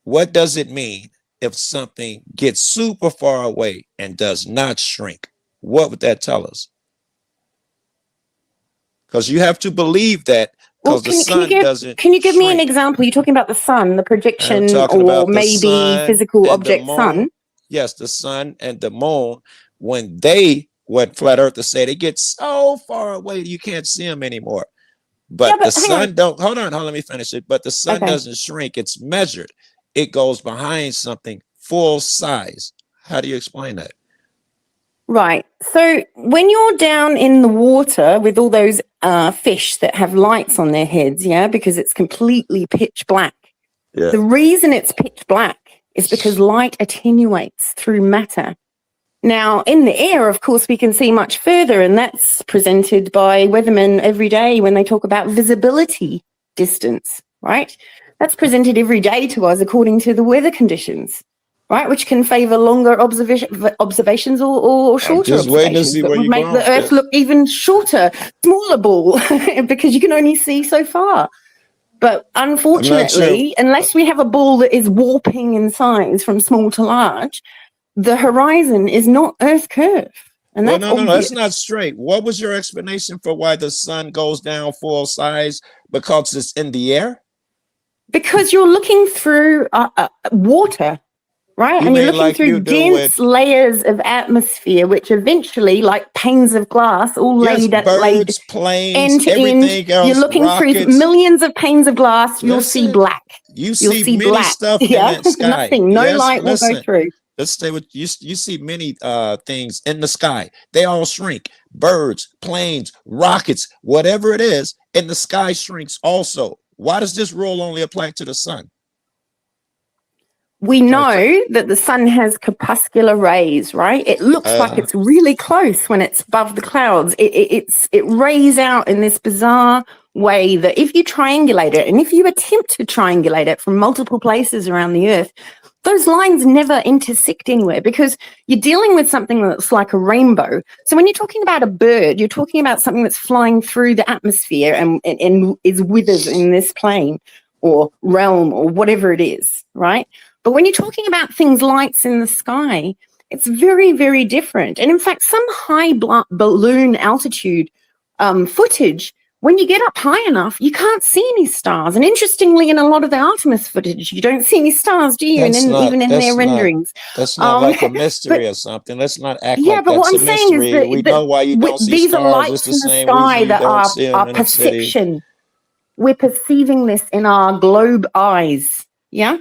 what does it mean if something gets super far away and does not shrink? What would that tell us? Because you have to believe that, Well, because the sun doesn't can you give me an shrink. example? You're talking about the sun, the I'm projection, talking or about the maybe sun physical and the object moon. sun. Yes, the sun and the moon, when what flat earthers say, they get so far away you can't see them anymore. But the sun don't, hold on, let me finish it. But the sun doesn't shrink, it's measured. It goes behind something full size. How do you explain that? Right. So when you're down in the water with all those fish that have lights on their heads, yeah, because it's completely pitch black. Yeah. The reason it's pitch black is because light attenuates through matter. Now, in the air, of course, we can see much further, and that's presented by weathermen every day when they talk about visibility distance, right? That's presented every day to us according to the weather conditions, right? Which can favor longer observations or shorter just waiting to observations. see That where would you're make going the Earth with look even shorter, smaller ball, because you can only see so far. But unfortunately, unless we have a ball that is warping in size from small to large, the horizon is not Earth curve. And Well, that's no, obvious. that's not straight. What was your explanation for why the sun goes down full size? Because it's in the air? Because you're looking through water, right? You And you're mean looking like you through do dense layers of atmosphere, which eventually, like panes of glass, all laid birds, planes, end to everything end. else, You're looking through rockets. millions of panes of glass. You'll see black. You You'll see see many black. stuff Yeah, in that sky. nothing. No light will go through. Let's stay with you. You see many things in the sky. They all shrink. Birds, planes, rockets, whatever it is, and the sky shrinks also. Why does this rule only apply to the sun? We know that the sun has corpuscular rays, right? It looks like it's really close when it's above the clouds. It rays out in this bizarre way that if you triangulate it, and if you attempt to triangulate it from multiple places around the Earth, those lines never intersect anywhere because you're dealing with something that's like a rainbow. So when you're talking about a bird, you're talking about something that's flying through the atmosphere and is with us in this plane or realm or whatever it is, right? But when you're talking about things, lights in the sky, it's very, very different. And in fact, some high balloon altitude footage, when you get up high enough, you can't see any stars. And interestingly, in a lot of the Artemis footage, you don't see any stars, do you? Even in their renderings. That's not like a mystery or something. Let's not act like that's but what a I'm saying mystery. is that We know why you don't see these stars. are lights It's the in the same sky reason you that don't see them are in the city. perception. We're perceiving this in our globe eyes. Yeah.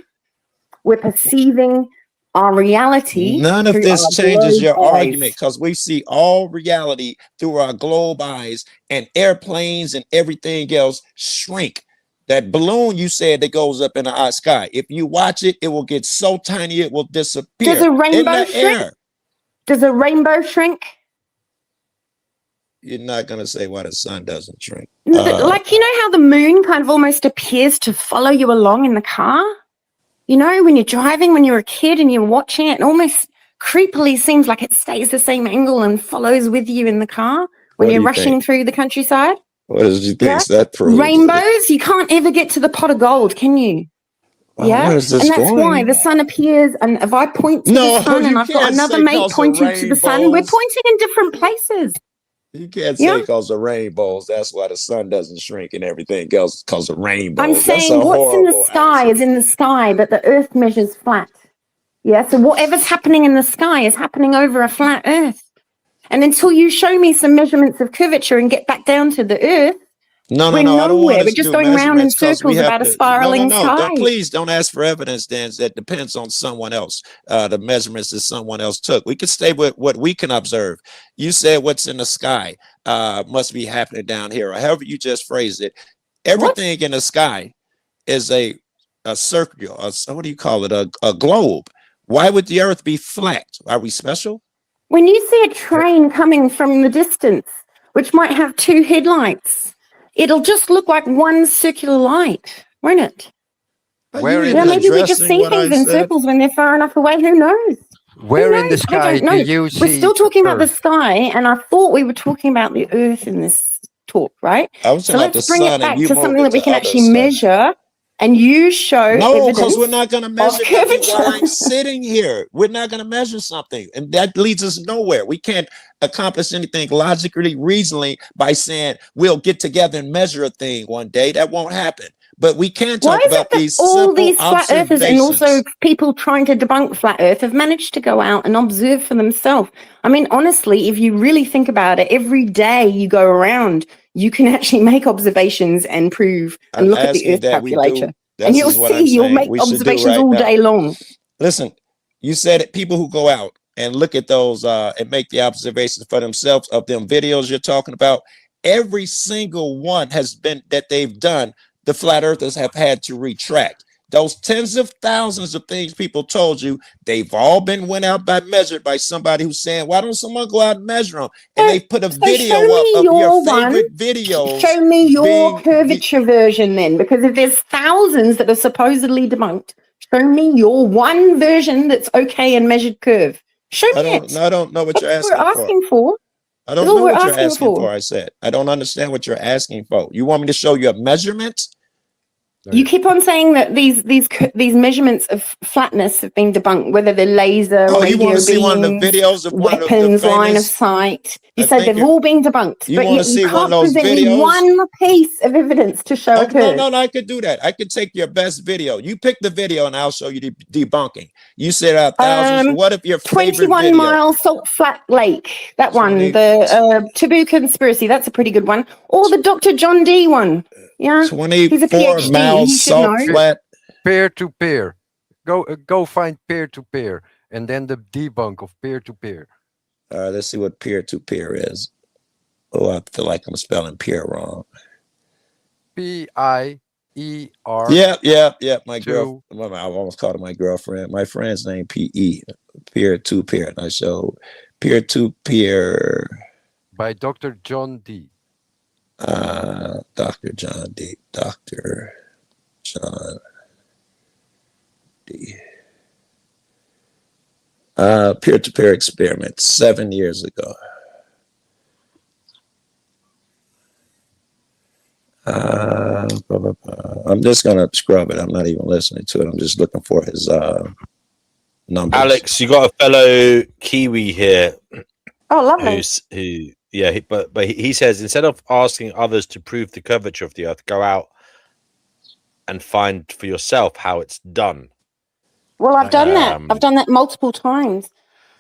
We're perceiving our reality None of through this our changes your globe argument eyes. because we see all reality through our globe eyes, and airplanes and everything else shrink. That balloon you said that goes up in the sky, if you watch it, it will get so tiny it will Does disappear a in rainbow the shrink? air. Does a rainbow shrink? You're not going to say why the sun doesn't shrink. Like, you know how the moon kind of almost appears to follow you along in the car? You know, when you're driving, when you're a kid and you're watching it, it almost creepily seems like it stays the same angle and follows with you in the car when What do you're you rushing think? through the countryside. What does you Yeah. think that proves? Rainbows, you can't ever get to the pot of gold, can you? Yeah. Where is this And that's why going? the sun appears. And if I point to No, the sun you and I've got can't another say mate cause of pointing to the sun, we're rainbows. pointing in different places. You can't Yeah. say because of rainbows. That's why the sun doesn't shrink and everything else because of rainbows. I'm That's saying a what's in the horrible sky answer. is in the sky, but the earth measures flat. Yeah, so whatever's happening in the sky is happening over a flat earth. And until you show me some measurements of curvature and get back down to the earth, No, we're I don't want nowhere. We're us to just do going round in measurements because we circles have about a to. spiraling sky. Don't, please don't ask for evidence, Dan. That depends on someone else. The measurements that someone else took. We can stay with what we can observe. You said what's in the sky must be happening down here, or however you just phrased it. Everything in the sky is a circle. What do you call it? A globe. Why would the Earth be flat? Are we special? When you see a train coming from the distance, which might have two headlights, it'll just look like one circular light, won't it? Where in Yeah, the maybe we just see things in circles when they're far enough away. Who knows? Where in the I sky don't know. do you We're see still talking about the Earth? sky, and I thought we were talking about the Earth in this talk, right? I was So talking about the let's bring it sun, back and you to moved something it that we to can other actually stuff. measure, and you show No, evidence because we're not going to of measure nothing while I'm curvature. sitting here. We're not going to measure something, and that leads us nowhere. We can't accomplish anything logically, reasonably by saying we'll get together and measure a thing one day. That won't happen. But we can Why talk is it about that these all simple these flat earthers and also observations. people trying to debunk flat earth have managed to go out and observe for themselves? I mean, honestly, if you really think about it, every day you go around, you can actually make observations and prove and I'm look at the asking earth that we calculator. do. And This you'll is what I'm see, you'll saying make we should do observations right all now. day long. Listen, you said it, people who go out and look at those and make the observations for themselves of them videos you're talking about, every single one has been that they've done, the flat earthers have had to retract. Those tens of thousands of things people told you, they've all been went out by measured by somebody who's saying, why don't someone go out and measure them? And they put a video show up me of your your one. favorite videos. Show me your being curvature version then, because if there's thousands that are supposedly debunked, show me your one version that's okay and measured curve. Show me it. I don't know what you're That's what asking we're for. asking for. I That's don't all know we're what you're asking asking for. for. I said, I don't understand what you're asking for. You want me to show you a measurement? You keep on saying that these measurements of flatness have been debunked, whether they're laser, Oh, you want radio to see one of the beams, videos of one of the weapons, line of famous? sight. You I said think they've all been debunked, you but want to yet you see one of can't those present me videos? one piece of evidence to show Oh, a curve. no, I could do that. I could take your best video. You pick the video and I'll show you the debunking. You said thousands. What if your favorite 21 video? Mile Salt Flat Lake. That one, the Taboo Conspiracy. That's a pretty good one. Or the Dr. John D one. Yeah, he's a 24 PhD. Mile He should know. Salt Flat. Peer to peer. Go find peer to peer, and then the debunk of peer to peer. Let's see what peer to peer is. Oh, I feel like I'm spelling peer wrong. PIER. Yeah. My girl. I almost called her my girlfriend. My friend's name PE. Peer to peer. And I showed peer to peer by Dr. John D. Dr. John D. Dr. John D. Peer-to-peer experiment 7 years ago. I'm just gonna scrub it. I'm not even listening to it. I'm just looking for his numbers. Alex, you got a fellow Kiwi here. Oh, lovely. But he says instead of asking others to prove the curvature of the Earth, go out and find for yourself how it's done. Well, I've done that. I've done that multiple times.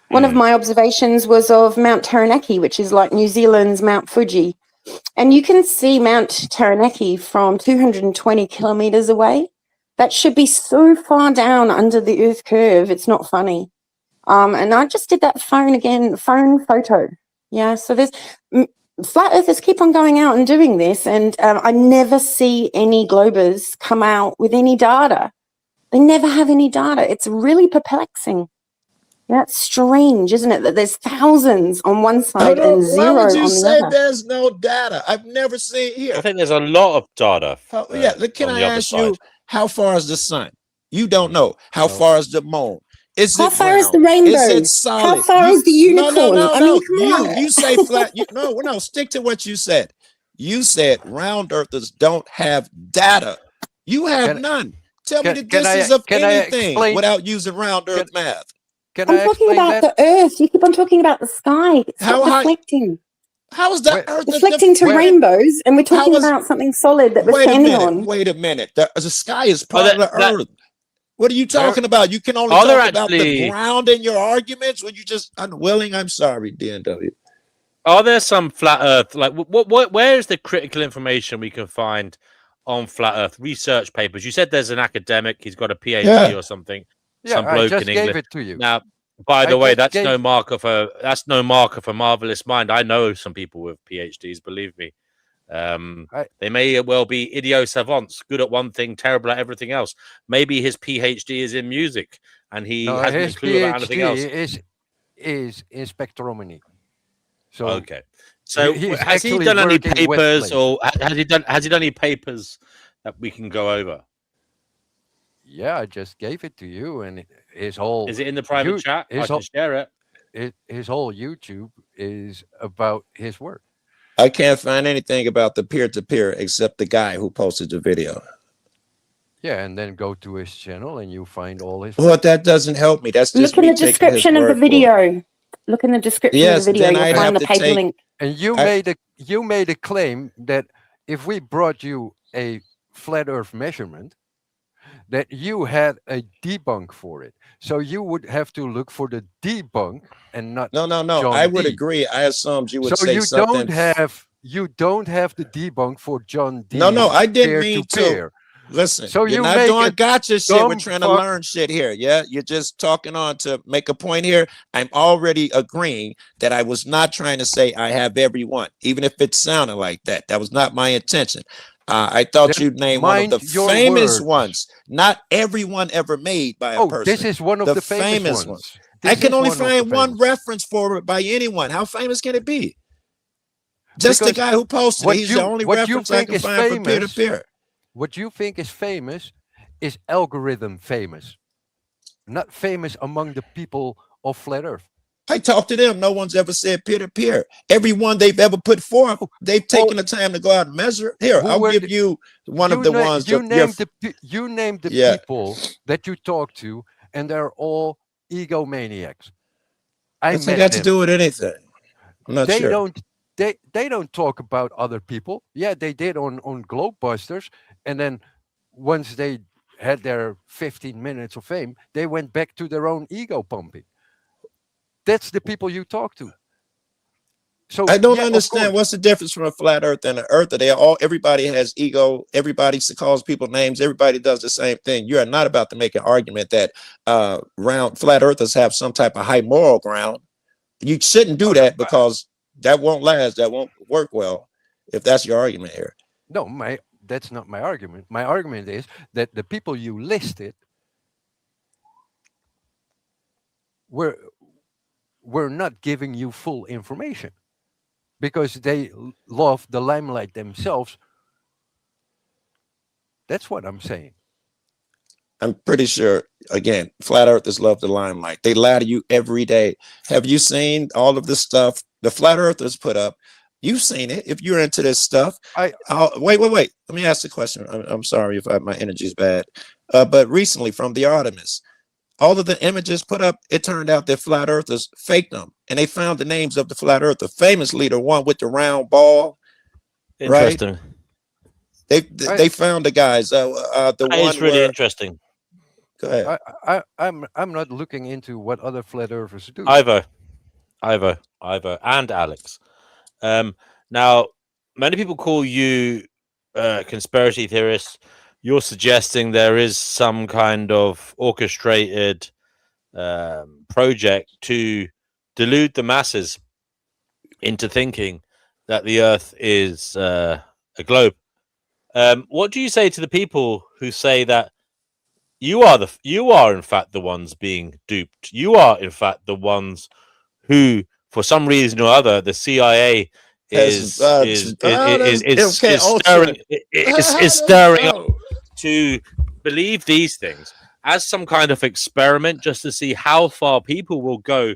One of my observations was of Mount Taranaki, which is like New Zealand's Mount Fuji. And you can see Mount Taranaki from 220 kilometers away. That should be so far down under the Earth curve. It's not funny. And I just did that phone photo. Yeah, so there's flat earthers keep on going out and doing this, and I never see any globers come out with any data. They never have any data. It's really perplexing. That's strange, isn't it? That there's thousands on one side and zero Why would you on say the other. there's no data? I've never seen here. I think there's a lot of data. Can on I the other ask side. you, how far is the sun? You don't know. How far is the moon? Is How it far round? is the rainbow? Is it solid? How far is the unicorn? No. I mean, come on. You say flat. No. Stick to what you said. You said round earthers don't have data. You have none. Tell me the distance of anything without using round earth math. I'm talking about the Earth. You keep on talking about the sky. Stop deflecting. How is the Earth deflecting to rainbows? And we're talking about something solid that we're standing on. Wait a minute. The sky is part of the Earth. What are you talking about? You can only Are there talk about the actually- ground in your arguments when you're just unwilling. I'm sorry, DNW. Are there some flat Earth? Like, where is the critical information we can find on flat Earth research papers? You said there's an academic. He's got a PhD or something. Yeah, some I bloke just in gave England. it to you. Now, by the I way, just that's no marker for marvelous mind. I know some people with PhDs. Believe me. They may well be idiot savants, good at one thing, terrible at everything else. Maybe his PhD is in music, and he hasn't a clue about anything else. Is in spectrometry. So okay, so he's has he actually done any working with papers, places. or has he done any papers that we can go over? Yeah, I just gave it to you, and his whole is it in the private chat? I can share it. His whole YouTube is about his work. I can't find anything about the peer-to-peer except the guy who posted the video. Yeah, and then go to his channel and you find all his. Well, that doesn't help me. That's just look in the description of the video. Look in the description of the video. You'll find the paper link. And you made a claim that if we brought you a flat Earth measurement, that you had a debunk for it. So you would have to look for the debunk and not. No. John I would D. agree. I assumed you would so say you something. You don't have the debunk for John D. No, I didn't mean to. Listen, so you're not doing gotcha shit. We're trying to learn shit here. Yeah, you're just talking on to make a point here. I'm already agreeing that I was not trying to say I have everyone, even if it sounded like that. That was not my intention. I thought you'd name one of the famous ones. Not everyone ever made by a person. This is one of the famous ones. I can only find one reference for it by anyone. How famous can it be? Just the guy who posted it. He's the only reference I can find for peer-to-peer. What you think is famous is algorithm famous, not famous among the people of Flat Earth. I talked to them. No one's ever said peer-to-peer. Everyone they've ever put forth, they've taken the time to go out and measure. Here, I'll give you one of the ones. You named the people that you talk to, and they're all egomaniacs. What's that got to do with anything? I'm not sure. They don't talk about other people. Yeah, they did on Globebusters, and then once they had their 15 minutes of fame, they went back to their own ego pumping. That's the people you talk to. So I don't understand what's the difference from a flat Earth and an Earth. Everybody has ego. Everybody calls people names. Everybody does the same thing. You are not about to make an argument that flat Earthers have some type of high moral ground. You shouldn't do that because that won't last. That won't work well. If that's your argument here. No, that's not my argument. My argument is that the people you listed were not giving you full information because they love the limelight themselves. That's what I'm saying. I'm pretty sure, again, flat earthers love the limelight. They lie to you every day. Have you seen all of this stuff the flat earthers put up? You've seen it. If you're into this stuff, wait. Let me ask the question. I'm sorry if my energy is bad. But recently from the Artemis, all of the images put up, it turned out that flat earthers faked them. And they found the names of the flat earther, famously the one with the round ball. Interesting. Right? They found the guys. The one is really interesting. Go ahead. I'm not looking into what other flat earthers do. Ivo, and Alex. Now, many people call you conspiracy theorists. you're suggesting there is some kind of orchestrated project to delude the masses into thinking that the Earth is a globe. What do you say to the people who say that you are in fact the ones being duped? You are in fact the ones who, for some reason or other, the CIA is stirring up to believe these things as some kind of experiment, just to see how far people will go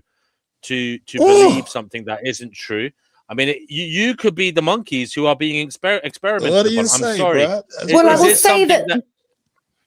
to believe something that isn't true. I mean, you could be the monkeys who are being experimented What do you upon. I'm say, sorry. bro? Well, I will say that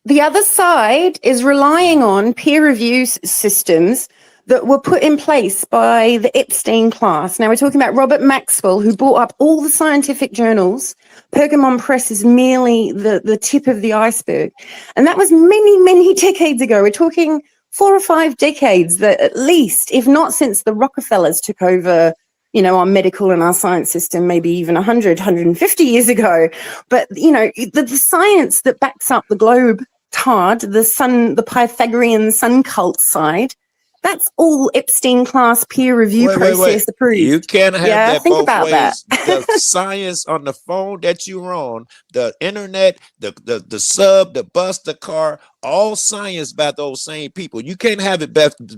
the other side is relying on peer review systems that were put in place by the Epstein class. Now, we're talking about Robert Maxwell, who brought up all the scientific journals. Pergamon Press is merely the tip of the iceberg. And that was many, many decades ago. We're talking 4 or 5 decades, that at least, if not since the Rockefellers took over, you know, our medical and our science system, maybe even 100, 150 years ago. But, you know, the science that backs up the globe tard, the Pythagorean sun cult side, that's all Epstein class peer review process approved. You can't have that think both about ways. that. The science on the phone that you're on, the internet, the sub, the bus, the car, all science by those same people. You can't have it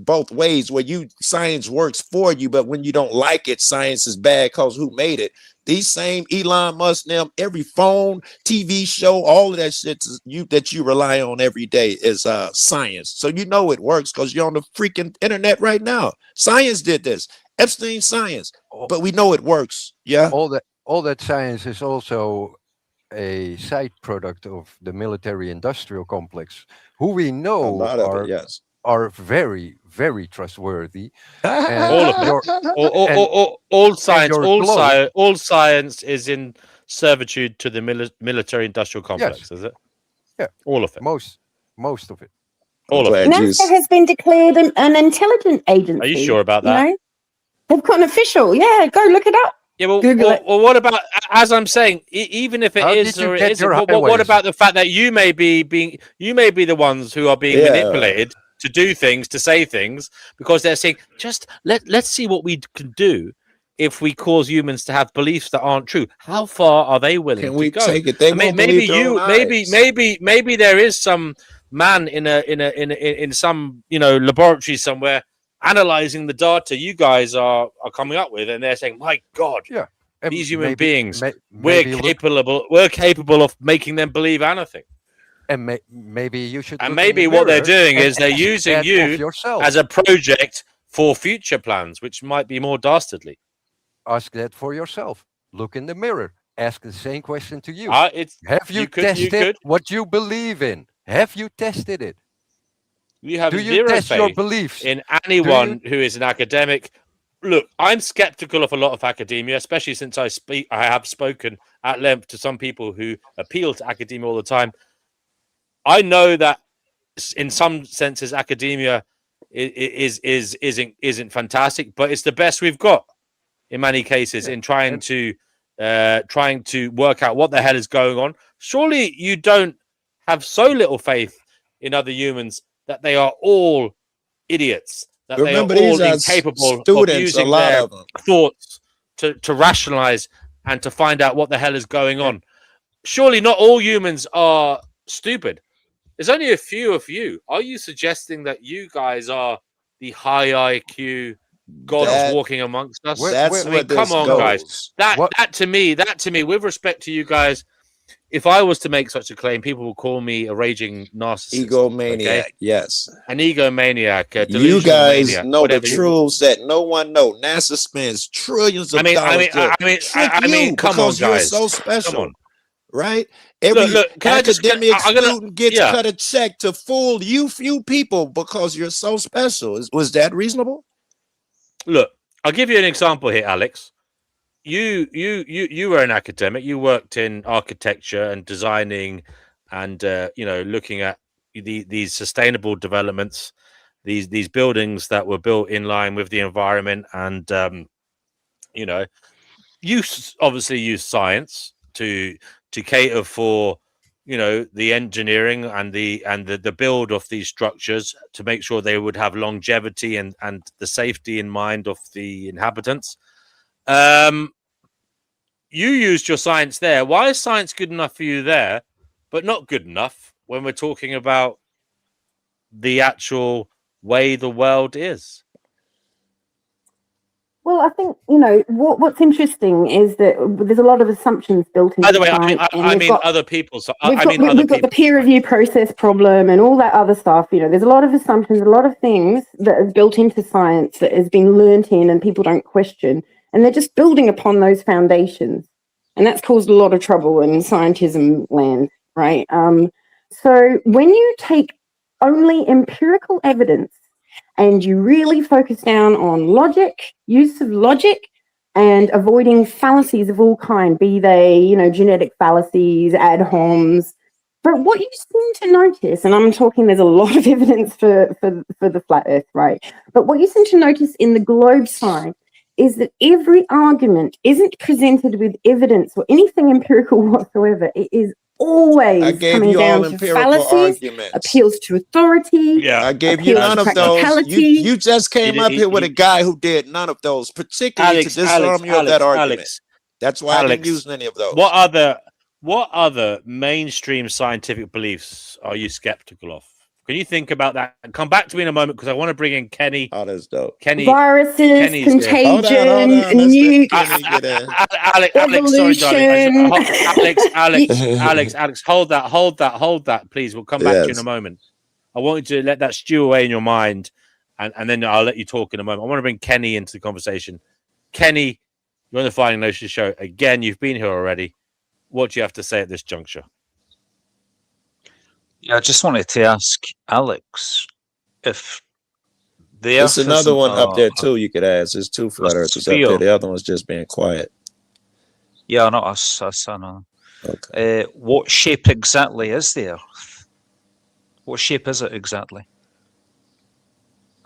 both ways, where science works for you, but when you don't like it, science is bad because who made it? These same Elon Musk, them, every phone, TV show, all of that shit that you rely on every day is science. So you know it works because you're on the freaking internet right now. Science did this. Epstein science, but we know it works. Yeah. All that science is also a side product of the military-industrial complex, who we know are very, very trustworthy. All of it. All science is in servitude to the military-industrial complex, is it? Yeah, all of it. Most of it. All of it. NASA has been declared an intelligence agency. Are you sure about that? You know? They've got an official. Yeah, go look it up. Yeah, well, Google it. Well, what about, as I'm saying, even if it is or it isn't, what about the fact that you may be the ones who are being manipulated to do things, to say things, because they're saying, just let's see what we can do if we cause humans to have beliefs that aren't true. How far are they willing to go? Take it? They won't believe their own eyes. maybe there is some man in some laboratory somewhere analyzing the data you guys are coming up with, and they're saying, my God, these human beings, we're capable of making them believe anything. And maybe you should. And maybe what they're doing is they're using you as a project for future plans, which might be more dastardly. Ask that for yourself. Look in the mirror. Ask the same question to you. Have you tested what you believe in? Have you tested it? You have zero faith in anyone who is an academic. Look, I'm skeptical of a lot of academia, especially since I have spoken at length to some people who appeal to academia all the time. I know that in some senses academia isn't fantastic, but it's the best we've got in many cases in trying to work out what the hell is going on. Surely you don't have so little faith in other humans that they are all idiots, that they are all incapable of using their thoughts to rationalize and to find out what the hell is going on. Surely not all humans are stupid. There's only a few of you. Are you suggesting that you guys are the high IQ gods walking amongst us? Come on, guys. That to me, with respect to you guys, if I was to make such a claim, people will call me a raging narcissist. Egomaniac, yes. An egomaniac. You guys know the truths that no one knows. NASA spends trillions of dollars come on, guys. You're so special. Come on. Right? Every academic student gets cut a check to fool few people because you're so special. Was that reasonable? Look, I'll give you an example here, Alex. You were an academic. You worked in architecture and designing, and looking at these sustainable developments, these buildings that were built in line with the environment, and you obviously use science to cater for the engineering and the build of these structures to make sure they would have longevity and the safety in mind of the inhabitants. You used your science there. Why is science good enough for you there, but not good enough when we're talking about the actual way the world is? Well, I think, what's interesting is that there's a lot of assumptions built into By the way, science. I mean other people. So we've got the peer review process problem and all that other stuff. There's a lot of assumptions, a lot of things that are built into science that has been learnt in and people don't question. And they're just building upon those foundations. And that's caused a lot of trouble in scientism land, right? So when you take only empirical evidence and you really focus down on logic, use of logic, and avoiding fallacies of all kind, be they, genetic fallacies, ad homs. But what you seem to notice, and I'm talking, there's a lot of evidence for the flat Earth, right? But what you seem to notice in the globe side is that every argument isn't presented with evidence or anything empirical whatsoever. It is always coming down to fallacies, appeals to authority. Yeah, I gave you none of those. You just came up here with a guy who did none of those, particularly to disarm you of that argument. That's why I didn't use any of those. What other mainstream scientific beliefs are you skeptical of? Can you think about that and come back to me in a moment, because I want to bring in Kenny. Oh, that's dope. Viruses, Kenny's contagion, nukes, Alex, sorry, darling. Alex, hold that, please. We'll come back to you in a moment. I want you to let that stew away in your mind, and then I'll let you talk in a moment. I want to bring Kenny into the conversation. Kenny, you're on the Finding Gnosis show. Again, you've been here already. What do you have to say at this juncture? Yeah, I just wanted to ask Alex if there's another one up there too. You could ask. There's two flat earthers up there. The other one's just being quiet. Yeah, not us. I know. Okay. What shape exactly is the Earth? What shape is it exactly?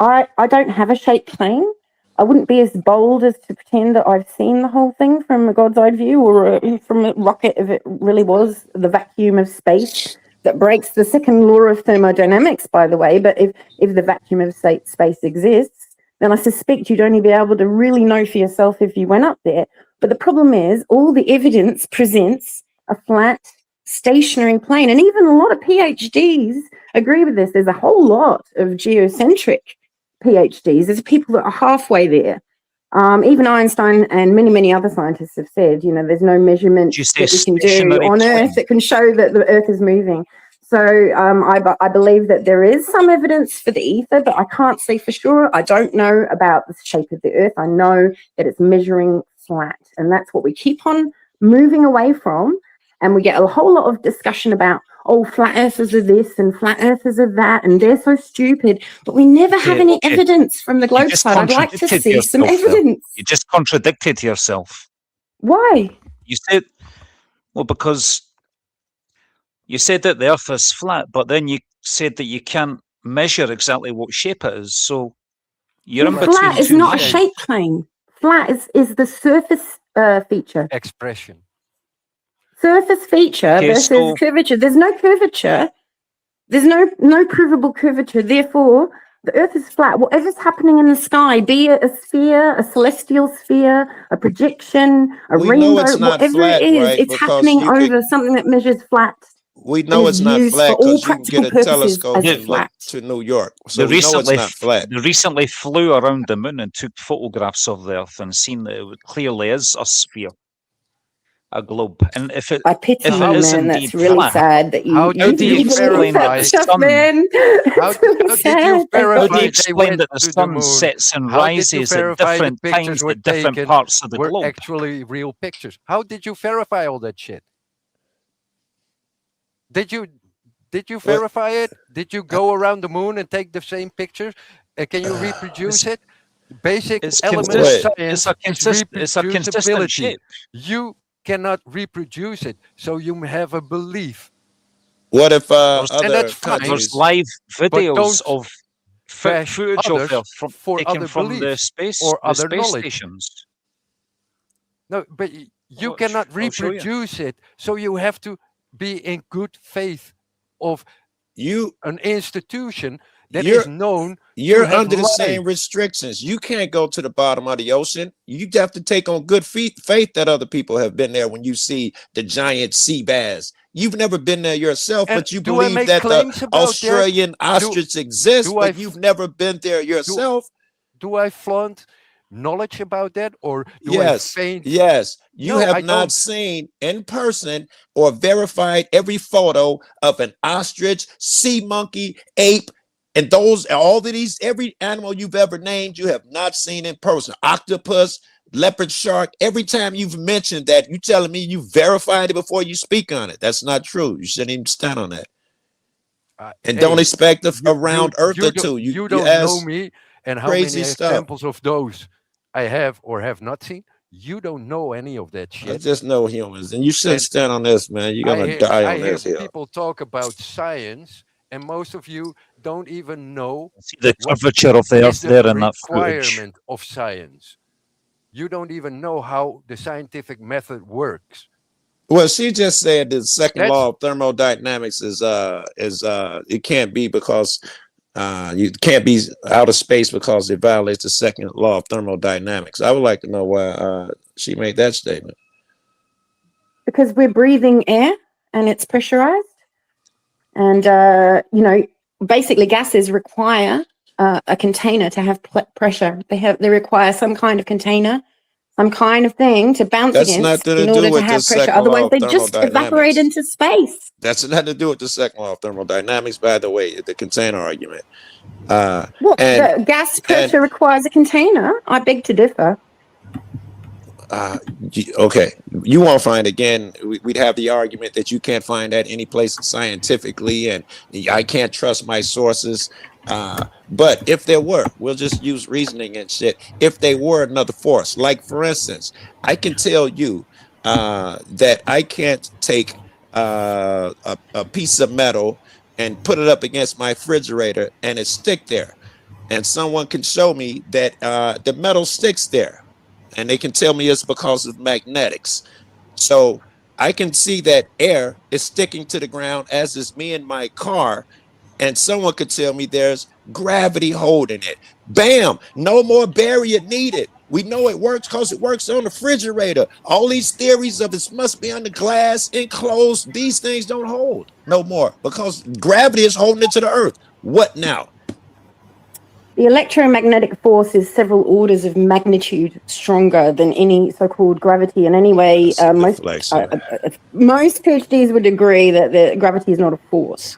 I don't have a shape plane. I wouldn't be as bold as to pretend that I've seen the whole thing from a God's eye view or from a rocket if it really was the vacuum of space that breaks the second law of thermodynamics, by the way. But if the vacuum of space exists, then I suspect you'd only be able to really know for yourself if you went up there. But the problem is all the evidence presents a flat, stationary plane. And even a lot of PhDs agree with this. There's a whole lot of geocentric PhDs. There's people that are halfway there. Even Einstein and many, many other scientists have said, there's no measurement that we can do on Earth that can show that the Earth is moving. So I believe that there is some evidence for the ether, but I can't say for sure. I don't know about the shape of the Earth. I know that it's measuring flat, and that's what we keep on moving away from. And we get a whole lot of discussion about, flat earthers are this and flat earthers are that, and they're so stupid. But we never have any evidence from the globe side. I'd like to see some evidence. You just contradicted yourself. Why? You said, because you said that the Earth is flat, but then you said that you can't measure exactly what shape it is. So you're in between. Flat is not a shape plane. Flat is the surface feature. Expression. Surface feature versus curvature. There's no curvature. There's no provable curvature. Therefore, the Earth is flat. Whatever's happening in the sky, be it a sphere, a celestial sphere, a projection, a rainbow, whatever it is, it's happening over something that measures flat. We know it's not flat because you can get a telescope and look to New York. So we know it's not flat. They recently flew around the moon and took photographs of the Earth and seen that it clearly is a sphere. A globe, and if it is man, indeed that's really flat, sad that you. How do you explain that the sun? How do you explain that the sun sets and rises at different times at different parts of the globe? Actually, real pictures. How did you verify all that shit? Did you verify it? Did you go around the moon and take the same pictures? Can you reproduce it? Basic element of science it's a consistent shape. You cannot reproduce it, so you have a belief. What if there's live videos of footage of Earth taken from the space or the other space knowledge stations? No, but you cannot reproduce it, so you have to be in good faith of an institution that you're is known you're to have under the same lied. restrictions. You can't go to the bottom of the ocean. You have to take on good faith that other people have been there. When you see the giant sea bass, you've never been there yourself, And but you do I believe make that the claims about Australian that? ostrich exists, do I but you've never been there yourself. Do I flaunt knowledge about that, or do I Yes, feign? yes. You No, have I not don't. seen in person or verified every photo of an ostrich, sea monkey, ape, and those all of these, every animal you've ever named, you have not seen in person. Octopus, leopard, shark. Every time you've mentioned that, you telling me you verified it before you speak on it. That's not true. You shouldn't even stand on that. And don't Hey, expect a round earther too. You You don't know ask me and how many crazy stuff. examples of those I have or have not seen. You don't know any of that I shit. just know humans, and you shouldn't And stand on this, man. You're gonna die I on hear this hill. people talk about science, and most of you don't even know See the what curvature of the is earth the there in that footage. requirement of science. You don't even know how the scientific method works. Well, she just said the second That's law of thermodynamics is it can't be because you can't be out of space because it violates the second law of thermodynamics. I would like to know why she made that statement. Because we're breathing air and it's pressurized. And, basically gases require a container to have pressure. They require some kind of container, some kind of thing to bounce That's against nothing to in do order to with the have pressure. second law Otherwise, of they just evaporate thermodynamics. into space. That's nothing to do with the second law of thermodynamics, by the way, the container argument. The gas pressure requires a container. I beg to differ. Okay, you won't find again. We'd have the argument that you can't find that any place scientifically, and I can't trust my sources. But if there were, we'll just use reasoning and shit. If they were another force, like for instance, I can tell you that I can't take a piece of metal and put it up against my refrigerator and it stick there, and someone can show me that the metal sticks there, and they can tell me it's because of magnetics. So I can see that air is sticking to the ground, as is me in my car, and someone could tell me there's gravity holding it. Bam, no more barrier needed. We know it works because it works on the refrigerator. All these theories of this must be under glass, enclosed, these things don't hold no more because gravity is holding it to the earth. What now? The electromagnetic force is several orders of magnitude stronger than any so-called gravity. And anyway, most PhDs would agree that the gravity is not a force.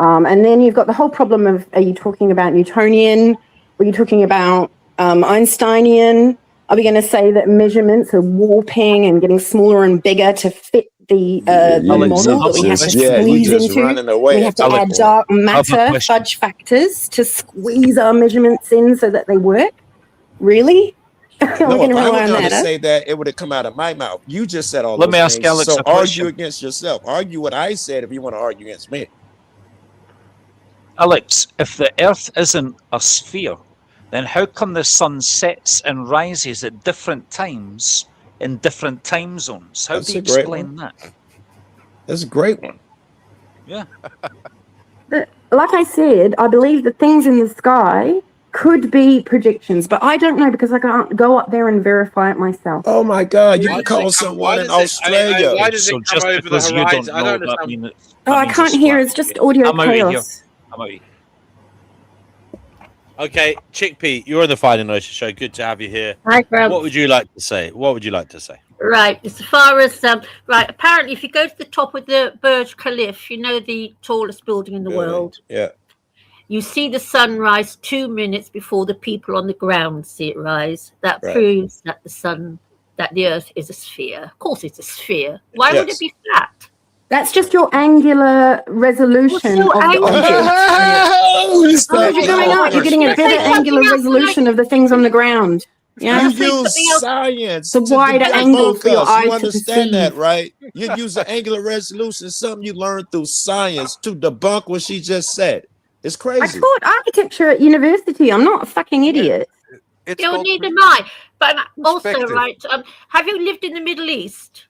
And then you've got the whole problem of, are you talking about Newtonian? Are you talking about Einsteinian? Are we going to say that measurements are warping and getting smaller and bigger to fit the model that we have to squeeze into? We have to add dark matter, fudge factors to squeeze our measurements in so that they work? Really? No, if I were going to say that, it would have come out of my mouth. You just said all those things. Let me ask Alex a question. Argue against yourself. Argue what I said if you want to argue against me. Alex, if the Earth isn't a sphere, then how come the sun sets and rises at different times in different time zones? How do you explain that? That's a great one. Yeah. Like I said, I believe the things in the sky could be projections, but I don't know because I can't go up there and verify it myself. Oh my God! You can call someone in Australia. Why does it come over the horizon? I don't understand. I can't hear. It's just audio chaos. I'm out of here. Okay, Chickpea, you're on the Finding Gnosis show. Good to have you here. Hi, Grub. What would you like to say? Right, as far as right, apparently, if you go to the top of the Burj Khalifa, the tallest building in the world. Yeah. You see the sun rise 2 minutes before the people on the ground see it rise. That proves that the Earth is a sphere. Of course, it's a sphere. Why would it be flat? That's just your angular resolution of the object. You're getting a better angular resolution of the things on the ground. Yeah, you use science. The wider angle for your eyes you to understand perceive. that, right? You use the angular resolution, something you learned through science to debunk what she just said. It's crazy. I taught architecture at university. I'm not a fucking idiot. You'll need a mind. But also, right, have you lived in the Middle East?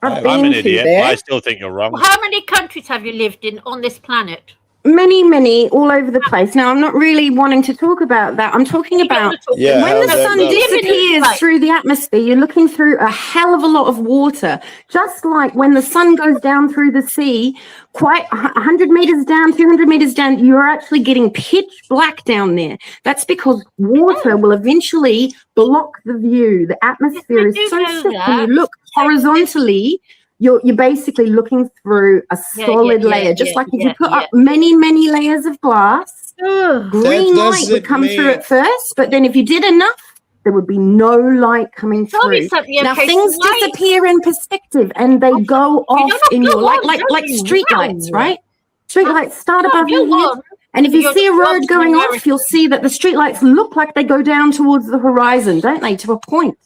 I've I'm an been to idiot, but there. I still think you're wrong. Well, how many countries have you lived in on this planet? Many, all over the place. Now, I'm not really wanting to talk about that. I'm talking about when the sun disappears through the atmosphere, you're looking through a hell of a lot of water. Just like when the sun goes down through the sea, quite 100 meters down, 200 meters down, you're actually getting pitch black down there. That's because water will eventually block the view. The atmosphere is so thick when you look horizontally. You're basically looking through a solid layer, just like if you put up many layers of glass, green light would come through at first, but then if you did enough, there would be no light coming through. Now things disappear in perspective and they go off in your like street lights, right? Street lights start above your head, and if you see a road going off, you'll see that the street lights look like they go down towards the horizon, don't they? To a point.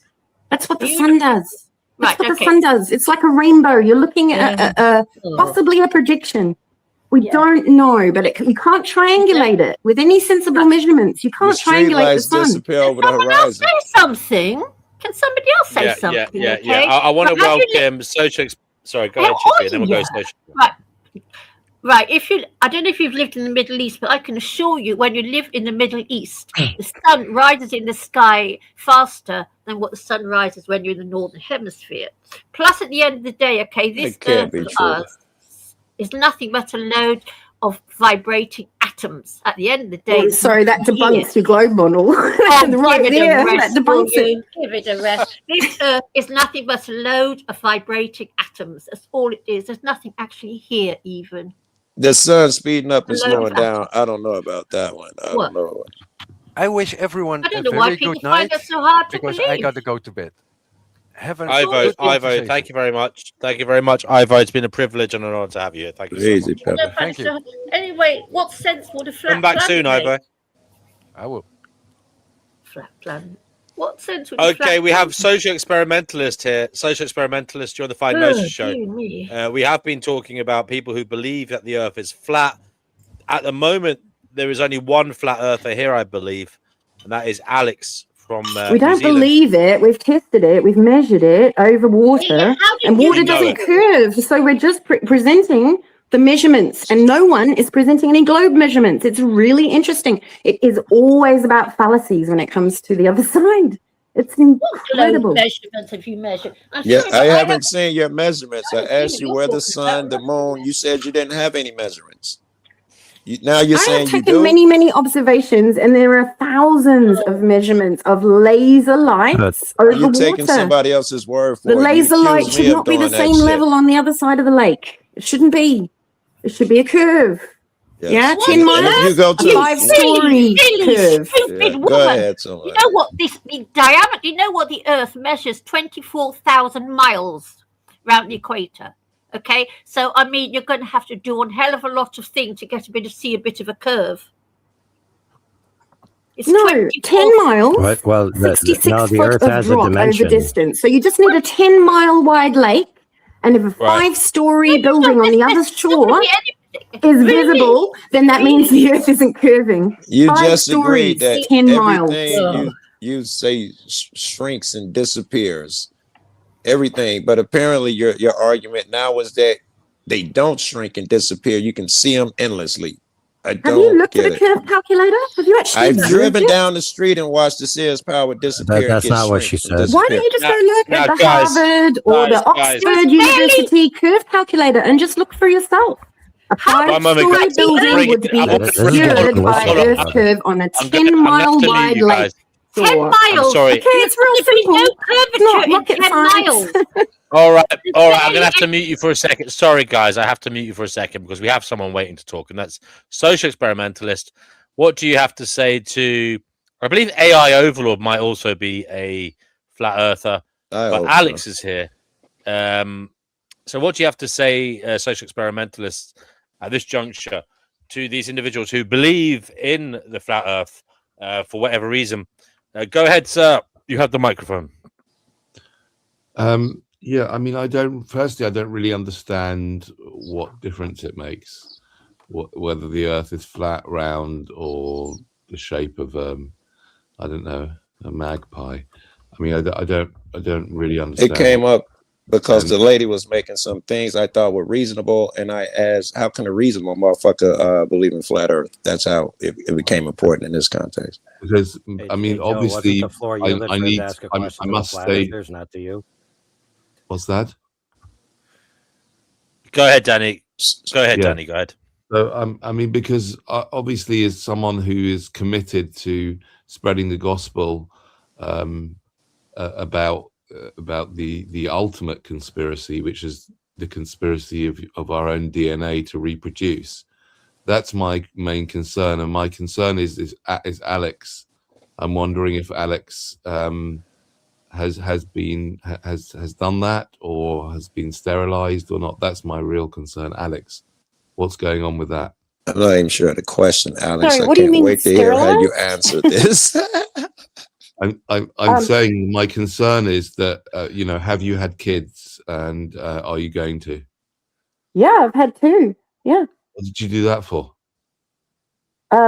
That's what the sun does. That's what the sun does. It's like a rainbow. You're looking at possibly a projection. We don't know, but you can't triangulate it with any sensible measurements. You can't triangulate the sun. Disappear over the horizon. Say something. Can somebody else say something? Yeah. I want to welcome social. Sorry, go ahead, Chippy, and then we'll go social. Right. I don't know if you've lived in the Middle East, but I can assure you, when you live in the Middle East, the sun rises in the sky faster than what the sun rises when you're in the Northern Hemisphere. Plus, at the end of the day, this Earth of ours is nothing but a load of vibrating atoms. At the end of the day, sorry, that debunks your globe model. Right there, that debunks it. Give it a rest. This Earth is nothing but a load of vibrating atoms. That's all it is. There's nothing actually here, even. The sun's speeding up and slowing down. I don't know about that one. I don't know. I wish everyone I a don't know why very people good find night it so hard to because believe. I got to go to bed. I vote. Thank you very much. I vote. It's been a privilege and an honor to have you here. Thank you so much. Pepper. Thank you. Anyway, what sense would a flat Come back planet soon, make? Ivo. I will. Flat planet. What sense would a flat Okay, we have planet social experimentalist here. Social experimentalist, you're on the Find Gnosis show. dear me. We have been talking about people who believe that the Earth is flat. At the moment, there is only one flat earther here, I believe, and that is Alex from we don't New Zealand. believe it. We've tested it. We've measured it over water, and water doesn't curve. So we're just presenting the measurements, and no one is presenting any globe measurements. It's really interesting. It is always about fallacies when it comes to the other side. It's incredible. What measurements have you measured? I haven't seen your measurements. I asked you where the sun, the moon. You said you didn't have any measurements. Now you're saying you do? I've taken many observations, and there are thousands of measurements of laser lights over You're water. taking somebody else's word for the it. laser light should not be the same level on the other side of the lake. It shouldn't be. It should be a curve. Yes. Yeah, 10 miles. You go to a 5-story curve. Stupid woman. Go ahead, you know what the diameter? You know what the Earth measures? 24,000 miles around the equator. Okay, so I mean, you're going to have to do one hell of a lot of things to get see a bit of a curve. It's 10 miles. Right, well, 66 now the foot Earth of has a drop dimension. over distance. So you just need a 10-mile wide lake, and if a 5-story building on the other shore is visible, then that means the Earth isn't curving. You 5 just agreed stories, that 10 miles. everything you say shrinks and disappears. Everything, but apparently your argument now is that they don't shrink and disappear. You can see them endlessly. Have you looked at a curve calculator? Have you actually? I've driven down the street and watched the Sears Power disappear. That's not what she said. Why don't you just go look at the Harvard or the Oxford University curve calculator and just look for yourself? A 5-story building would be obscured by Earth curve on a 10-mile wide lake. 10 miles. I'm sorry. Okay, it's real simple. No curvature in 10 miles. All right. I'm gonna have to mute you for a second. Sorry, guys, I have to mute you for a second because we have someone waiting to talk, and that's social experimentalist. What do you have to say to? I believe AI Overlord might also be a flat earther, but Alex is here. So, what do you have to say, social experimentalists, at this juncture, to these individuals who believe in the flat Earth for whatever reason? Go ahead, sir. You have the microphone. Yeah, I mean, I don't really understand what difference it makes, whether the Earth is flat, round, or the shape of, I don't know, a magpie. I mean, I don't really understand. It came up Because And the lady was making some things I thought were reasonable, and I asked, how can a reasonable motherfucker believe in flat Earth? That's how it became important in this context. because I mean, Joe, wasn't obviously, the floor yielded I for him need, to ask a question I to the must flat say, earthers, not to you? what's that? Go ahead, Danny. Go ahead, Yeah. Danny. Go ahead. So, I mean, because obviously, as someone who is committed to spreading the gospel about the ultimate conspiracy, which is the conspiracy of our own DNA to reproduce, that's my main concern. And my concern is Alex. I'm wondering if Alex has done that, or has been sterilized or not. That's my real concern. Alex, what's going on with that? I'm not even sure of the question, Alex. Sorry, I what do you can't mean wait to hear how you sterilized? answer this. I'm saying my concern is that have you had kids, and are you going to? Yeah, I've had 2. Yeah. What did you do that for?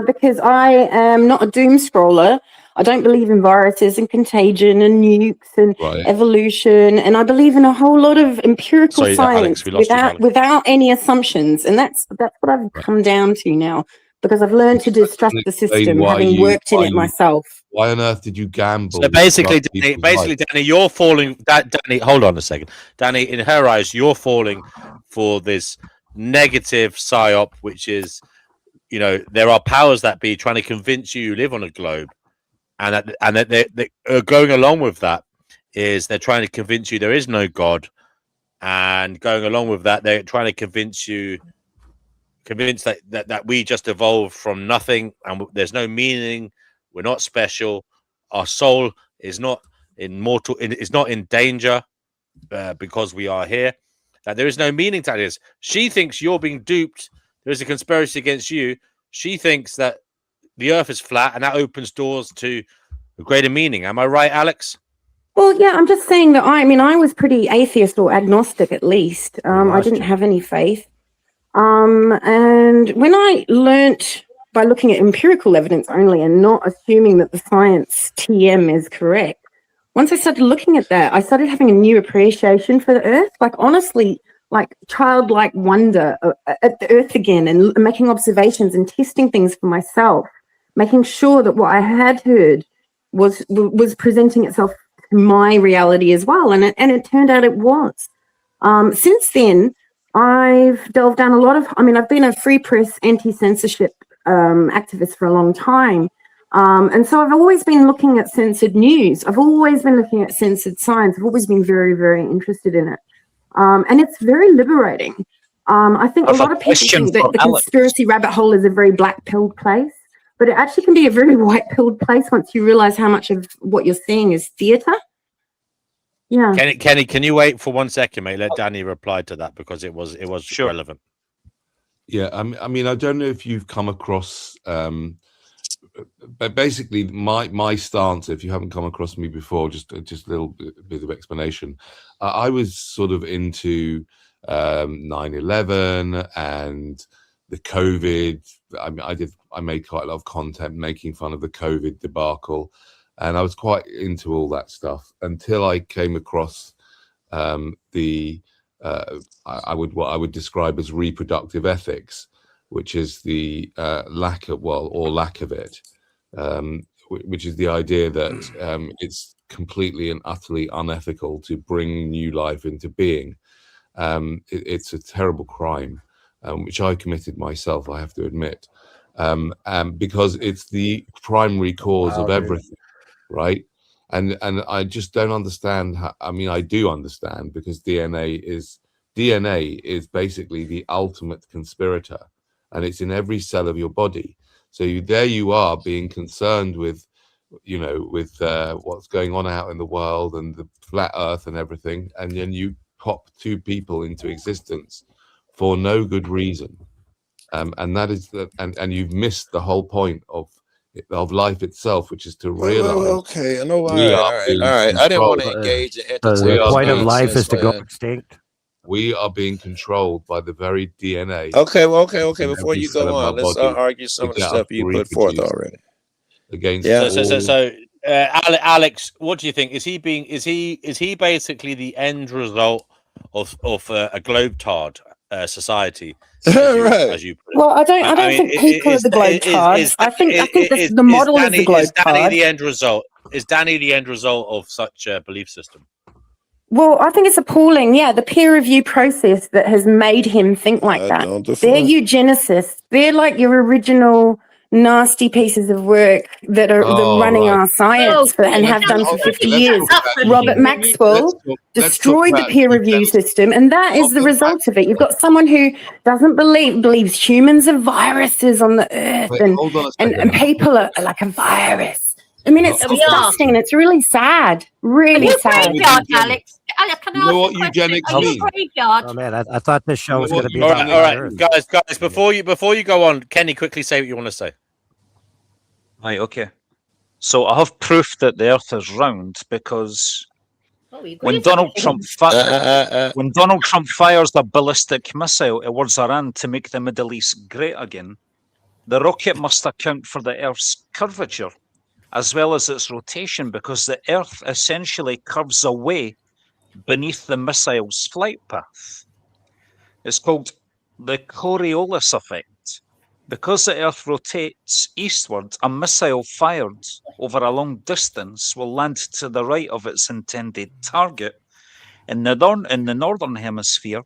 Because I am not a doom scroller. I don't believe in viruses and contagion and nukes and evolution, and I believe in a whole lot of empirical science without any assumptions. And that's what I've come down to now, because I've learned to distrust the system, having worked in it myself. Why on earth did you gamble? So basically, Danny, you're falling. Danny, hold on a second. Danny, in her eyes, you're falling for this negative psyop, which is, there are powers that be trying to convince you live on a globe, and that they're going along with that is they're trying to convince you there is no God, and going along with that they're trying to convince that we just evolved from nothing and there's no meaning. We're not special. Our soul is not immortal. It is not in danger because we are here. That there is no meaning to this. She thinks you're being duped. There's a conspiracy against you. She thinks that the Earth is flat, and that opens doors to a greater meaning. Am I right, Alex? Well, yeah, I'm just saying that I was pretty atheist or agnostic, at least. I didn't have any faith. And when I learnt by looking at empirical evidence only and not assuming that the science TM is correct, once I started looking at that, I started having a new appreciation for the Earth. Like, honestly, like childlike wonder at the Earth again, and making observations and testing things for myself, making sure that what I had heard was presenting itself to my reality as well. And it turned out it was. Since then, I've delved down a lot of, I've been a free press, anti-censorship activist for a long time. And so I've always been looking at censored news. I've always been looking at censored science. I've always been very, very interested in it. And it's very liberating. I think a lot of people think that the conspiracy rabbit hole is a very black-pilled place, but it actually can be a very white-pilled place once you realize how much of what you're seeing is theater. Yeah. Kenny, can you wait for 1 second, mate? Let Danny reply to that, because it was relevant. Yeah, I mean, I don't know if you've come across, but basically, my stance, if you haven't come across me before, just a little bit of explanation. I was sort of into 9/11 and the COVID. I made quite a lot of content making fun of the COVID debacle, and I was quite into all that stuff until I came across what I would describe as reproductive ethics, which is the lack of it, which is the idea that it's completely and utterly unethical to bring new life into being. It's a terrible crime, which I committed myself, I have to admit, because it's the primary cause of everything, right? And I just don't understand how, I do understand, because DNA is basically the ultimate conspirator, and it's in every cell of your body. So there you are being concerned with what's going on out in the world and the flat earth and everything, and then you pop 2 people into existence for no good reason, and that is and you've missed the whole point of life itself, which is to realize. Okay, I know. All right. I didn't want to engage in the point of life is to go extinct. We are being controlled by the very DNA. Okay. Before you go on, let's argue some of the stuff you put forth already. Against. So Alex, what do you think? Is he basically the end result of a globetard society? As you put it? Well, I don't think people are the globetards. I think the model is the Is Danny the globetard. end result? Is Danny the end result of such a belief system? Well, I think it's appalling. Yeah, the peer review process that has made him think like that. They're eugenicists. They're like your original nasty pieces of work that are running our science and have done for 50 years. Robert Maxwell destroyed the peer review system, and that is the result of it. You've got someone who doesn't believes humans are viruses on the earth, and people are like a virus. I mean, it's disgusting, and it's really sad. Really sad. Graveyard, Alex. Alex, can I ask what a question? eugenics Are you means? graveyard? Oh man, I thought this show was going to be All about right, guys. Before you go on, Kenny, quickly say what you want to say. Right, okay. So I have proof that the Earth is round because when Donald Trump fires a ballistic missile towards Iran to make the Middle East great again, the rocket must account for the Earth's curvature as well as its rotation, because the Earth essentially curves away beneath the missile's flight path. It's called the Coriolis effect. Because the Earth rotates eastward, a missile fired over a long distance will land to the right of its intended target in the northern hemisphere,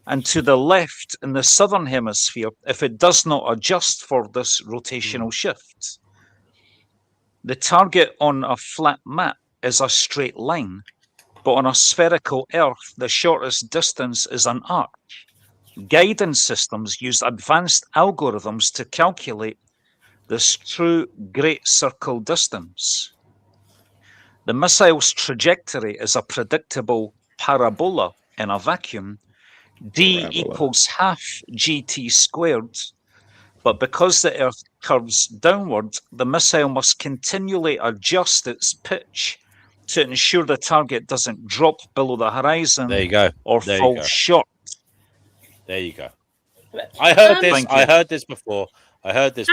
and to the left in the southern hemisphere if it does not adjust for this rotational shift. The target on a flat map is a straight line, but on a spherical Earth, the shortest distance is an arc. Guidance systems use advanced algorithms to calculate this true great circle distance. The missile's trajectory is a predictable parabola in a vacuum. D equals half gt squared. But because the Earth curves downward, the missile must continually adjust its pitch to ensure the target doesn't drop below the horizon or fall short. There you go. I heard this. I heard this before. Alex,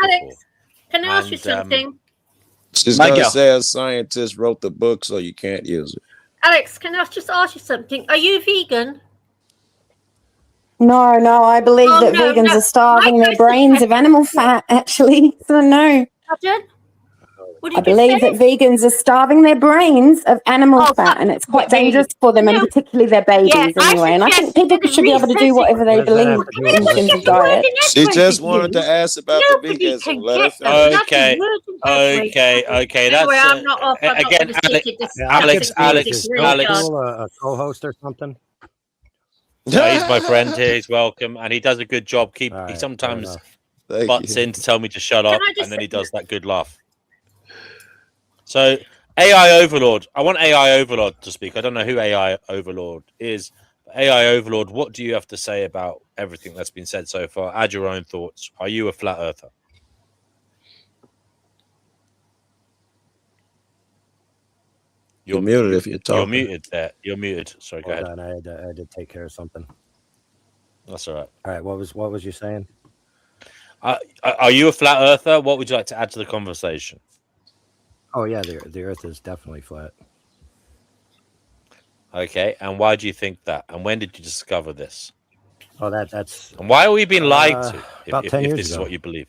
can I ask you something? She's going to say a scientist wrote the book, so you can't use it. Alex, can I just ask you something? Are you vegan? No, I believe that vegans are starving their brains of animal fat, actually. So no. Pardon? I believe that vegans are starving their brains of animal fat, and it's quite dangerous for them, and particularly their babies anyway. And I think people should be able to do whatever they believe in terms of diet. She just wanted to ask about the veganism. Let her Okay. That's again, Alex. A co-host or something. No, he's my friend here. He's welcome, and he does a good job. He sometimes butts in to tell me to shut up, and then he does that good laugh. So, AI Overlord. I want AI Overlord to speak. I don't know who AI Overlord is. AI Overlord, what do you have to say about everything that's been said so far? Add your own thoughts. Are you a flat earther? You're muted if you're talking. You're muted there. You're muted. Sorry, go ahead. I had to take care of something. That's all right. All right, what was you saying? Are you a flat earther? What would you like to add to the conversation? Oh yeah, the Earth is definitely flat. Okay, and why do you think that? And when did you discover this? Oh, that's. And why are we being lied to? About 10 years this ago. Is what you believe.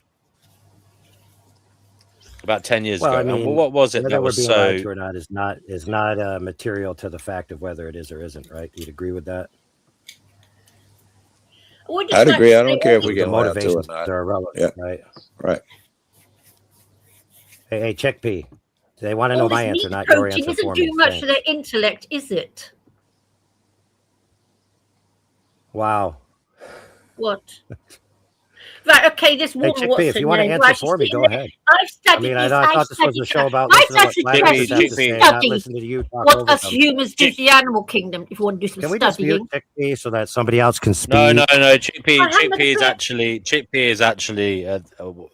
About 10 years Well, ago. I mean, and what was it whether that we're was being so? lied to or not is not material to the fact of whether it is or isn't. Right? You'd agree with that? I'd agree. I don't care if we get the lied to or motivations not. are irrelevant. Yeah. Right. Right. Hey, check P. They want to know my answer, not your answer isn't for me. doing much Thanks. for their intellect, is it? Wow. What? Right, okay, this woman, Chick what's P, if her you want to name? answer Right, for me, she's go sitting there. ahead. I've studied I this. thought this was a show about I've listening to what studied black this. people have to say, not listen to you talk what over us them. humans do to the animal kingdom if you want to do some Can we just studying. mute Chick P so that somebody else can speak? No. Chick P is 100%. actually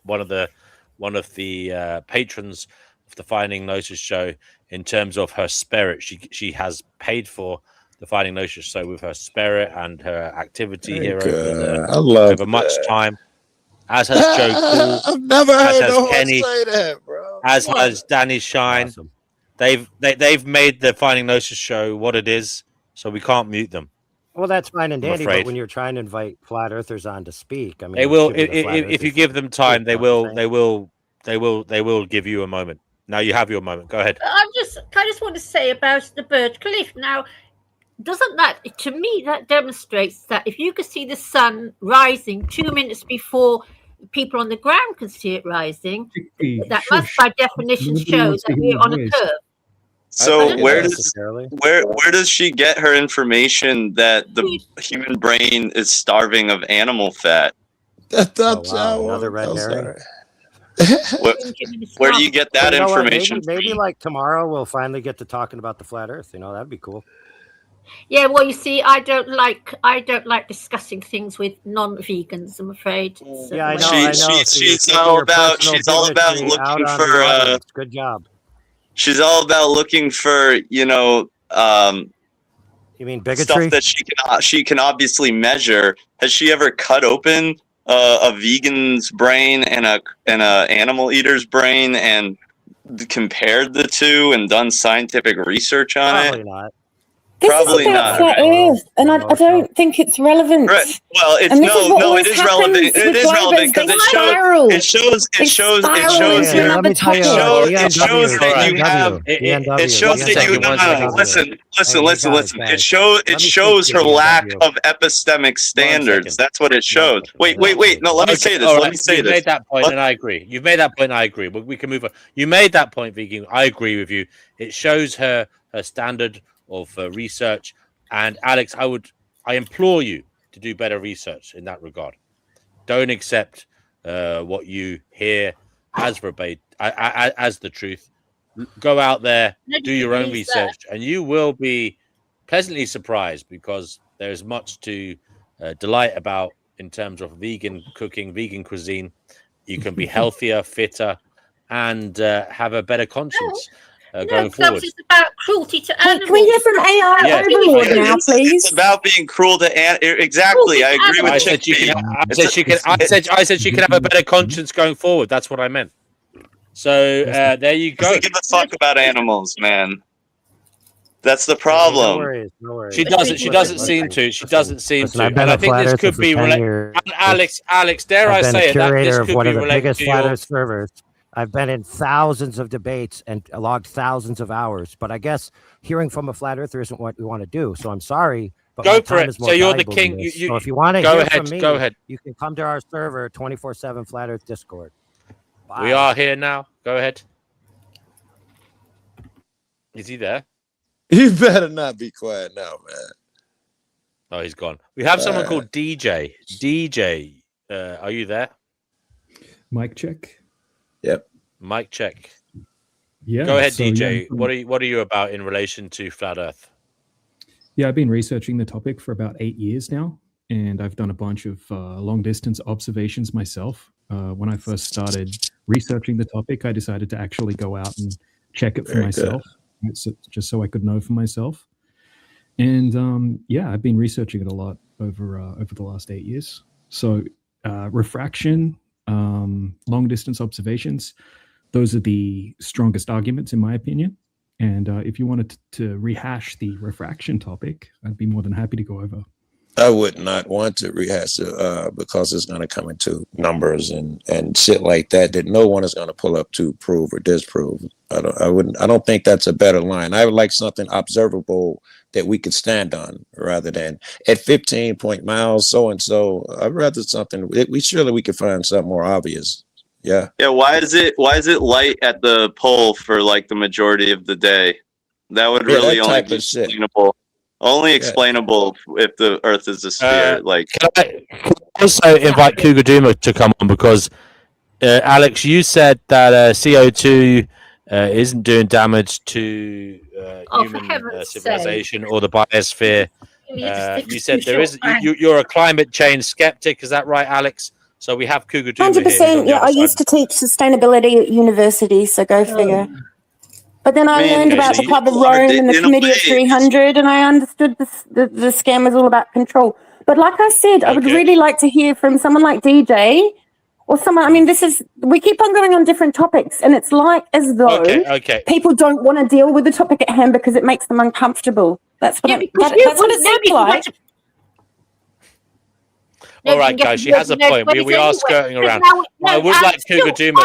one of the patrons of the Finding Gnosis show in terms of her spirit. She has paid for the Finding Gnosis show with her spirit and her activity here over much time. As has Joe Cool. I've never heard has no one Kenny, say that, bro. as has Danny Shine. Awesome. They've made the Finding Gnosis show what it is, so we can't mute them. Well, that's fine and I'm dandy, afraid. but when you're trying to invite flat earthers on to speak, I mean, They will it should be the flat if you earthers give them time. speak, They don't you will. think? They will give you a moment. Now you have your moment. Go ahead. I just want to say about the Bird Cliff. Now, doesn't that, to me, that demonstrates that if you could see the sun rising 2 minutes before people on the ground can see it rising, that must by definition show that we're on a curve. So where does she get her information that the human brain is starving of animal fat? Another red herring. Where do you get that information? Maybe like tomorrow we'll finally get to talking about the flat Earth. You know, that'd be cool. Yeah, well, you see, I don't like discussing things with non-vegans. I'm afraid. So, yeah, I know. She's all about looking for. Good job. She's all about looking for, you know, you mean bigotry? Stuff that she can obviously measure. Has she ever cut open a vegan's brain and a animal eater's brain and compared the two and done scientific research on it? Probably not. This Probably is about not. flat Earth, and I don't think it's relevant. Right. Well, it's it is relevant. It is relevant because it shows that listen. It shows her lack of epistemic standards. That's what it shows. Wait. No, let me say this. You made that point, and I agree. You've made that point, and I agree. But we can move on. You made that point, Vegan. I agree with you. It shows her standard of research, and Alex, I implore you to do better research in that regard. Don't accept what you hear as verbatim, as the truth. Go out there, do your own research, and you will be pleasantly surprised because there is much to delight about in terms of vegan cooking, vegan cuisine. You can be healthier, fitter, and have a better conscience. Going forward. It's about cruelty to animals. Can we hear from AI Overlord now, please? It's about being cruel to animals. Exactly, I agree with Chickpea. I said she can have a better conscience going forward. That's what I meant. So there you go. Give a fuck about animals, man. That's the problem. No worries. She doesn't seem to. She doesn't seem to. And I think this could be related. Alex, dare I say it? That this could be related to your servers. I've been in thousands of debates and logged thousands of hours, but I guess hearing from a flat earther isn't what we want to do. So I'm sorry, but go for it. So you're the king. So if you want to hear from me, go ahead. You can come to our server 24/7 Flat Earth Discord. Bye. We are here now. Go ahead. Is he there? You better not be quiet now, man. Oh, he's gone. We have someone called DJ. DJ, are you there? Mic check. Yep. Mic check. Yeah. Go ahead, so, DJ. yeah, What are you about in relation to flat Earth? Yeah, I've been researching the topic for about 8 years now, and I've done a bunch of long distance observations myself. When I first started researching the topic, I decided to actually go out and check it for myself, just so I could know for myself. And yeah, I've been researching it a lot over the last 8 years. So refraction, long distance observations, those are the strongest arguments in my opinion. And if you wanted to rehash the refraction topic, I'd be more than happy to go over. I would not want to rehash it because it's going to come into numbers and shit like that no one is going to pull up to prove or disprove. I don't think that's a better line. I would like something observable that we could stand on rather than at 15 point miles so and so. I'd rather something we could find something more obvious. Yeah. Yeah. Why is it light at the pole for like the majority of the day? That would really only be explainable. Only explainable if the Earth is a sphere. Can I also invite Cougar Duma to come on because Alex, you said that CO2 isn't doing damage to human civilization or the biosphere. You said there is. You're a climate change skeptic. Is that right, Alex? So we have Cougar Duma 100%. Yeah, I used to teach sustainability at university, so go figure. But then I learned about the Club of Rome and the Committee of 300, and I understood the scam was all about control. But like I said, I would really like to hear from someone like DJ or someone. I mean, we keep on going on different topics, and it's like as though people don't want to deal with the topic at hand because it makes them uncomfortable. That's what that's what it seems like. All right, guys, she has a point. We are skirting around. I would like Cougar Doom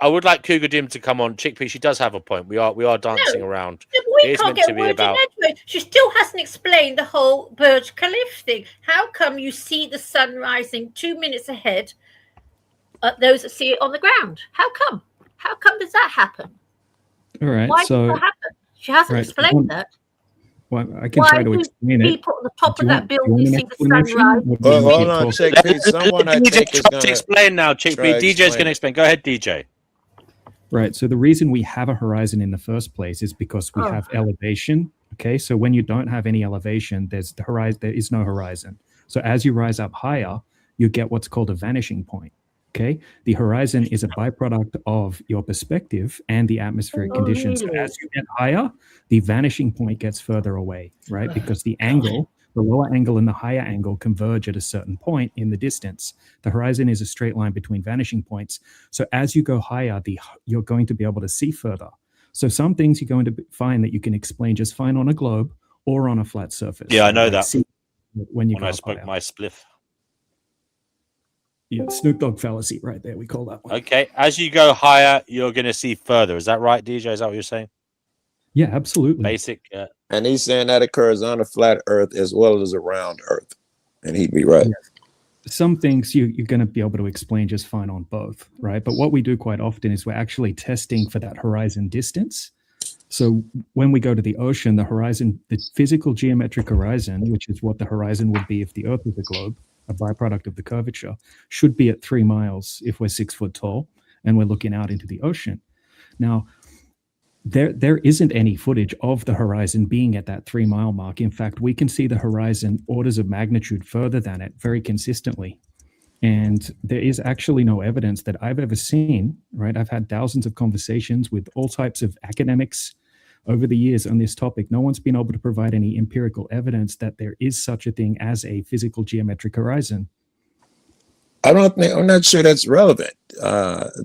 I would like Cougar Doom to come on. Chickpea, she does have a point. We are dancing around. We can't get a word in edgeways. She still hasn't explained the whole Burj Khalifa thing. How come you see the sun rising 2 minutes ahead of those that see it on the ground? How come? How come does that happen? All right. Why does that happen? She hasn't explained that. Well, I can try to explain it. People at the top of that building see the sunrise. Hold on, Chickpea. Someone I think is going to explain now. Chickpea, DJ's going to explain. Go ahead, DJ. Right. So the reason we have a horizon in the first place is because we have elevation. Okay. So when you don't have any elevation, there is no horizon. So as you rise up higher, you get what's called a vanishing point. Okay. The horizon is a byproduct of your perspective and the atmospheric conditions. So as you get higher, the vanishing point gets further away, right? Because the angle, the lower angle and the higher angle converge at a certain point in the distance. The horizon is a straight line between vanishing points. So as you go higher, you're going to be able to see further. So some things you're going to find that you can explain just fine on a globe or on a flat surface. Yeah, I know that. When I spoke my spliff. Yeah, Snoop Dogg fallacy right there. We call that one. Okay. As you go higher, you're going to see further. Is that right, DJ? Is that what you're saying? Yeah, absolutely. Basic. And he's saying that occurs on a flat Earth as well as around Earth. And he'd be right. Yeah. Some things you're going to be able to explain just fine on both, right? But what we do quite often is we're actually testing for that horizon distance. So when we go to the ocean, the horizon, the physical geometric horizon, which is what the horizon would be if the Earth was a globe, a byproduct of the curvature, should be at 3 miles if we're 6 foot tall and we're looking out into the ocean. Now, there isn't any footage of the horizon being at that 3 mile mark. In fact, we can see the horizon orders of magnitude further than it very consistently. And there is actually no evidence that I've ever seen, right? I've had thousands of conversations with all types of academics over the years on this topic. No one's been able to provide any empirical evidence that there is such a thing as a physical geometric horizon. I'm not sure that's relevant.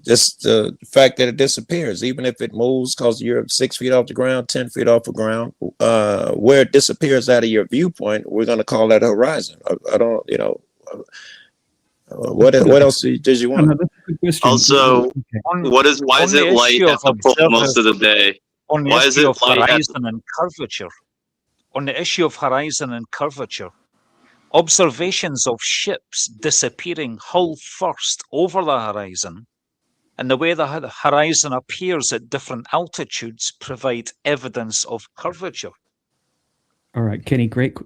Just the fact that it disappears, even if it moves because you're 6 feet off the ground, 10 feet off the ground, where it disappears out of your viewpoint, we're going to call that a horizon. I don't, what else did you want? Also, why is it light at the pole most of the day? On the Why is issue it of light at horizon and curvature, on the issue of horizon and curvature, observations of ships disappearing hull first over the horizon and the way the horizon appears at different altitudes provide evidence of curvature. All right, Kenny, great.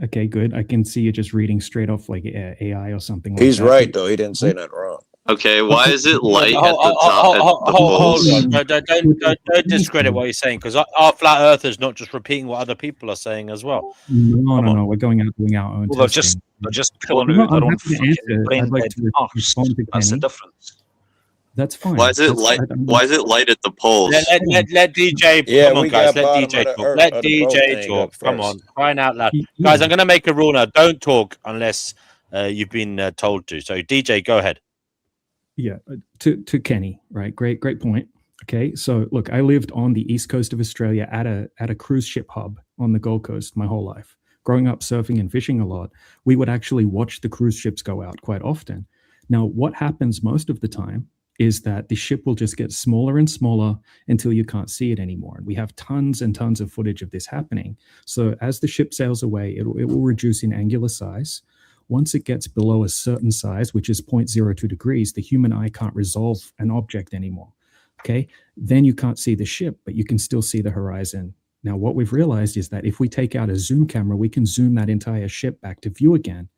Okay, good. I can see you just reading straight off like AI or something. He's right, though. He didn't say nothing wrong. Okay, why is it light at the top? Hold on. Don't discredit what he's saying, because our flat earthers not just repeating what other people are saying as well. No. We're going out doing our own. Well, they're just pulling out their own brain dead arse. That's the difference. That's fine. Why is it light? Why is it light at the poles? Let DJ. Yeah, come on, guys. Let DJ talk. Let DJ talk. Come on, crying out loud, guys! I'm going to make a rule now. Don't talk unless you've been told to. So, DJ, go ahead. Yeah, to Kenny, right? Great point. Okay, so look, I lived on the east coast of Australia at a cruise ship hub on the Gold Coast my whole life. Growing up surfing and fishing a lot, we would actually watch the cruise ships go out quite often. Now, what happens most of the time is that the ship will just get smaller and smaller until you can't see it anymore. And we have tons and tons of footage of this happening. So as the ship sails away, it will reduce in angular size. Once it gets below a certain size, which is 0.02 degrees, the human eye can't resolve an object anymore. Okay, then you can't see the ship, but you can still see the horizon. Now, what we've realized is that if we take out a zoom camera, we can zoom that entire ship back to view again.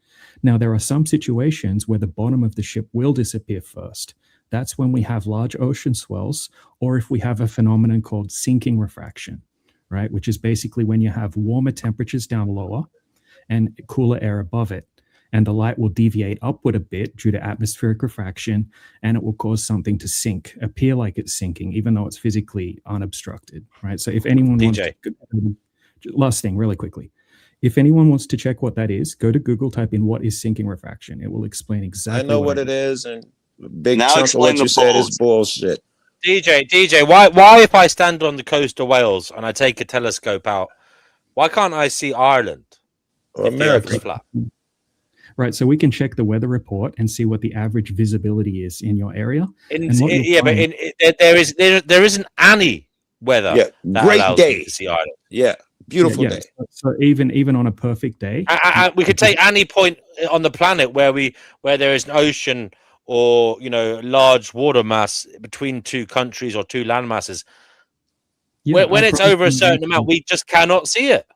Now, there are some situations where the bottom of the ship will disappear first. That's when we have large ocean swells, or if we have a phenomenon called sinking refraction, right? Which is basically when you have warmer temperatures down lower and cooler air above it. And the light will deviate upward a bit due to atmospheric refraction, and it will cause something to sink, appear like it's sinking, even though it's physically unobstructed, right? So if anyone wants to, last thing really quickly, If anyone wants to check what that is, go to Google, type in what is sinking refraction. It will explain exactly. I know what it is, and big Now chunk of what explain you the said is poles. bullshit. DJ, why if I stand on the coast of Wales and I take a telescope out, why can't I see Ireland or if the Earth is America? flat? Right, so we can check the weather report and see what the average visibility is in your area. There isn't any weather that great allows day me to see Ireland. Yeah, beautiful day. So even on a perfect day, We could take any point on the planet where there is an ocean or large water mass between two countries or two land masses. When it's over a certain amount, we just cannot see it.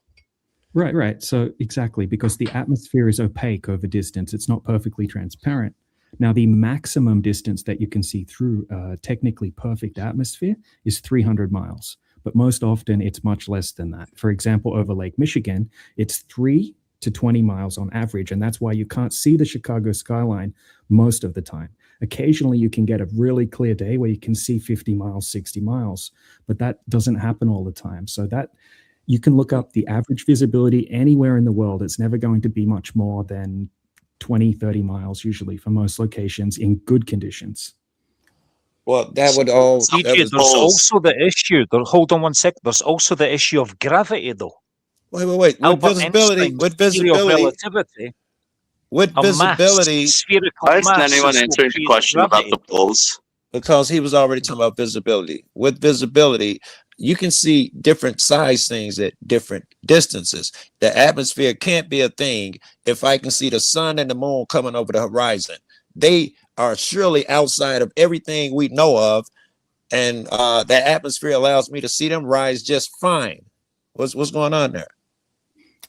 Right. So exactly, because the atmosphere is opaque over distance. It's not perfectly transparent. Now, the maximum distance that you can see through a technically perfect atmosphere is 300 miles. But most often, it's much less than that. For example, over Lake Michigan, it's 3 to 20 miles on average. And that's why you can't see the Chicago skyline most of the time. Occasionally, you can get a really clear day where you can see 50 miles, 60 miles. But that doesn't happen all the time. So that you can look up the average visibility anywhere in the world. It's never going to be much more than 20, 30 miles usually for most locations in good conditions. Well, that would all... There's also the issue. Hold on one sec. There's also the issue of gravity, though. Wait. With visibility... relativity... With visibility... Why isn't anyone answering the question about the poles? Because he was already talking about visibility. With visibility, you can see different size things at different distances. The atmosphere can't be a thing if I can see the sun and the moon coming over the horizon. They are surely outside of everything we know of, and the atmosphere allows me to see them rise just fine. What's going on there?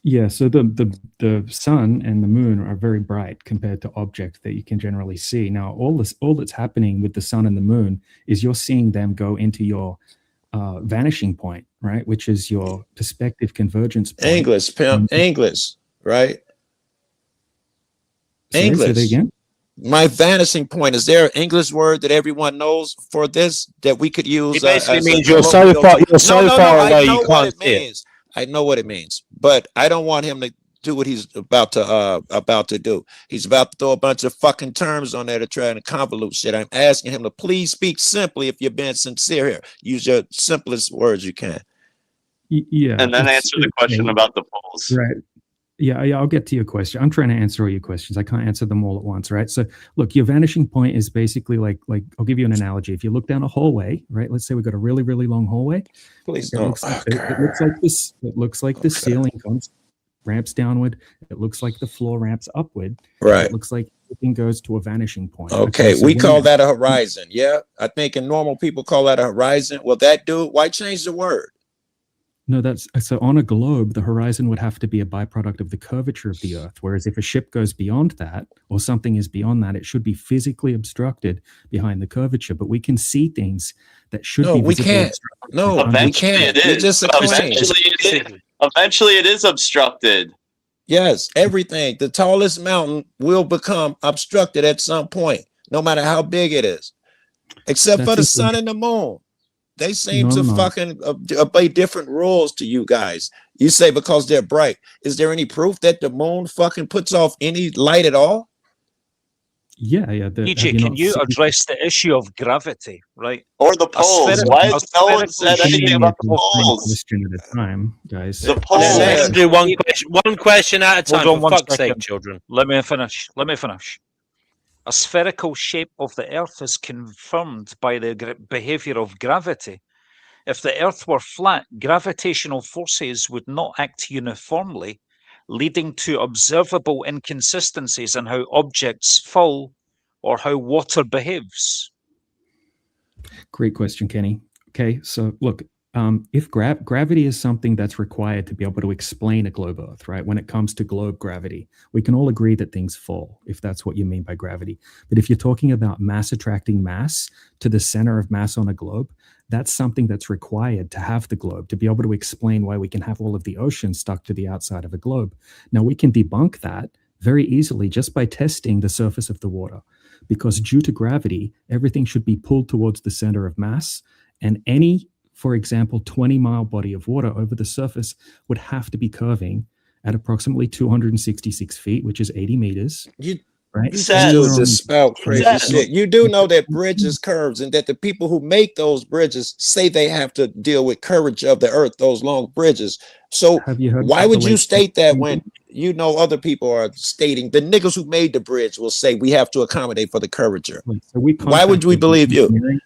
Yeah, so the sun and the moon are very bright compared to objects that you can generally see. Now, all that's happening with the sun and the moon is you're seeing them go into your vanishing point, right? Which is your perspective convergence point. English, pimp, English, right? Sorry, English. say that again? My vanishing point. Is there an English word that everyone knows for this that we could use? It basically means you're so far away you can't see it. I know what it means, but I don't want him to do what he's about to do. He's about to throw a bunch of fucking terms on there to try and convolute shit. I'm asking him to please speak simply if you're being sincere here. Use your simplest words you can. Yeah. And then answer the question about the poles. Right. Yeah, I'll get to your question. I'm trying to answer all your questions. I can't answer them all at once, right? So, look, your vanishing point is basically like I'll give you an analogy. If you look down a hallway, right? Let's say we've got a really, really long hallway. Please don't. It looks like this. It looks like the ceiling ramps downward. It looks like the floor ramps upward. Right. It looks like everything goes to a vanishing point. Okay, so we call that a horizon. Yeah, I think in normal people call that a horizon. Well, that dude, why change the word? No, that's so on a globe, the horizon would have to be a byproduct of the curvature of the Earth. Whereas if a ship goes beyond that, or something is beyond that, it should be physically obstructed behind the curvature. But we can see things that should be we can't. No, eventually we can't. it is. It's just a claim. Eventually it is obstructed. Yes, everything. The tallest mountain will become obstructed at some point, no matter how big it is, except for the sun and the moon. They seem to fucking obey different rules to you guys. You say because they're bright. Is there any proof that the moon fucking puts off any light at all? Yeah. EJ, can you address the issue of gravity, right? Or the poles? Why has no one said anything about the poles? Question at a time, guys. The poles. Let's do one question at a time. Hold on for one fuck's second. sake, children. Let me finish. A spherical shape of the Earth is confirmed by the behavior of gravity. If the Earth were flat, gravitational forces would not act uniformly, leading to observable inconsistencies in how objects fall or how water behaves. Great question, Kenny. Okay, so look, if gravity is something that's required to be able to explain a globe Earth, right? When it comes to globe gravity, we can all agree that things fall, if that's what you mean by gravity. But if you're talking about mass attracting mass to the center of mass on a globe, that's something that's required to have the globe, to be able to explain why we can have all of the oceans stuck to the outside of a globe. Now, we can debunk that very easily just by testing the surface of the water, because due to gravity, everything should be pulled towards the center of mass, and any, for example, 20-mile body of water over the surface would have to be curving at approximately 266 feet, which is 80 meters. Right? You still just spout crazy shit. You do know that bridges curves, and that the people who make those bridges say they have to deal with curvature of the earth, those long bridges. So why would you state that when you know other people are stating, the niggas who made the bridge will say we have to accommodate for the curvature? So why would we believe you?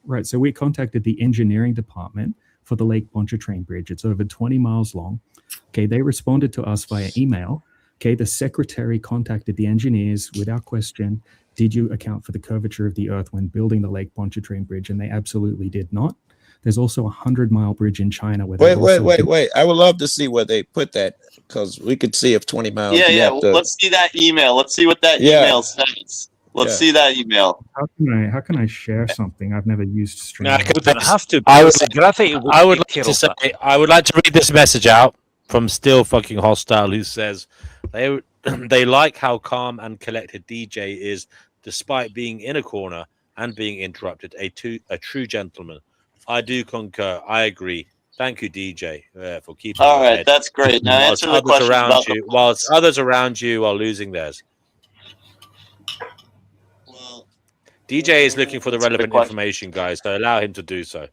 Right. So we contacted the engineering department for the Lake Pontchartrain Bridge. It's over 20 miles long. Okay. They responded to us via email. Okay. The secretary contacted the engineers with our question, did you account for the curvature of the earth when building the Lake Pontchartrain Bridge? And they absolutely did not. There's also a 100-mile bridge in China where Wait. I would love to see where they put that, because we could see if 20 miles. Yeah. Let's see that email. Let's see what that email says. Let's see that email. How can I share something? I've never used Stream. I would like to read this message out from Still Fucking Hostile, who says they like how calm and collected DJ is, despite being in a corner and being interrupted. A true gentleman. I do concur. I agree. Thank you, DJ, for keeping. All right, that's great. Now answer the question about whilst others around you are losing theirs. DJ is looking for the relevant information, guys, so allow him to do so.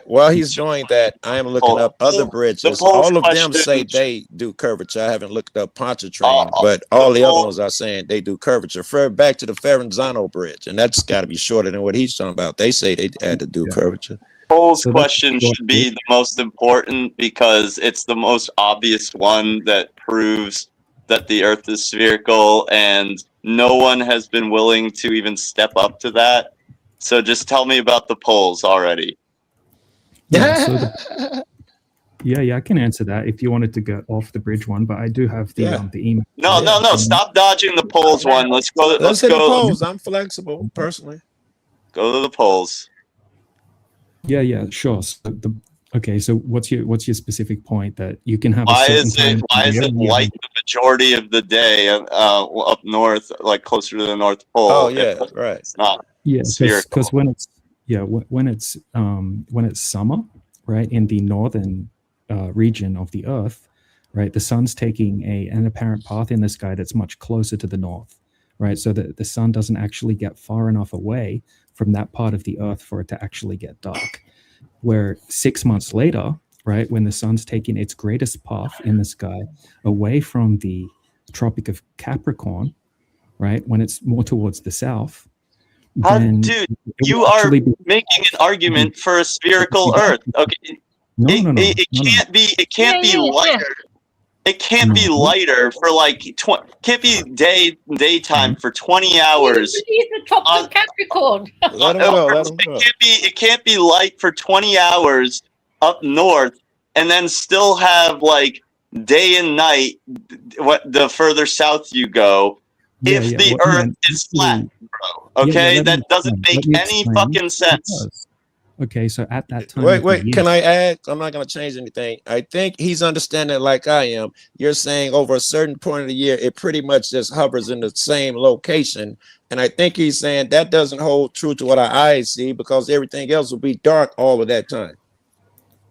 While he's doing that, I am looking up other bridges. All of them say they do curvature. I haven't looked up Pontchartrain, but all the other ones are saying they do curvature. Refer back to the Ferenzano Bridge, and that's got to be shorter than what he's talking about. They say they had to do curvature. Paul's question should be the most important, because it's the most obvious one that proves that the Earth is spherical, and no one has been willing to even step up to that. So just tell me about the poles already. Yeah, I can answer that if you wanted to get off the bridge one, but I do have the email. No. Stop dodging the poles one. Let's go. Let's hit the poles. I'm flexible, personally. Go to the poles. Yeah, sure. So what's your specific point that you can have? Why is it light the majority of the day up north, like closer to the North Pole? Oh yeah, right. It's not. Yeah, because when it's summer, right, in the northern region of the Earth, right, the sun's taking an apparent path in the sky that's much closer to the north, right, so that the sun doesn't actually get far enough away from that part of the Earth for it to actually get dark. Where 6 months later, right, when the sun's taking its greatest path in the sky away from the Tropic of Capricorn, right, when it's more towards the south. Dude, you are making an argument for a spherical Earth. Okay, it can't be lighter. It can't be lighter for like can't be daytime for 20 hours. The Tropic of Capricorn. It can't be light for 20 hours up north, and then still have like day and night. The further south you go, if the Earth is flat, bro. Okay, that doesn't make any fucking sense. Okay, so at that time... Wait, can I add? I'm not going to change anything. I think he's understanding it like I am. You're saying over a certain point of the year, it pretty much just hovers in the same location. And I think he's saying that doesn't hold true to what our eyes see, because everything else will be dark all of that time.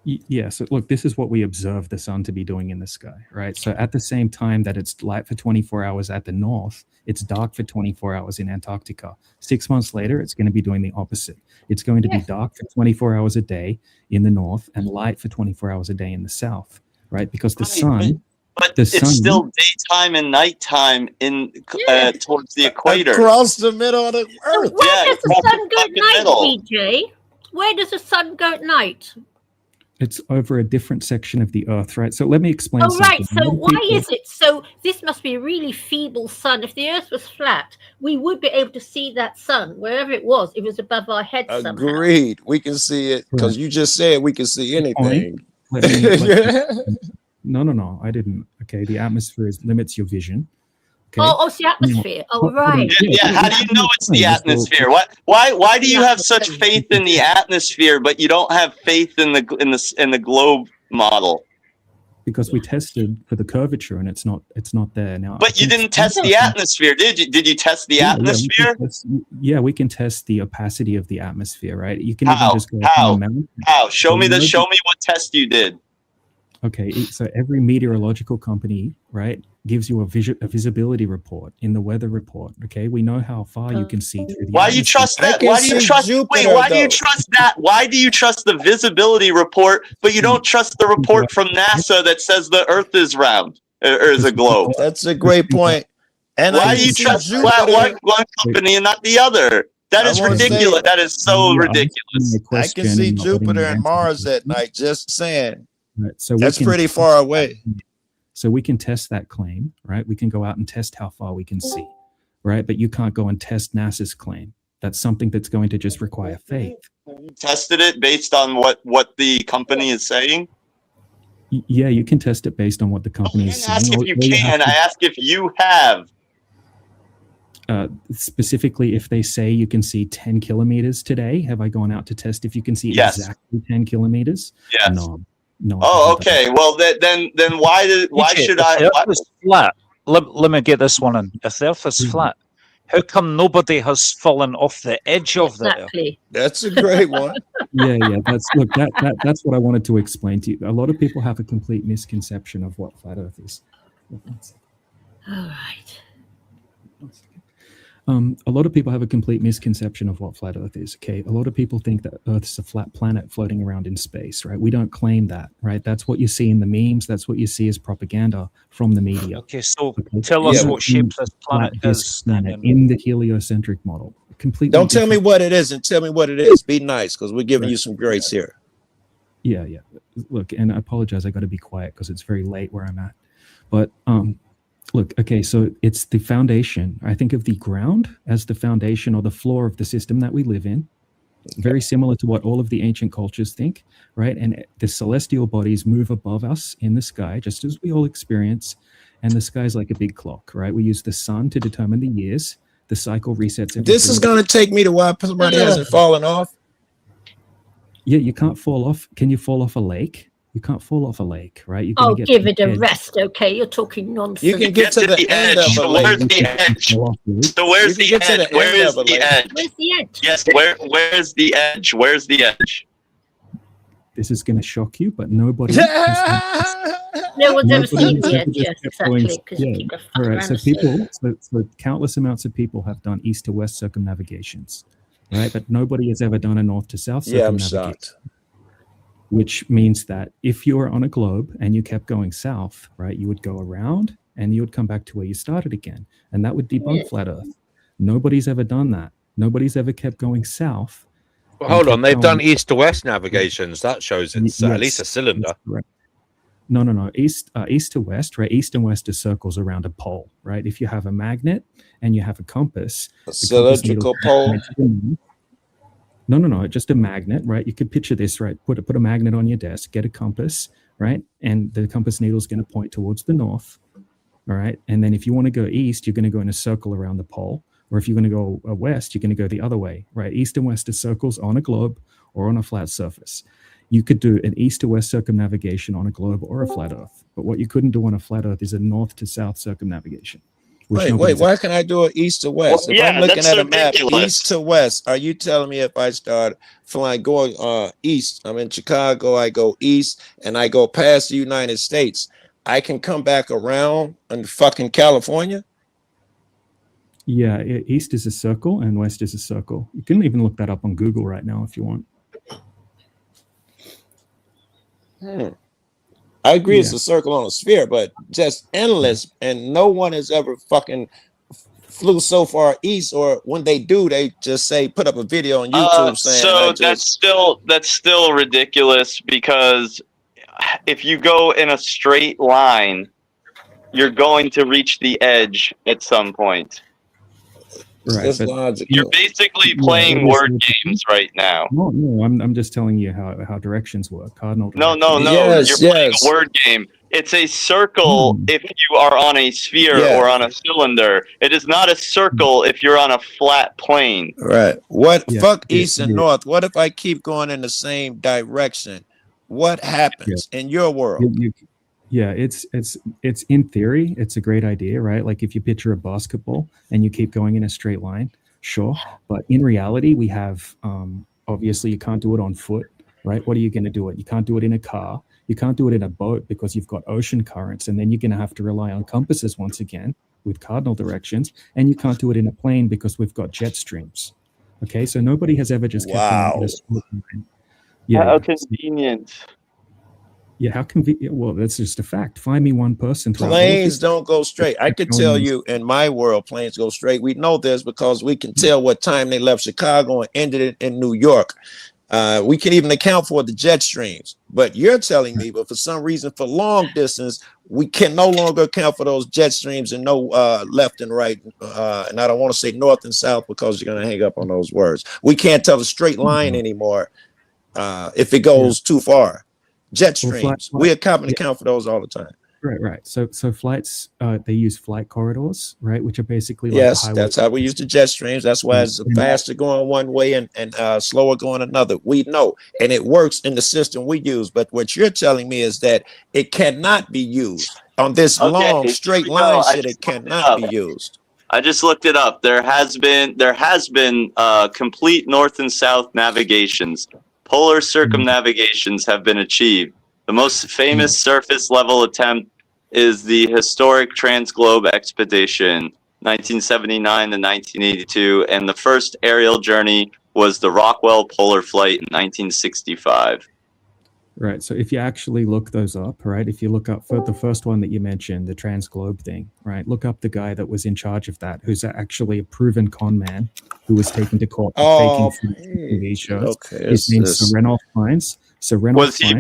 Yeah, so look, this is what we observe the sun to be doing in the sky, right? So at the same time that it's light for 24 hours at the north, it's dark for 24 hours in Antarctica. 6 months later, it's going to be doing the opposite. It's going to be dark for 24 hours a day in the north and light for 24 hours a day in the south, right? Because the sun... But it's still daytime and nighttime towards the equator. Across the middle of the Earth. So where does the sun go at night, DJ? Where does the sun go at night? It's over a different section of the Earth, right? So let me explain something. Right, so why is it? So this must be a really feeble sun. If the Earth was flat, we would be able to see that sun, wherever it was above our heads somehow. Agreed. We can see it, because you just said we can see anything. No, I didn't. Okay, the atmosphere limits your vision. Okay. Oh, it's the atmosphere. Oh, right. Yeah, how do you know it's the atmosphere? Why do you have such faith in the atmosphere, but you don't have faith in the globe model? Because we tested for the curvature, and it's not there now. But you didn't test the atmosphere, did you? Did you test the atmosphere? We can test the opacity of the atmosphere, right? You can How? even just go How? Show me what test you did. Okay, so every meteorological company, right, gives you a visibility report in the weather report. Okay, we know how far you can see through the Why do you atmosphere. trust that? Why do you trust? Wait, why do you trust that? Why do you trust the visibility report, but you don't trust the report from NASA that says the Earth is round or is a globe? That's a great point. And Why do you trust one company and not the other? That is ridiculous. That is so ridiculous. I can see Jupiter and Mars at night. Just saying. Right, so that's pretty far away. So we can test that claim, right? We can go out and test how far we can see, right? But you can't go and test NASA's claim. That's something that's going to just require faith. You tested it based on what the company is saying? Yeah, you can test it based on what the company is saying. I ask if you can. I ask if you have. Specifically, if they say you can see 10 kilometers today, have I gone out to test if you can see exactly 10 kilometers? Yes. No. Oh, okay. Well, then why should I? If the Earth is flat, let me get this one in. If the Earth is flat, how come nobody has fallen off the edge of the Earth? That's a great one. Yeah. That's what I wanted to explain to you. A lot of people have a complete misconception of what flat Earth is. All right. A lot of people have a complete misconception of what flat Earth is. Okay, a lot of people think that Earth's a flat planet floating around in space, right? We don't claim that, right? That's what you see in the memes. That's what you see as propaganda from the media. Okay, so tell us what shape this planet is. In the heliocentric model. Completely. Don't tell me what it is, and tell me what it is. Be nice, because we're giving you some grace here. Yeah. Look, and I apologize. I got to be quiet because it's very late where I'm at. But look, okay, so it's the foundation. I think of the ground as the foundation or the floor of the system that we live in. Very similar to what all of the ancient cultures think, right? And the celestial bodies move above us in the sky, just as we all experience. And the sky is like a big clock, right? We use the sun to determine the years. The cycle resets. This is going to take me to why somebody hasn't fallen off. Yeah, you can't fall off. Can you fall off a lake? You can't fall off a lake, right? Oh, give it a rest, okay? You're talking nonsense. You can get to the edge. So where's the edge? So where's the edge? Where is the edge? Where's the edge? Yes, where's the edge? Where's the edge? This is going to shock you, but nobody. No one's ever seen the edge. Yes, exactly. Yeah. All right. So countless amounts of people have done east to west circumnavigations, right? But nobody has ever done a north to south circumnavigation. I'm shocked. Which means that if you were on a globe and you kept going south, right, you would go around and you would come back to where you started again. And that would debunk flat Earth. Nobody's ever done that. Nobody's ever kept going south. Well, hold on. They've done east to west navigations. That shows it's at least a cylinder. No. East to west, right? East and west are circles around a pole, right? If you have a magnet and you have a compass. A cylindrical pole? No, just a magnet, right? You could picture this, right? Put a magnet on your desk, get a compass, right? And the compass needle is going to point towards the north, all right? And then if you want to go east, you're going to go in a circle around the pole. Or if you're going to go west, you're going to go the other way, right? East and west are circles on a globe or on a flat surface. You could do an east to west circumnavigation on a globe or a flat Earth. But what you couldn't do on a flat Earth is a north to south circumnavigation. Wait, why can I do it east to west? If I'm looking at a map, east to west, are you telling me if I start going east, I'm in Chicago, I go east, and I go past the United States, I can come back around in fucking California? Yeah, east is a circle and west is a circle. You can even look that up on Google right now if you want. I agree it's a circle on a sphere, but just endless, and no one has ever fucking flew so far east, or when they do, they just say put up a video on YouTube saying. So that's still ridiculous, because if you go in a straight line, you're going to reach the edge at some point. Right, you're basically playing word games right now. No, I'm just telling you how directions work. Cardinal directions. No. You're playing a word game. It's a circle if you are on a sphere or on a cylinder. It is not a circle if you're on a flat plane. Right. Fuck east and north. What if I keep going in the same direction? What happens in your world? Yeah, it's in theory, it's a great idea, right? Like if you picture a basketball and you keep going in a straight line, sure. But in reality, we have obviously you can't do it on foot, right? What are you going to do it? You can't do it in a car. You can't do it in a boat because you've got ocean currents, and then you're going to have to rely on compasses once again with cardinal directions, and you can't do it in a plane because we've got jet streams. Okay, so nobody has ever just kept on in a straight line. How convenient. Yeah, how convenient. Well, that's just a fact. Find me one person. Planes don't go straight. I could tell you in my world, planes go straight. We know this because we can tell what time they left Chicago and ended it in New York. We can even account for the jet streams. But you're telling me, but for some reason, for long distance, we can no longer account for those jet streams and no left and right. And I don't want to say north and south because you're going to hang up on those words. We can't tell a straight line anymore if it goes too far. Jet streams, we account for those all the time. Right. So flights, they use flight corridors, right, which are basically like yes, that's how we use the jet streams. That's why it's faster going one way and slower going another. We know, and it works in the system we use. But what you're telling me is that it cannot be used on this long straight line. Shit, it cannot be used. I just looked it up. There has been complete north and south navigations. Polar circumnavigations have been achieved. The most famous surface level attempt is the historic Transglobe expedition, 1979 to 1982, and the first aerial journey was the Rockwell Polar Flight in 1965. Right. So if you actually look those up, right, if you look up for the first one that you mentioned, the Transglobe thing, right, look up the guy that was in charge of that, who's actually a proven con man who was taken to court for faking TV shows. Okay, his name's Sir Ranulph Fiennes. So Was he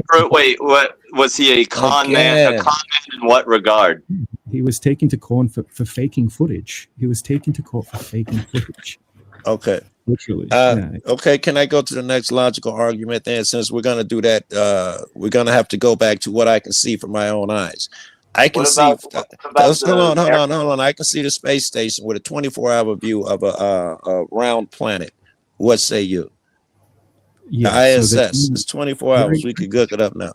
was he a con man? A con man in what regard? He was taken to court for faking footage. He was taken to court for faking footage. Okay. Literally. Okay, can I go to the next logical argument then? Since we're going to do that, we're going to have to go back to what I can see from my own eyes. I can see. Hold on. I can see the space station with a 24-hour view of a round planet. What say you? Yeah, the ISS. It's 24 hours. We could look it up now.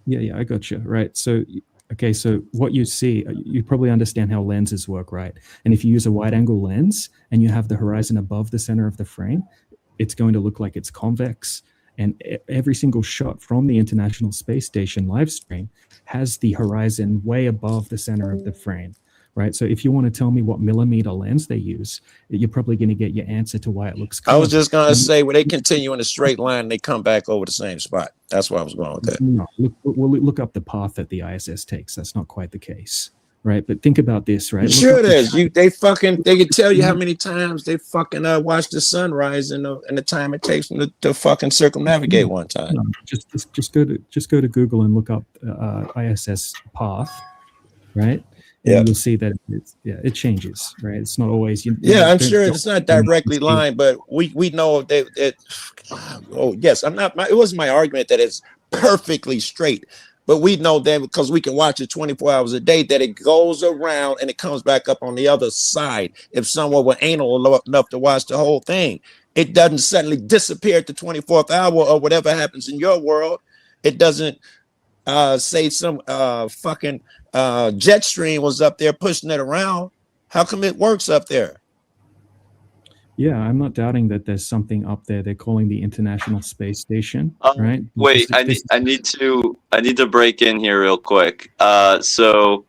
Yeah, I got you. Right. So, okay, so what you see, you probably understand how lenses work, right? And if you use a wide-angle lens and you have the horizon above the center of the frame, it's going to look like it's convex. And every single shot from the International Space Station live stream has the horizon way above the center of the frame, right? So if you want to tell me what millimeter lens they use, you're probably going to get your answer to why it looks curved. I was just going to say, when they continue in a straight line, they come back over the same spot. That's where I was going with that. No, look up the path that the ISS takes. That's not quite the case, right? But think about this, right? Sure it is. They can tell you how many times they fucking watch the sunrise and the time it takes them to fucking circumnavigate one time. No, just go to Google and look up ISS path, right? And you'll see that it changes, right? It's not always. I'm sure it's not directly lined, but we know that. Oh yes, I'm not. It wasn't my argument that it's perfectly straight, but we know that because we can watch it 24 hours a day that it goes around and it comes back up on the other side. If someone were anal enough to watch the whole thing, it doesn't suddenly disappear at the 24th hour or whatever happens in your world. It doesn't say some fucking jet stream was up there pushing it around. How come it works up there? Yeah, I'm not doubting that there's something up there they're calling the International Space Station, right? Wait, I need to break in here real quick. So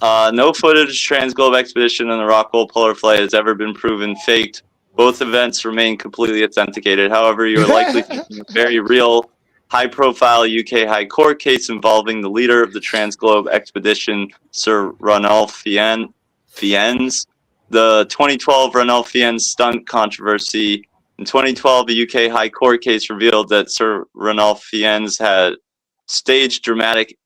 no footage Transglobe expedition and the Rockwell Polar Flight has ever been proven faked. Both events remain completely authenticated. However, you are likely thinking a very real, high-profile UK High Court case involving the leader of the Transglobe expedition, Sir Ranulph Fiennes. The 2012 Ranulph Fiennes stunt controversy. In 2012, the UK High Court case revealed that Sir Ranulph Fiennes had staged dramatic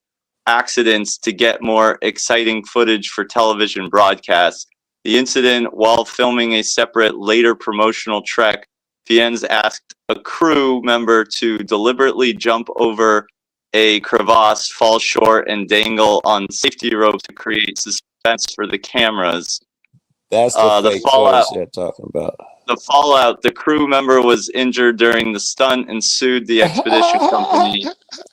accidents to get more exciting footage for television broadcasts. The incident, while filming a separate later promotional trek, Fiennes asked a crew member to deliberately jump over a crevasse, fall short, and dangle on safety rope to create suspense for the cameras. That's the fake fallout they're talking about. The fallout, the crew member was injured during the stunt and sued the expedition company.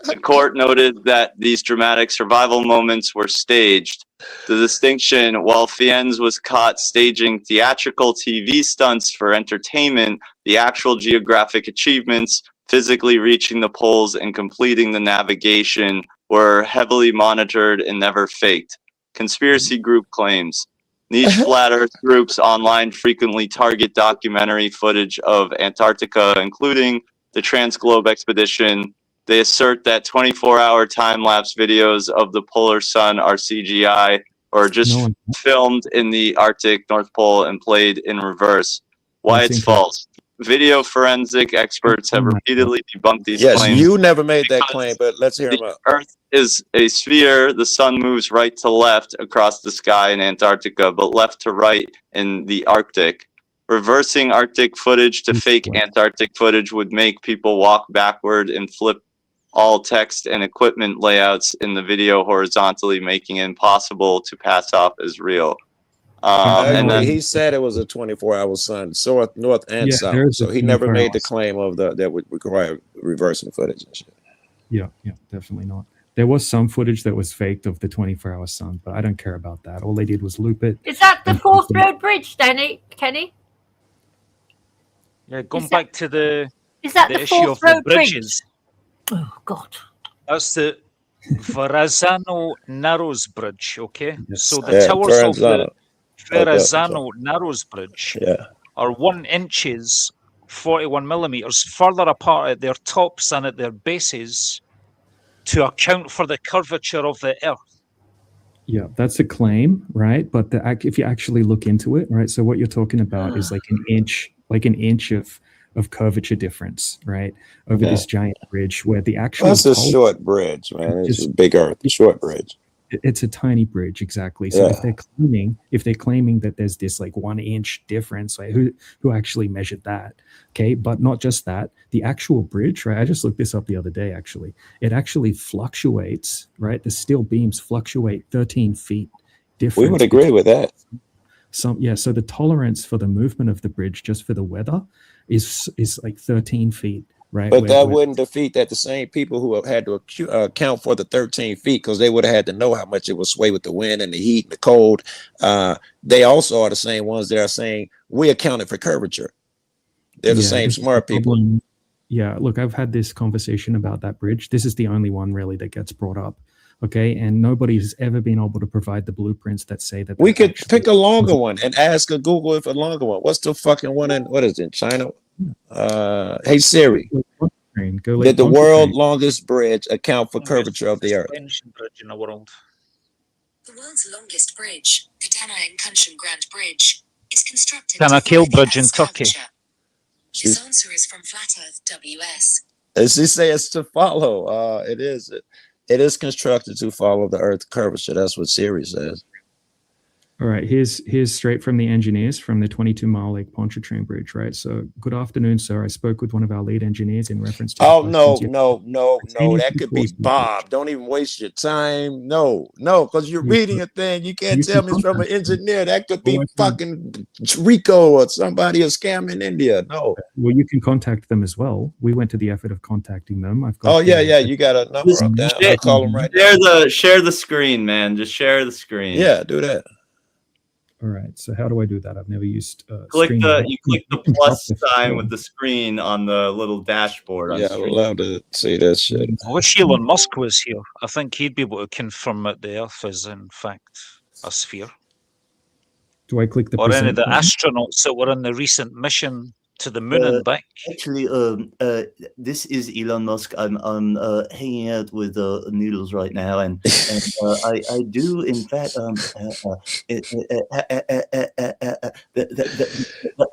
The court noted that these dramatic survival moments were staged. The distinction, while Fiennes was caught staging theatrical TV stunts for entertainment, the actual geographic achievements physically reaching the poles and completing the navigation were heavily monitored and never faked. Conspiracy group claims. Niche flat earth groups online frequently target documentary footage of Antarctica, including the Transglobe expedition. They assert that 24-hour time-lapse videos of the polar sun are CGI or just filmed in the Arctic North Pole and played in reverse. Why it's false. Video forensic experts have repeatedly debunked these Yes, claims. you never made that claim, but let's hear him The out. Earth is a sphere. The sun moves right to left across the sky in Antarctica, but left to right in the Arctic. Reversing Arctic footage to fake Antarctic footage would make people walk backward and flip all text and equipment layouts in the video horizontally, making it impossible to pass off as real. And then He said it was a 24-hour sun, north and Yeah, south. there is So a he never 24 made the hours. claim of that would require reversing footage and shit. Yeah, definitely not. There was some footage that was faked of the 24-hour sun, but I don't care about that. All they did was loop it. Is that the Fourth Road Bridge, Kenny? Yeah, going back to the Is that the issue Fourth of the Road Bridge? bridges. Oh God. That's the Verrazano Narrows Bridge, okay? So the Yeah, towers of the Verrazano. Verrazano Narrows Bridge are 1 inches, 41 millimeters further apart at their tops and at their bases to account for the curvature of the Earth. Yeah, that's a claim, right? But if you actually look into it, right? So what you're talking about is like an inch of curvature difference, right? Over this giant bridge where the actual That's a short bridge, man. It's a big Earth, short bridge. It's a tiny bridge, exactly. So Yeah. if they're claiming that there's this like 1 inch difference, like who actually measured that? Okay, but not just that, the actual bridge, right? I just looked this up the other day. Actually, it actually fluctuates, right? The steel beams fluctuate 13 feet. We would agree with that. So the tolerance for the movement of the bridge, just for the weather, is like 13 feet. Right, But that wouldn't defeat that the same people who have had to account for the 13 feet, because they would have had to know how much it would sway with the wind and the heat and the cold. They also are the same ones that are saying we accounted for curvature. They're the same smart people. Yeah, look, I've had this conversation about that bridge. This is the only one really that gets brought up. Okay, and nobody's ever been able to provide the blueprints that say that. We could pick a longer one and ask a Google if a longer one. What's the fucking one in, what is it, China? Hey Siri, did the world's longest bridge account for curvature of the Earth? Bridge in the world. The world's longest bridge, Katana and Kunsham Grand Bridge, is constructed Kanakil Bridge in Turkey. His answer is from Flat Earth WS. As she says, to follow. It is constructed to follow the Earth curvature. That's what Siri says. All right, here's straight from the engineers from the 22-mile Lake Pontchartrain Bridge, right? So, good afternoon, sir. I spoke with one of our lead engineers in reference to... Oh, no. That could be Bob. Don't even waste your time. No, because you're reading a thing. You can't tell me it's from an engineer. That could be fucking Rico or somebody, a scam in India. No. Well, you can contact them as well. We went to the effort of contacting them. I've got you got a number up there. I'll call them right now. Share the screen, man. Just share the screen. Yeah, do that. All right. So how do I do that? I've never used. You click the plus sign with the screen on the little dashboard. Yeah, I'd love to see that shit. I wish Elon Musk was here. I think he'd be able to confirm that the Earth is in fact a sphere. Do I click the? Or any of the astronauts that were on the recent mission to the moon and back? Actually, this is Elon Musk. I'm hanging out with Noodles right now, and I do in fact the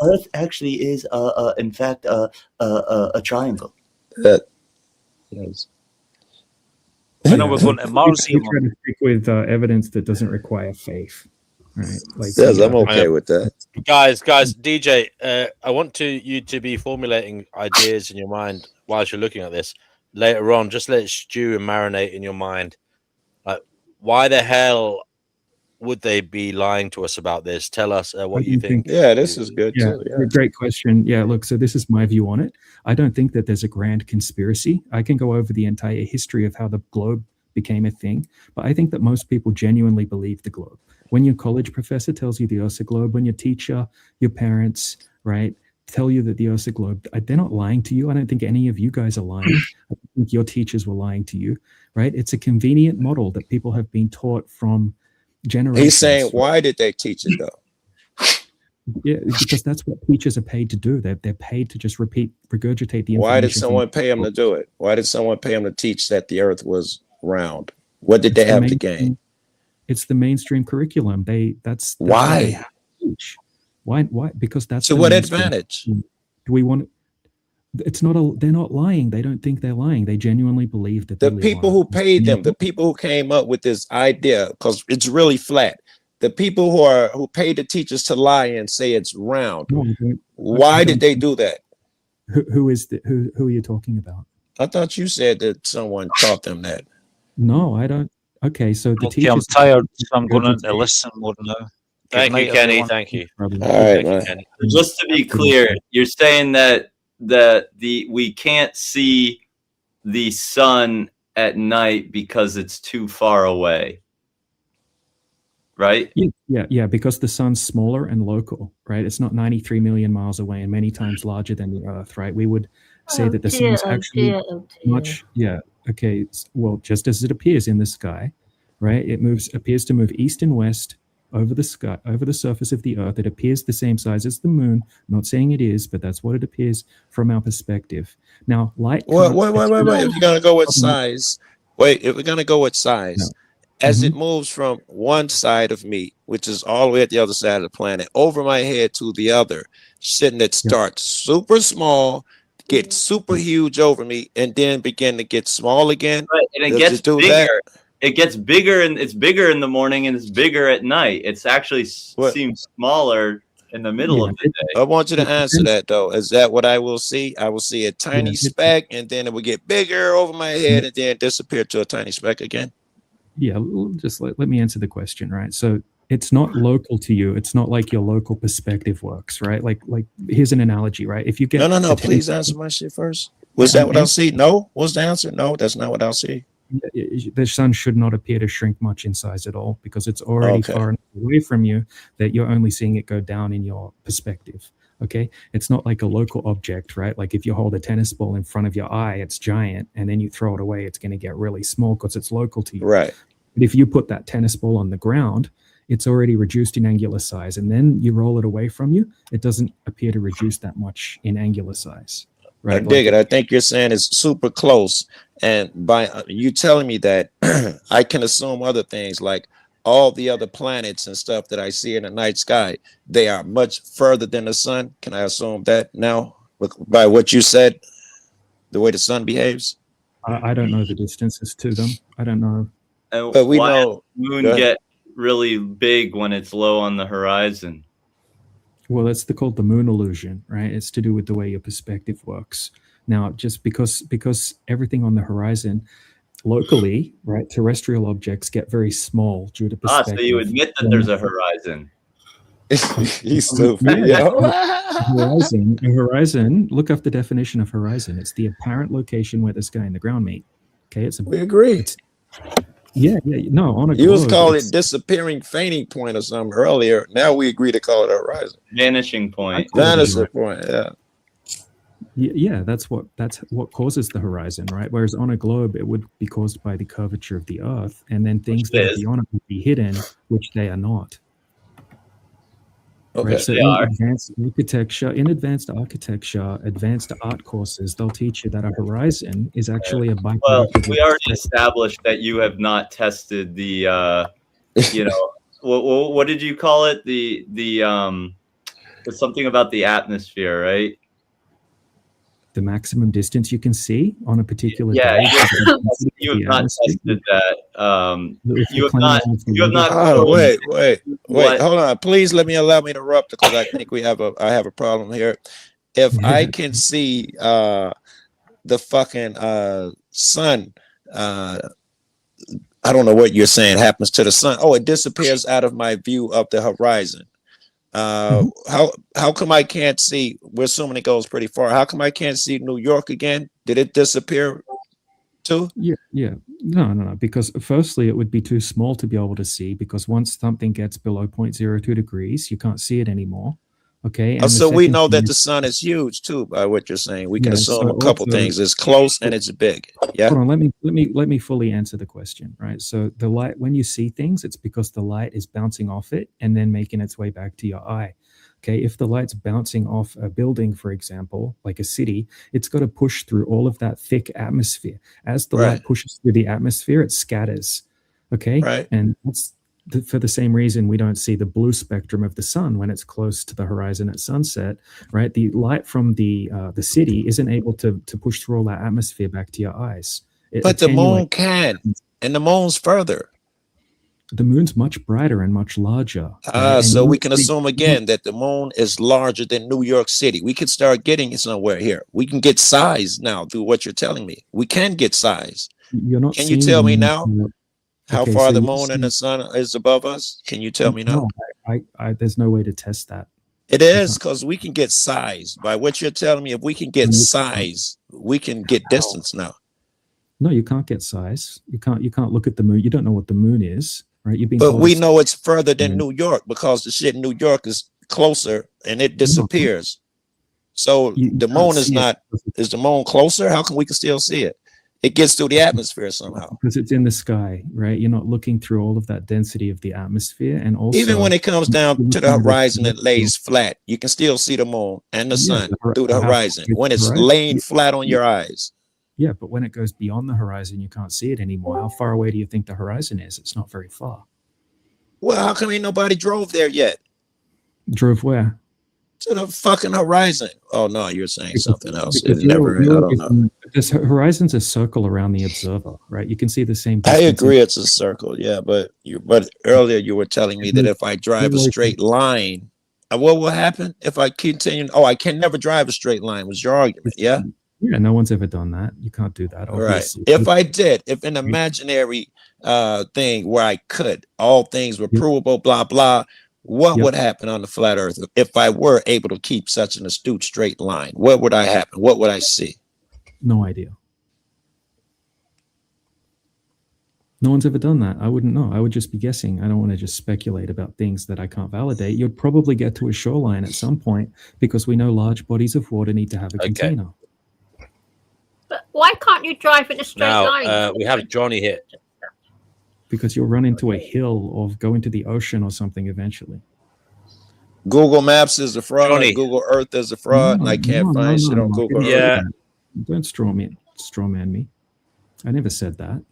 Earth actually is in fact a triangle. That yes. I know we're going to Mars. We try to stick with evidence that doesn't require faith. Right. Like, yes, I'm okay with that. Guys, DJ, I want you to be formulating ideas in your mind whilst you're looking at this. Later on, just let it stew and marinate in your mind. Like, why the hell would they be lying to us about this? Tell us what you think. Yeah, this is good too. Yeah. Great question. Yeah, look, so this is my view on it. I don't think that there's a grand conspiracy. I can go over the entire history of how the globe became a thing, but I think that most people genuinely believe the globe. When your college professor tells you the Earth's a globe, when your teacher, your parents, right, tell you that the Earth's a globe, they're not lying to you. I don't think any of you guys are lying. I think your teachers were lying to you, right? It's a convenient model that people have been taught from generations. He's saying, why did they teach it though? Yeah, because that's what teachers are paid to do. They're paid to just regurgitate the information. Why did someone pay him to do it? Why did someone pay him to teach that the Earth was round? What did they have to gain? It's the mainstream curriculum. That's why? What they have to teach. Why? Because that's to what advantage? Do we want? It's not a. They're not lying. They don't think they're lying. They genuinely believe that the people who paid them, the people who came up with this idea, because it's really flat. The people who paid the teachers to lie and say it's round. Why did they do that? Who are you talking about? I thought you said that someone taught them that. No, I don't. Okay, so the teachers. I'm tired, so I'm going to listen more now. Thank you, Kenny. Thank you. All right, man. Kenny. Just to be clear, you're saying that we can't see the sun at night because it's too far away, right? Yeah, because the sun's smaller and local, right? It's not 93 million miles away and many times larger than the Earth, right? We would say that the sun's actually much. Yeah. Okay. Well, just as it appears in the sky, right? It appears to move east and west over the sky, over the surface of the Earth. It appears the same size as the moon. Not saying it is, but that's what it appears from our perspective. Now, light. Wait. If you're gonna go with size, if we're gonna go with size, as it moves from one side of me, which is all the way at the other side of the planet, over my head to the other, shouldn't it start super small, get super huge over me, and then begin to get small again? Right, and it gets bigger. It gets bigger, and it's bigger in the morning, and it's bigger at night. It's actually seems smaller in the middle of the day. I want you to answer that though. Is that what I will see? I will see a tiny speck, and then it will get bigger over my head, and then disappear to a tiny speck again. Yeah, just let me answer the question, right? So it's not local to you. It's not like your local perspective works, right? Like here's an analogy, right? If you get no, please answer my shit first. Was that what I'll see? No. What's the answer? No, that's not what I'll see. The sun should not appear to shrink much in size at all because it's already far enough away from you that you're only seeing it go down in your perspective. Okay, it's not like a local object, right? Like if you hold a tennis ball in front of your eye, it's giant, and then you throw it away, it's going to get really small because it's local to you. Right. But if you put that tennis ball on the ground, it's already reduced in angular size, and then you roll it away from you, it doesn't appear to reduce that much in angular size. Right? I dig it. I think you're saying it's super close, and by you telling me that, I can assume other things like all the other planets and stuff that I see in the night sky, they are much further than the sun. Can I assume that now by what you said, the way the sun behaves? I don't know the distances to them. I don't know. But we know the moon get really big when it's low on the horizon. Well, that's called the moon illusion, right? It's to do with the way your perspective works. Now, just because everything on the horizon locally, right, terrestrial objects get very small due to perspective. So you admit that there's a horizon. He's stupid. Horizon, look up the definition of horizon. It's the apparent location where the sky and the ground meet. Okay, we agree. No, on a you was calling it disappearing fainting point or something earlier. Now we agree to call it a horizon. Vanishing point. Vanishing point, yeah. That's what causes the horizon, right? Whereas on a globe, it would be caused by the curvature of the Earth, and then things that are beyond it would be hidden, which they are not. Okay. Right? So in advanced architecture, advanced art courses, they'll teach you that a horizon is actually a byproduct. Well, we already established that you have not tested the, what did you call it? There's something about the atmosphere, right? The maximum distance you can see on a particular day. You have not tested that. You have not. Oh, wait. Hold on. Please allow me to interrupt because I think I have a problem here. If I can see the fucking sun, I don't know what you're saying happens to the sun. Oh, it disappears out of my view of the horizon. How come I can't see? We're assuming it goes pretty far. How come I can't see New York again? Did it disappear too? Yeah. No. Because firstly, it would be too small to be able to see. Because once something gets below 0.02 degrees, you can't see it anymore. Okay, and so we second know thing that the is- sun is huge too, by what you're saying. We can Yeah, assume so a couple also- things. It's close and it's big. Yeah. Hold on, let me fully answer the question, right? So the light, when you see things, it's because the light is bouncing off it and then making its way back to your eye. Okay, if the light's bouncing off a building, for example, like a city, it's got to push through all of that thick atmosphere. As the light pushes through the atmosphere, it scatters. Okay, right. And that's for the same reason we don't see the blue spectrum of the sun when it's close to the horizon at sunset, right? The light from the city isn't able to push through all that atmosphere back to your eyes. But the moon can, and the moon's further. The moon's much brighter and much larger. So we can assume again that the moon is larger than New York City. We can start getting it somewhere here. We can get size now through what you're telling me. We can get size. You're not. Can you tell me now how Okay, far so the you're moon and the sun is above us? Can you tell me now? No, I there's no way to test that. It is, because we can get size. By what you're telling me, if we can get size, we can get distance now. No, you can't get size. You can't look at the moon. You don't know what the moon is, right? You've been But told we it's- know it's further than New York, because the shit in New York is closer and it disappears. So the moon is not, is the moon closer? How come we can still see it? It gets through the atmosphere somehow. because it's in the sky, right? You're not looking through all of that density of the atmosphere, and also Even when it comes down to the horizon, it lays flat. You can still see the moon and the sun through the horizon when it's laying flat on your eyes. Yeah, but when it goes beyond the horizon, you can't see it anymore. How far away do you think the horizon is? It's not very far. Well, how come ain't nobody drove there yet? Drove where? To the fucking horizon. Oh no, you're saying something else. It Because never, I don't know. This horizon's a circle around the observer, right? You can see the same. I distance agree, it's a circle, yeah, but earlier you were telling me that if I drive a straight line, what will happen if I continue? Oh, I can never drive a straight line. Was your argument? Yeah. Yeah, no one's ever done that. You can't do that. Right. Obviously. If I did, if an imaginary thing where I could, all things were provable, blah blah, what would happen on the flat earth if I were able to keep such an astute straight line? What would I happen? What would I see? No idea. No one's ever done that. I wouldn't know. I would just be guessing. I don't want to just speculate about things that I can't validate. You'd probably get to a shoreline at some point, because we know large bodies of water need to have a container. But why can't you drive in a straight line? Now, we have Johnny here. Because you'll run into a hill or go into the ocean or something eventually. Google Maps is a fraud. Johnny. Google Earth is a fraud, and I can't find shit on Google Earth. Yeah. Don't strawman me. I never said that.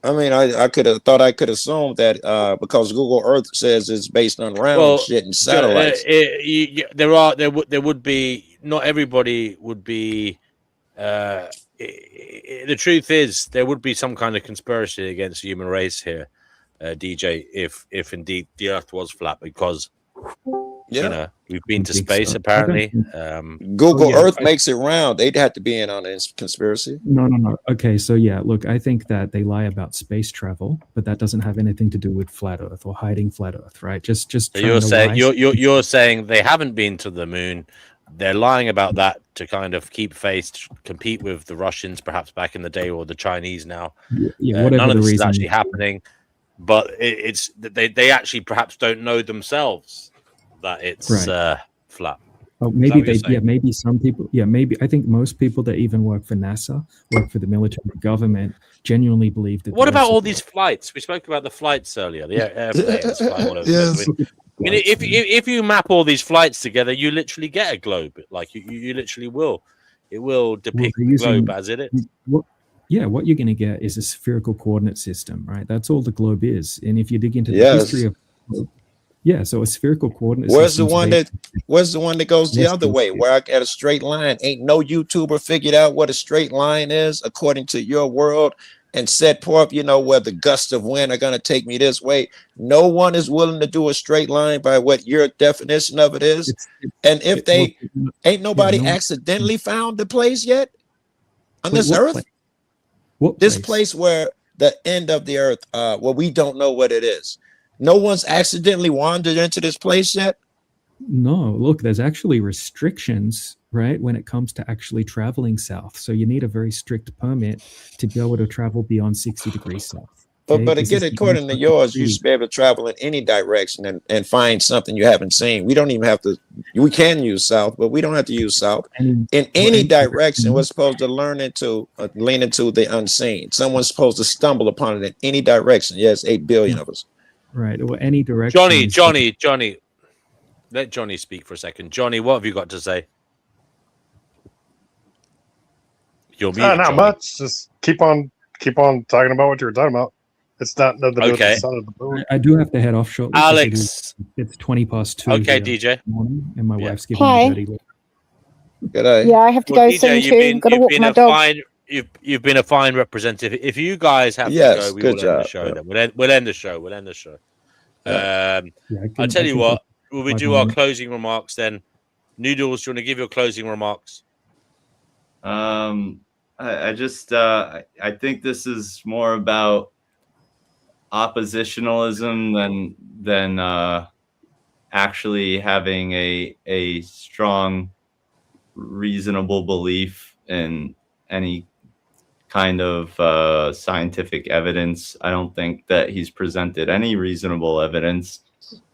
I mean, I could have thought I could assume that because Google Earth says it's based on round shit and satellites. There would be, not everybody would be. The truth is, there would be some kind of conspiracy against the human race here, DJ, if indeed the Earth was flat, because you know we've been to space apparently. Google Earth makes it round. They'd have to be in on this conspiracy. No. Okay, so yeah, look, I think that they lie about space travel, but that doesn't have anything to do with flat Earth or hiding flat Earth, right? Just. So you're saying they haven't been to the moon. They're lying about that to kind of keep face, to compete with the Russians, perhaps back in the day, or the Chinese now. None of this is actually happening, but it's they actually perhaps don't know themselves that it's flat. Oh, maybe maybe some people. Yeah, maybe I think most people that even work for NASA, work for the military government, genuinely believe that. What about all these flights? We spoke about the flights earlier. The airplanes flying all over. Yes. I mean, if you map all these flights together, you literally get a globe. Like you literally will. It will depict the globe as it is. What you're going to get is a spherical coordinate system, right? That's all the globe is. And if you dig into the history of the globe, so a spherical coordinate Where's the system's one based- where's the one that goes the other way, where I got a straight line? Ain't no YouTuber figured out what a straight line is according to your world and set forth, where the gusts of wind are going to take me this way. No one is willing to do a straight line by what your definition of it is. And if they ain't nobody accidentally found the place yet on this earth, this place where the end of the earth, where we don't know what it is. No one's accidentally wandered into this place yet. No, look, there's actually restrictions, right, when it comes to actually traveling south. So you need a very strict permit to be able to travel beyond 60 degrees south. Okay, is again, this the according to answer yours, you to- should be able to travel in any direction and find something you haven't seen. We don't even have to. We can use south, but we don't have to use south. In any direction, we're supposed to learn into, lean into the unseen. Someone's supposed to stumble upon it in any direction. Yes, 8 billion of us. Right. Well, any direction. Johnny. Let Johnny speak for a second. Johnny, what have you got to say? You're muted, Not Johnny. much. Just keep on talking about what you were talking about. It's not nothing to do with the sun or the moon. I do have to head off shortly. 'cause Alex. It's 2:20. Okay, here DJ. in the morning, and my wife's giving Hi. me dirty look. Good Yeah, I have to Well, go DJ, soon too. Got to walk my dog. You've been a fine representative. If you guys have Yes, to go, we good will end the job. show. Then we'll end the show. We'll end the show. I'll tell you what. Will we do our closing remarks then? Noodles, do you want to give your closing remarks? I just I think this is more about oppositionalism than actually having a strong, reasonable belief in any kind of scientific evidence. I don't think that he's presented any reasonable evidence.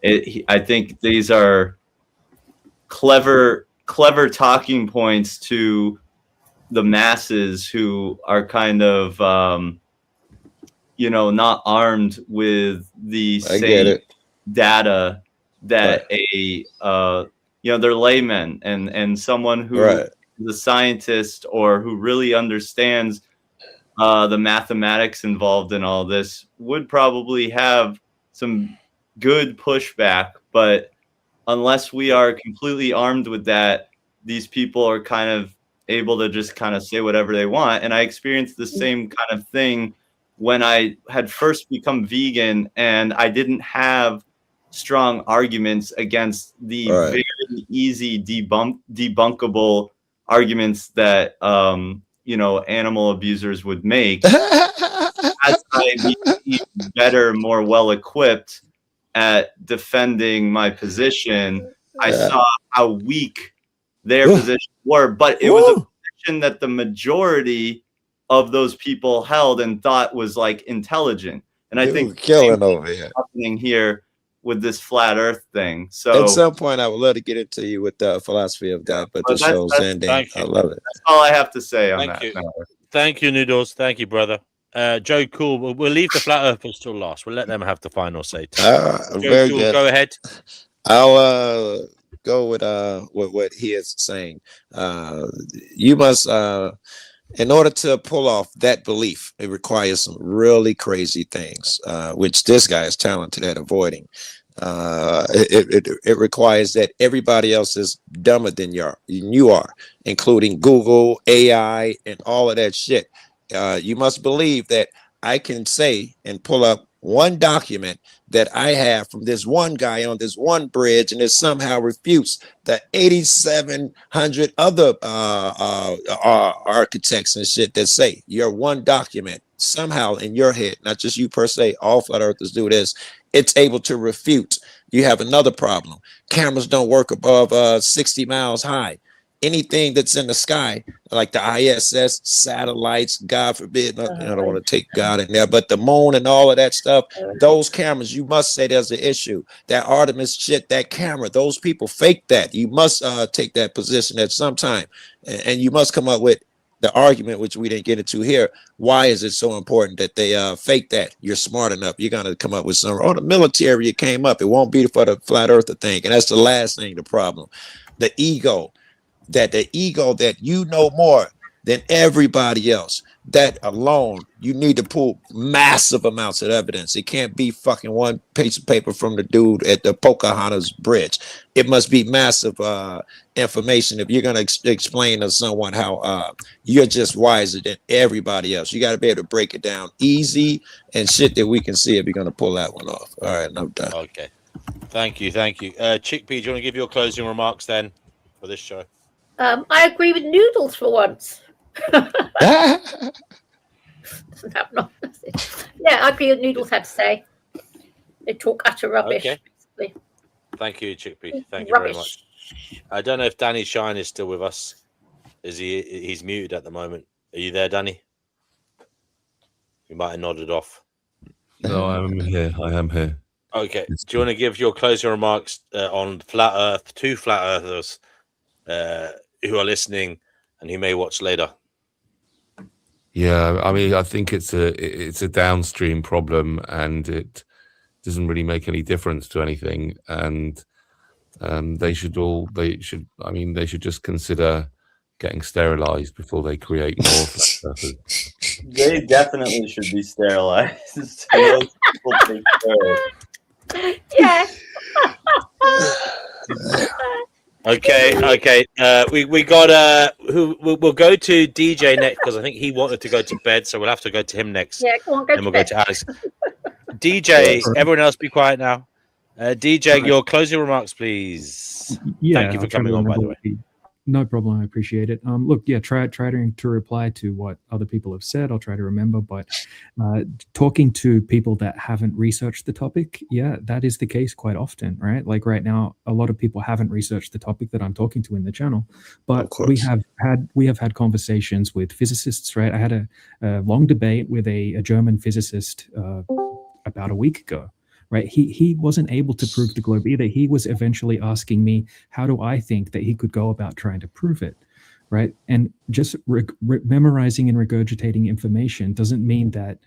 I think these are clever talking points to the masses who are kind of not armed with the same data that they're laymen, and someone who is a scientist or who really understands the mathematics involved in all this would probably have some good pushback. But unless we are completely armed with that, these people are kind of able to just kind of say whatever they want. And I experienced the same kind of thing when I had first become vegan, and I didn't have strong arguments against the very easy debunkable arguments that animal abusers would make. As I became better, more well equipped at defending my position, I saw how weak their positions were. But it was a position that the majority of those people held and thought was like intelligent. And I think killing over here happening here with this flat Earth thing. So at some point, I would love to get into you with the philosophy of God, but the show's ending. I love it. That's all I have to say on Thank that. you. Thank you, Noodles. Thank you, brother. Joe Cool, we'll leave the flat earthers till last. We'll let them have the final say. Joe Very Cool, good. go ahead. I'll go with what he is saying. You must, in order to pull off that belief, it requires some really crazy things, which this guy is talented at avoiding. It requires that everybody else is dumber than you are, including Google, AI, and all of that shit. You must believe that I can say and pull up one document that I have from this one guy on this one bridge, and it somehow refutes the 8,700 other architects and shit that say your one document somehow in your head, not just you per se, all flat earthers do this, it's able to refute. You have another problem. Cameras don't work above 60 miles high. Anything that's in the sky, like the ISS, satellites, God forbid, I don't want to take God in there, but the moon and all of that stuff, those cameras, you must say there's an issue. That Artemis shit, that camera, those people fake that. You must take that position at some time, and you must come up with the argument, which we didn't get into here. Why is it so important that they fake that? You're smart enough. You're going to come up with some. Oh, the military, it came up. It won't be for the flat earther thing. And that's the last thing, the problem. The ego that you know more than everybody else. That alone, you need to pull massive amounts of evidence. It can't be fucking one piece of paper from the dude at the Pocahontas Bridge. It must be massive information if you're going to explain to someone how you're just wiser than everybody else. You got to be able to break it down easy and shit that we can see if you're going to pull that one off. All right, I'm done. Okay. Thank you. Chickpea, do you want to give your closing remarks then for this show? I agree with Noodles for once. Doesn't happen often. Yeah, I agree with Noodles had to say. They talk utter rubbish. Okay. Basically. Thank you, Chickpea. Thank you very much. I don't know if Danny Shine is still with us. Is he? He's muted at the moment. Are you there, Danny? You might have nodded off. No, I'm here. I am here. Okay. Do you want to give your closing remarks on flat Earth to flat earthers who are listening and who may watch later? Yeah, I mean, I think it's a downstream problem, and it doesn't really make any difference to anything. And they should just consider getting sterilized before they create more flat earthers. They definitely should be sterilized. Those people take care. Yeah. Okay. We got we'll go to DJ next because I think he wanted to go to bed, so we'll have to go to him next. Yeah, come on, go and to we'll bed. go to Alex. DJ, everyone else be quiet now. DJ, your closing remarks, please. Yeah, Thank you for I'll try to coming on, by the remember way. No problem. I appreciate it. Look, yeah, try to reply to what other people have said. I'll try to remember, but talking to people that haven't researched the topic, yeah, that is the case quite often, right? Like right now, a lot of people haven't researched the topic that I'm talking to in the channel, but we have had conversations with physicists, right? I had a long debate with a German physicist about a week ago. Right, he wasn't able to prove the globe either. He was eventually asking me, how do I think that he could go about trying to prove it, right? And just memorizing and regurgitating information doesn't mean that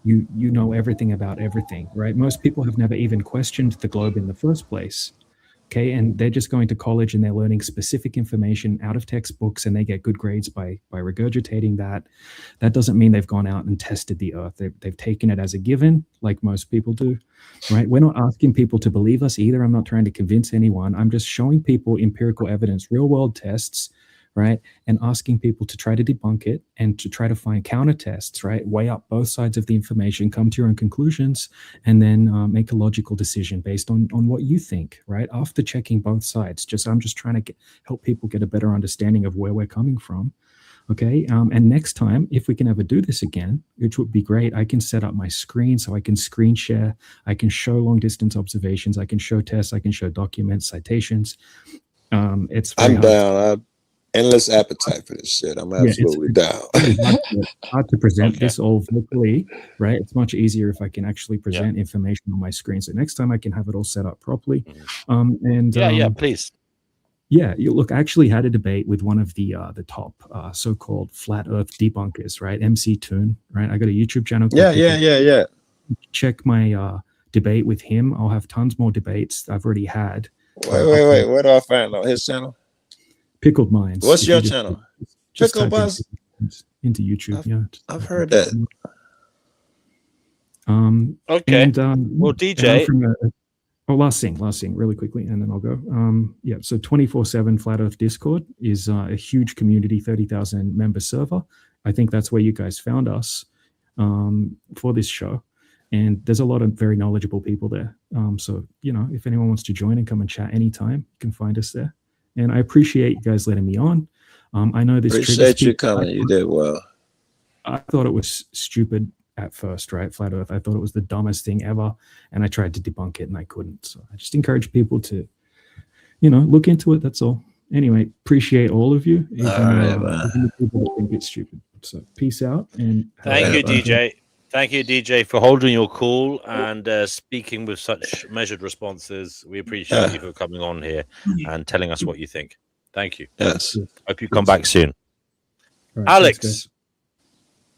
you know everything about everything, right? Most people have never even questioned the globe in the first place. Okay, and they're just going to college and they're learning specific information out of textbooks, and they get good grades by regurgitating that. That doesn't mean they've gone out and tested the earth. They've taken it as a given, like most people do, right? We're not asking people to believe us either. I'm not trying to convince anyone. I'm just showing people empirical evidence, real world tests, right? And asking people to try to debunk it and to try to find counter tests, right? Weigh up both sides of the information, come to your own conclusions, and then make a logical decision based on what you think, right? After checking both sides, I'm just trying to help people get a better understanding of where we're coming from. Okay, and next time, if we can ever do this again, which would be great, I can set up my screen so I can screen share, I can show long distance observations, I can show tests, I can show documents, citations. It's very I'm down. Endless appetite for this shit. I'm absolutely down. It's hard to present this all vocally, right? It's much easier if I can actually present information on my screen. So next time I can have it all set up properly. Please. Yeah, look, I actually had a debate with one of the top so-called flat Earth debunkers, right? MC Toon, right? I got a YouTube channel. Yeah. Check my debate with him. I'll have tons more debates I've already had. Wait. Where do I find out his channel? Pickled Minds. What's your channel? Pickled Minds into YouTube. I've heard that. Okay. And, well, DJ. Last thing, really quickly, and then I'll go. So 24/7 Flat Earth Discord is a huge community, 30,000 member server. I think that's where you guys found us for this show. And there's a lot of very knowledgeable people there. So, if anyone wants to join and come and chat anytime, you can find us there. And I appreciate you guys letting me on. I know this. Appreciate you coming. You did well. I thought it was stupid at first, right? Flat Earth. I thought it was the dumbest thing ever, and I tried to debunk it, and I couldn't. So I just encourage people to, look into it. That's all. Anyway, appreciate all of you. Even the people that think it's stupid. So peace out. And thank you, DJ. Thank you, DJ, for holding your call and speaking with such measured responses. We appreciate you for coming on here and telling us what you think. Thank you. Yes. Hope you come back soon. Right, Alex.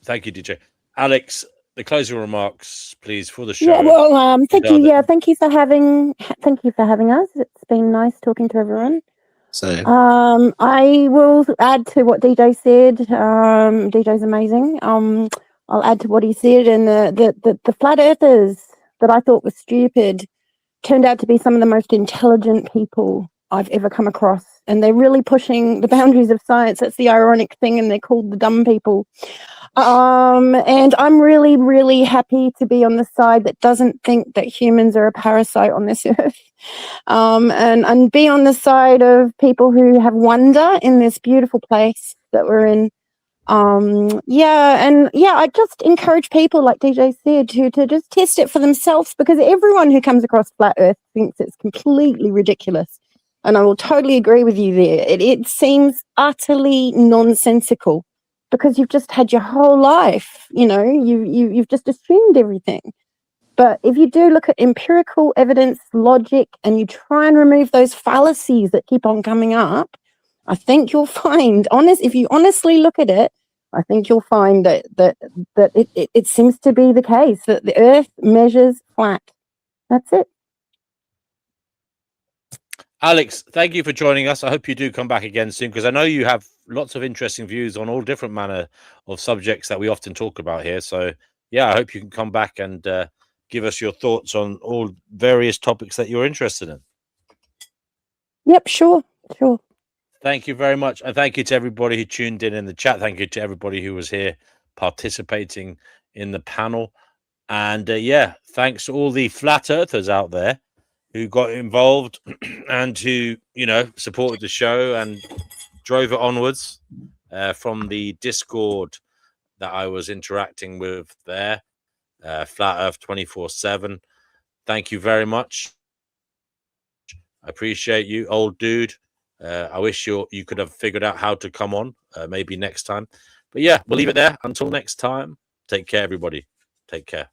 Thank you, DJ. Alex, the closing remarks, please, for the show. Yeah, well, thank you. Yeah, thank you for having us. It's been nice talking to everyone. Same. I will add to what DJ said. DJ's amazing. I'll add to what he said, and the flat earthers that I thought were stupid turned out to be some of the most intelligent people I've ever come across, and they're really pushing the boundaries of science. That's the ironic thing, and they're called the dumb people. And I'm really, really happy to be on the side that doesn't think that humans are a parasite on this earth, and be on the side of people who have wonder in this beautiful place that we're in. I just encourage people, like DJ said, to just test it for themselves, because everyone who comes across flat earth thinks it's completely ridiculous, and I will totally agree with you there. It seems utterly nonsensical, because you've just had your whole life, you've just assumed everything. But if you do look at empirical evidence, logic, and you try and remove those fallacies that keep on coming up, I think you'll find, if you honestly look at it, I think you'll find that it seems to be the case that the Earth measures flat. That's it. Alex, thank you for joining us. I hope you do come back again soon, because I know you have lots of interesting views on all different manner of subjects that we often talk about here. So yeah, I hope you can come back and give us your thoughts on all various topics that you're interested in. Yep, sure. Thank you very much. And thank you to everybody who tuned in the chat. Thank you to everybody who was here participating in the panel. And yeah, thanks to all the flat earthers out there who got involved and who, supported the show and drove it onwards from the Discord that I was interacting with there, Flat Earth 24/7. Thank you very much. I appreciate you, old dude. I wish you could have figured out how to come on maybe next time. But yeah, we'll leave it there. Until next time, take care, everybody. Take care.